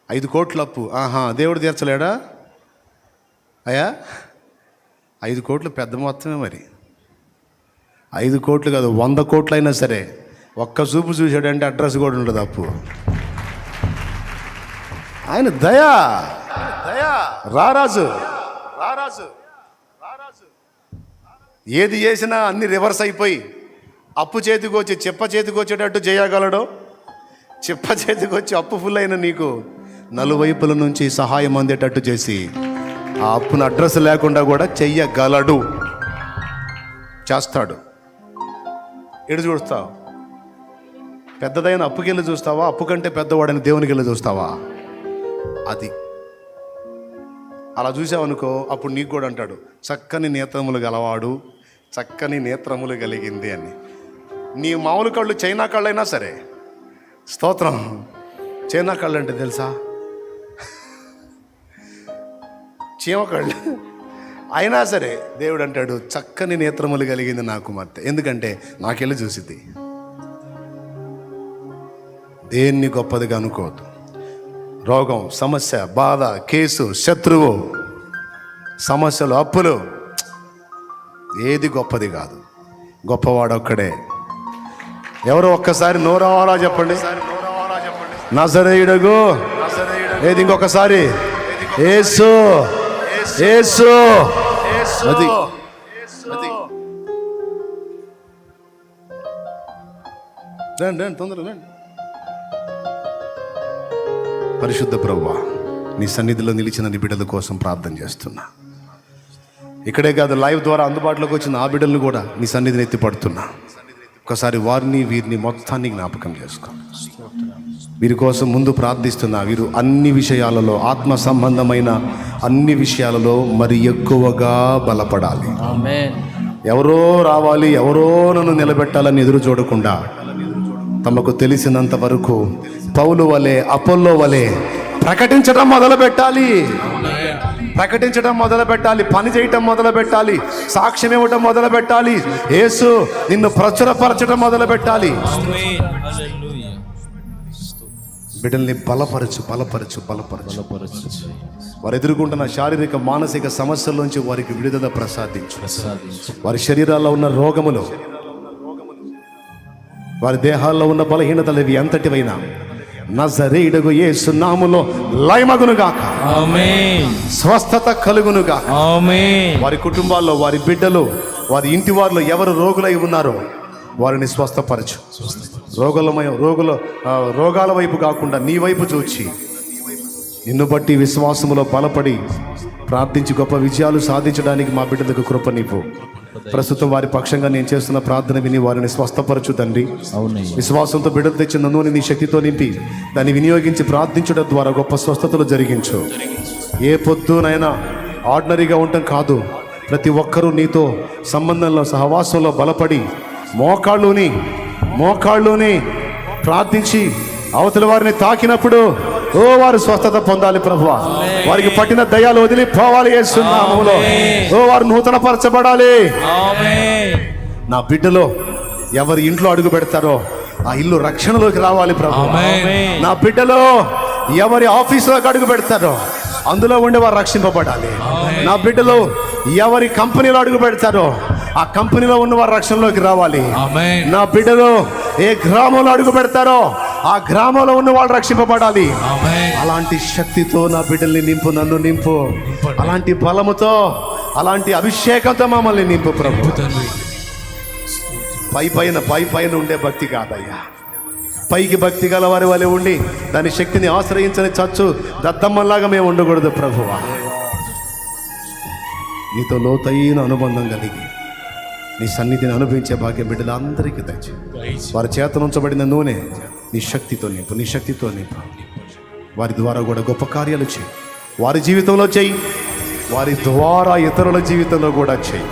5 కోట్ల అప్పు. దేవుడు తీర్చలేడా? అయ్యా 5 కోట్లు పెద్ద మొత్తమే. మరి 5 కోట్లు కాదు, 100 కోట్లు అయినా సరే ఒక్క చూపు చూశాడంటే అడ్రస్ కూడా ఉండదు అప్పు. ఆయన దయా రారాజు. ఏది చేసినా అన్ని రివర్స్ అయిపోయి అప్పు చేతికి వచ్చి చెప్ప చేతికి వచ్చేటట్టు చేయగలడు. చెప్ప చేతికి వచ్చి అప్పు ఫుల్ అయిన నీకు నలువైపుల నుంచి సహాయం అందేటట్టు చేసి ఆ అప్పును అడ్రస్ లేకుండా కూడా చెయ్యగలడు, చేస్తాడు. ఎడు చూస్తావు? పెద్దదైన అప్పుకెళ్ళి చూస్తావా? అప్పు కంటే పెద్దవాడని దేవునికి వెళ్ళి చూస్తావా? అది అలా చూసావనుకో, అప్పుడు నీకు కూడా అంటాడు చక్కని నేత్రములు గలవాడు, చక్కని నేత్రములు కలిగింది అని. నీ మామూలు కళ్ళు చైనా కళ్ళైనా సరే, స్తోత్రం. చైనా కళ్ళు అంటే తెలుసా? చీమకళ్ళు. అయినా సరే దేవుడు అంటాడు, చక్కని నేత్రములు కలిగింది నా కుమార్తె. ఎందుకంటే నాకెళ్ళి చూసిద్ది. దేన్ని గొప్పదిగా అనుకోవద్దు. రోగం, సమస్య, బాధ, కేసు, శత్రువు, సమస్యలు, అప్పులు, ఏది గొప్పది కాదు. గొప్పవాడొక్కడే. ఎవరో ఒక్కసారి నోరావాలా చెప్పండి. నజరేయుడగు. ఏది ఇంకొకసారి? యేసు. యేసు. అది రండి రండి, తొందరగా రండి. పరిశుద్ధ ప్రభువా, నీ సన్నిధిలో నిలిచిన నీ బిడ్డల కోసం ప్రార్థన చేస్తున్నా. ఇక్కడే కాదు, లైవ్ ద్వారా అందుబాటులోకి వచ్చిన ఆ బిడ్డలను కూడా నీ సన్నిధిని ఎత్తిపడుతున్నా. ఒకసారి వారిని వీరిని మొత్తాన్ని జ్ఞాపకం చేసుకో. వీరి కోసం ముందు ప్రార్థిస్తున్నా. వీరు అన్ని విషయాలలో, ఆత్మ సంబంధమైన అన్ని విషయాలలో మరి ఎక్కువగా బలపడాలి. ఎవరో రావాలి, ఎవరో నన్ను నిలబెట్టాలని ఎదురు చూడకుండా తమకు తెలిసినంత వరకు పౌలు వలె, అపోల్లో వలె ప్రకటించడం మొదలు పెట్టాలి. ప్రకటించడం మొదలు పెట్టాలి. పని చేయటం మొదలు పెట్టాలి. సాక్ష్యం ఇవ్వటం మొదలు పెట్టాలి. యేసు నిన్ను ప్రచురపరచడం మొదలు పెట్టాలి. బిడ్డల్ని బలపరచు, బలపరచు, బలపరచు. వారు ఎదుర్కొంటున్న శారీరక, మానసిక సమస్యల్లోంచి వారికి విడుదల ప్రసాదించు. వారి శరీరాల్లో ఉన్న రోగములు, వారి దేహాల్లో ఉన్న బలహీనతలు ఇవి ఎంతటివైనా నజరేయుడగు యేసు నామములో లయమగునుగాక. ఆమేన్. స్వస్థత కలుగునుగాక. ఆమేన్. వారి కుటుంబాల్లో, వారి బిడ్డలు, వారి ఇంటి వారిలో ఎవరు రోగులై ఉన్నారో వారిని స్వస్థపరచు. రోగాల వైపు కాకుండా నీ వైపు చూచి నిన్ను బట్టి విశ్వాసములో బలపడి ప్రార్థించి గొప్ప విజయాలు సాధించడానికి మా బిడ్డలకు కృప నీవు. ప్రస్తుతం వారి పక్షంగా నేను చేస్తున్న ప్రార్థన విని వారిని స్వస్థపరచు తండ్రి. విశ్వాసంతో బిడ్డలు తెచ్చిన నూనె నీ శక్తితో నింపి దాన్ని వినియోగించి ప్రార్థించడం ద్వారా గొప్ప స్వస్థతలు జరిగించు. ఏ పొద్దునైనా ఆర్డినరీగా ఉండటం కాదు, ప్రతి ఒక్కరూ నీతో సంబంధంలో, సహవాసంలో బలపడి మోకాళ్ళుని ప్రార్థించి అవతల వారిని తాకినప్పుడు వారు స్వస్థత పొందాలి ప్రభువా. వారికి పట్టిన దయ్యాలు వదిలిపోవాలి యేసు నామములో. వారు నూతన పరచబడాలి. నా బిడ్డలో ఎవరి ఇంట్లో అడుగు పెడతారో ఆ ఇల్లు రక్షణలోకి రావాలి ప్రభువా. నా బిడ్డలో ఎవరి ఆఫీసులోకి అడుగు పెడతారో అందులో ఉండి వారు రక్షింపబడాలి. నా బిడ్డలో ఎవరి కంపెనీలో అడుగు పెడతారో ఆ కంపెనీలో ఉన్న వారు రక్షణలోకి రావాలి. నా బిడ్డలో ఏ గ్రామంలో అడుగు పెడతారో ఆ గ్రామంలో ఉన్న వాళ్ళు రక్షింపబడాలి. అలాంటి శక్తితో నా బిడ్డల్ని నింపు, నన్ను నింపు. అలాంటి బలముతో, అలాంటి అభిషేకంతో మమ్మల్ని నింపు ప్రభు. పై పైన ఉండే భక్తి కాదయ్యా. పైకి భక్తి గల వారి వలె ఉండి దాని శక్తిని ఆశ్రయించని చచ్చు దద్దమ్మలాగా మేము ఉండకూడదు ప్రభువా. నీతో లోతైన అనుబంధం కలిగి నీ సన్నిధిని అనుభవించే భాగ్యం బిడ్డలందరికీ దయచి. వారి చేత ఉంచబడిన నూనె నీ శక్తితో నింపు, నీ శక్తితో నింపు. వారి ద్వారా కూడా గొప్ప కార్యాలు చేయి. వారి జీవితంలో చేయి, వారి ద్వారా ఇతరుల జీవితంలో కూడా చేయి.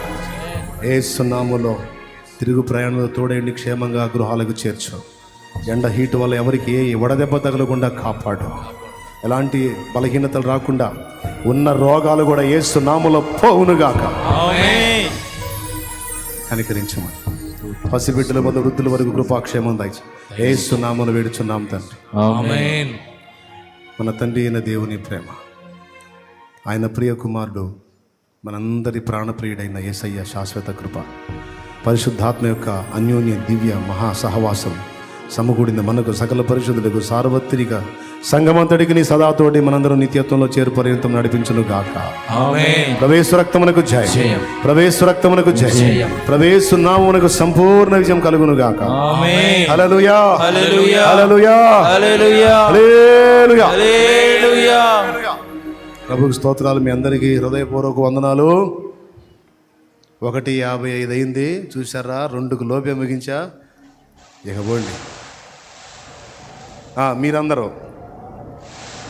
యేసు నామములో తిరుగు ప్రయాణంలో తోడేండి, క్షేమంగా గృహాలకు చేర్చు. ఎండ హీట్ వల్ల ఎవరికి ఏ వడదెబ్బ తగలకుండా కాపాడు. ఎలాంటి బలహీనతలు రాకుండా ఉన్న రోగాలు కూడా యేసు నామములో పోవునుగాక. కనికరించమని పసిబిడ్డల వద్ద వృద్ధుల వరకు కృపాక్షేమం దాచి యేసు నామములో వేడుచున్నాం తండ్రి. ఆమేన్. మన తండ్రి అయిన దేవుని ప్రేమ, ఆయన ప్రియ కుమారుడు, మనందరి ప్రాణప్రియుడైన యేసయ్య శాశ్వత కృప, పరిశుద్ధాత్మ యొక్క అన్యోన్య దివ్య మహా సహవాసం సమకూడిన మనకు సకల పరిశుద్ధులకు సార్వత్రిక సంగమంతటికి నీ సదాతోటి మనందరం నిత్యత్వంలో చేరు పర్యంతం నడిపించును గాక. ప్రవేశ రక్తమునకు జయం, ప్రవేశ రక్తమునకు జయం, ప్రవేశ నామమునకు సంపూర్ణ విజయం కలుగును గాక. హల్లెలూయా, హల్లెలూయా, హల్లెలూయా, హల్లెలూయా, హల్లెలూయా. ప్రభువుకి స్తోత్రాలు. మీ అందరికీ హృదయపూర్వక వందనాలు. 1:55 అయింది చూసారా, 2కు లోపే ముగించా. ఇకపోండి. మీరందరూ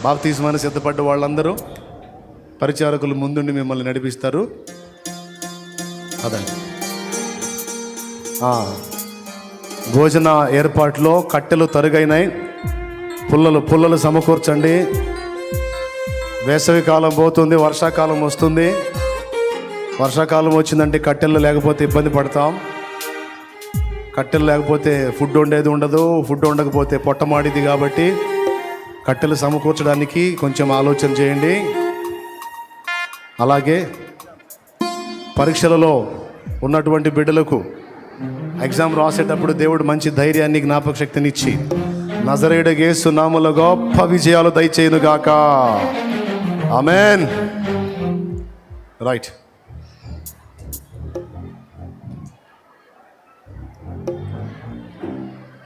బాప్తిస్మానికి సిద్ధపడ్డ వాళ్ళందరూ పరిచారకులు ముందుండి మిమ్మల్ని నడిపిస్తారు. అదండి. భోజన ఏర్పాట్లో కట్టెలు తరుగైనాయి. పుల్లలు సమకూర్చండి. వేసవి కాలం పోతుంది, వర్షాకాలం వస్తుంది. వర్షాకాలం వచ్చిందంటే కట్టెలు లేకపోతే ఇబ్బంది పడతాం. కట్టెలు లేకపోతే ఫుడ్ వండేది ఉండదు, ఫుడ్ వండకపోతే పొట్టమాడిది. కాబట్టి కట్టెలు సమకూర్చడానికి కొంచెం ఆలోచన చేయండి. అలాగే పరీక్షలలో ఉన్నటువంటి బిడ్డలకు ఎగ్జామ్ రాసేటప్పుడు దేవుడు మంచి ధైర్యాన్ని, జ్ఞాపక శక్తినిచ్చి నజరేయుడైన యేసు నామములో గొప్ప విజయాలు దయచేయునుగాక. ఆమేన్. రైట్.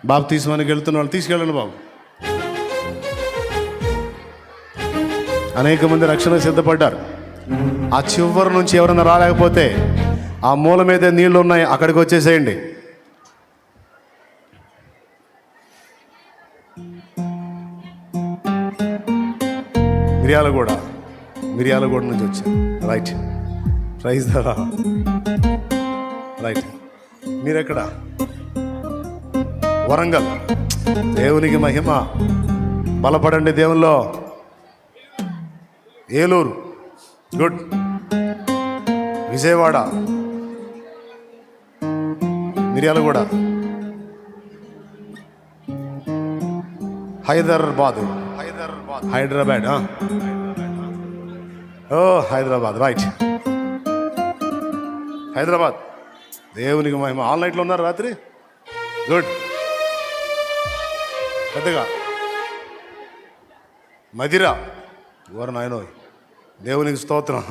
బాప్తిస్మానికి వెళ్తున్న వాళ్ళు తీసుకెళ్ళండి బాబు. అనేక మంది రక్షణ సిద్ధపడ్డారు. ఆ చివరి నుంచి ఎవరైనా రాలేకపోతే ఆ మూల మీద నీళ్లు ఉన్నాయి, అక్కడికి వచ్చేసేయండి. మిర్యాలగూడ నుంచి వచ్చారు. Right. Praise the lord. Right. మీరెక్కడ? వరంగల్. దేవునికి మహిమ. బలపడండి దేవుల్లో. ఏలూరు. గుడ్. విజయవాడ, మిర్యాలగూడ, హైదరాబాద్. ఓ హైదరాబాద్. రైట్. హైదరాబాద్. దేవునికి మహిమ. ఆల్ నైట్లో ఉన్నారు రాత్రి. గుడ్. పెద్దగా మదిరా. ఎవరు నాయనో, దేవునికి స్తోత్రం.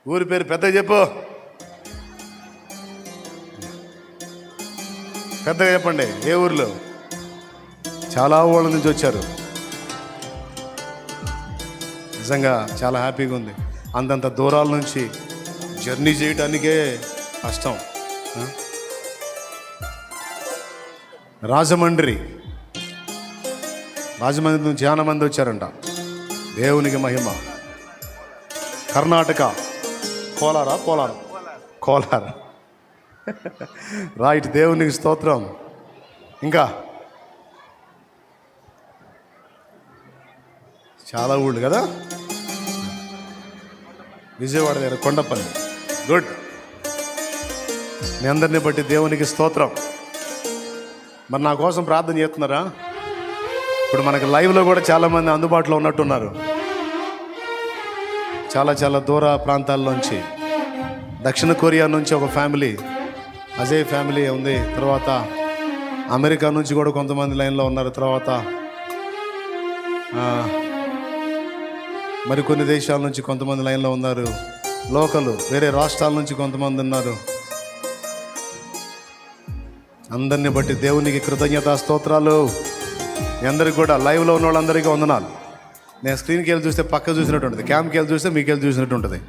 ఊరి పేరు పెద్దగా చెప్పు, పెద్దగా చెప్పండి. ఏ ఊర్లో? చాలా ఊళ్ళ నుంచి వచ్చారు. నిజంగా చాలా హ్యాపీగా ఉంది. అంతంత దూరాల నుంచి జర్నీ చేయడానికే కష్టం. రాజమండ్రి నుంచి చాలా మంది వచ్చారంట. దేవునికి మహిమ. కర్ణాటక. కోలార. రైట్. దేవునికి స్తోత్రం. ఇంకా చాలా ఊళ్ళు కదా. విజయవాడ దగ్గర కొండపల్లి. గుడ్. మీ అందరిని బట్టి దేవునికి స్తోత్రం. మరి నా కోసం ప్రార్థన చేస్తున్నారా? ఇప్పుడు మనకు లైవ్లో కూడా చాలామంది అందుబాటులో ఉన్నట్టున్నారు. చాలా దూర ప్రాంతాల్లోంచి, దక్షిణ కొరియా నుంచి ఒక ఫ్యామిలీ, అజయ్ ఫ్యామిలీ ఉంది. తర్వాత అమెరికా నుంచి కూడా కొంతమంది లైన్లో ఉన్నారు. తర్వాత మరికొన్ని దేశాల నుంచి కొంతమంది లైన్లో ఉన్నారు. లోకలు వేరే రాష్ట్రాల నుంచి కొంతమంది ఉన్నారు. అందరిని బట్టి దేవునికి కృతజ్ఞతా స్తోత్రాలు. మీ అందరికి కూడా, లైవ్లో ఉన్న వాళ్ళందరికీ వందనాలు. నేను స్క్రీన్కి వెళ్ళి చూస్తే పక్క చూసినట్టు ఉంటుంది, క్యామ్కి వెళ్ళి చూస్తే మీకు వెళ్ళి చూసినట్టు ఉంటుంది.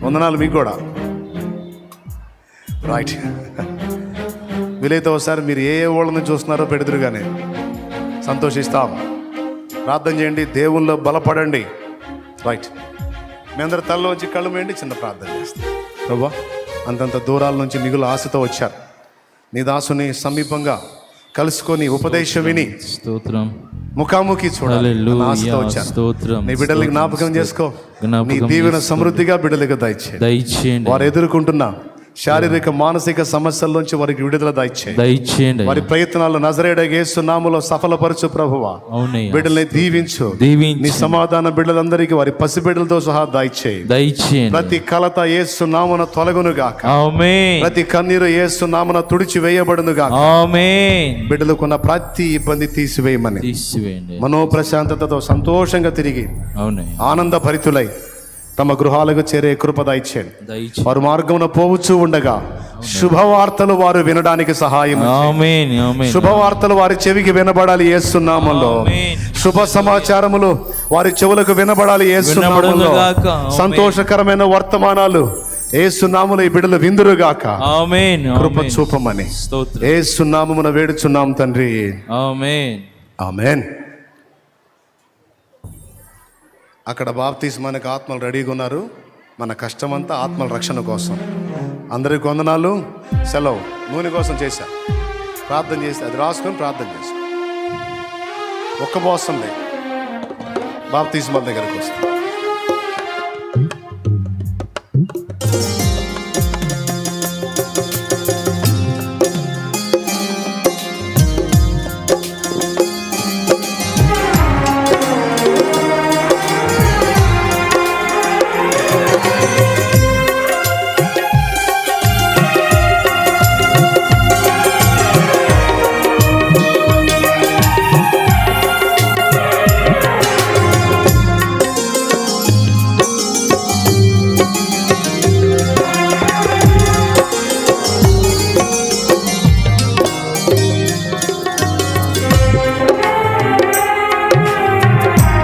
వందనాలు మీకు కూడా. రైట్. వీలైతే ఒకసారి మీరు ఏ ఊళ్ళని చూస్తున్నారో పెడుతురు కానీ సంతోషిస్తాం. ప్రార్థన చేయండి, దేవుల్లో బలపడండి. రైట్. మీ అందరి తలలో వచ్చి కళ్ళు వేయండి, చిన్న ప్రార్థన చేస్తాం. ప్రభా, అంతంత దూరాల నుంచి మిగులు ఆశతో వచ్చారు. నీ దాసుని సమీపంగా కలుసుకొని ఉపదేశం విని స్తోత్రం, ముఖాముఖి చూడాలి ఆశతో వచ్చారు. నీ బిడ్డలకి జ్ఞాపకం చేసుకో. నీ దీవెన సమృద్ధిగా బిడ్డలకు దయచేయండి. వారు ఎదుర్కొంటున్నా శారీరక మానసిక సమస్యల్లోంచి వారికి విడుదల దయచేయండి. వారి ప్రయత్నాలు నజరేయుడైన యేసు నామములో సఫలపరచు ప్రభువా. బిడ్డల్ని దీవించు. నీ సమాధాన బిడ్డలందరికీ వారి పసి బిడ్డలతో సహా దయచేయండి. ప్రతి కలత యేసు నామమున తొలగును గాక. ప్రతి కన్నీరు యేసు నామమున తుడిచి వేయబడును గాక. బిడ్డలకున్న ప్రతి ఇబ్బంది తీసివేయమని, మనోప్రశాంతతతో సంతోషంగా తిరిగి ఆనంద భరితులై తమ గృహాలకు చేరే కృప దయచేయండి. వారు మార్గమున పోవచ్చు ఉండగా శుభవార్తలు వారు వినడానికి సహాయం. శుభవార్తలు వారి చెవికి వినబడాలి యేసు నామములో. శుభ సమాచారములు వారి చెవులకు వినబడాలి యేసు నామములో. సంతోషకరమైన వర్తమానాలు యేసు నామములో ఈ బిడ్డలు విందురుగాక. కృప చూపమని యేసు నామమున వేడుచున్నాం తండ్రి. ఆమేన్. అక్కడ బాప్తిస్మానికి ఆత్మలు రెడీగా ఉన్నారు. మన కష్టమంతా ఆత్మల రక్షణ కోసం. అందరికి వందనాలు. సెలవు. నూనె కోసం చేశా, ప్రార్థన చేసి అది రాసుకొని ప్రార్థన చేశా. ఒక్క మోసం లేదు. బాప్తిస్మా దగ్గరికి వస్తాం.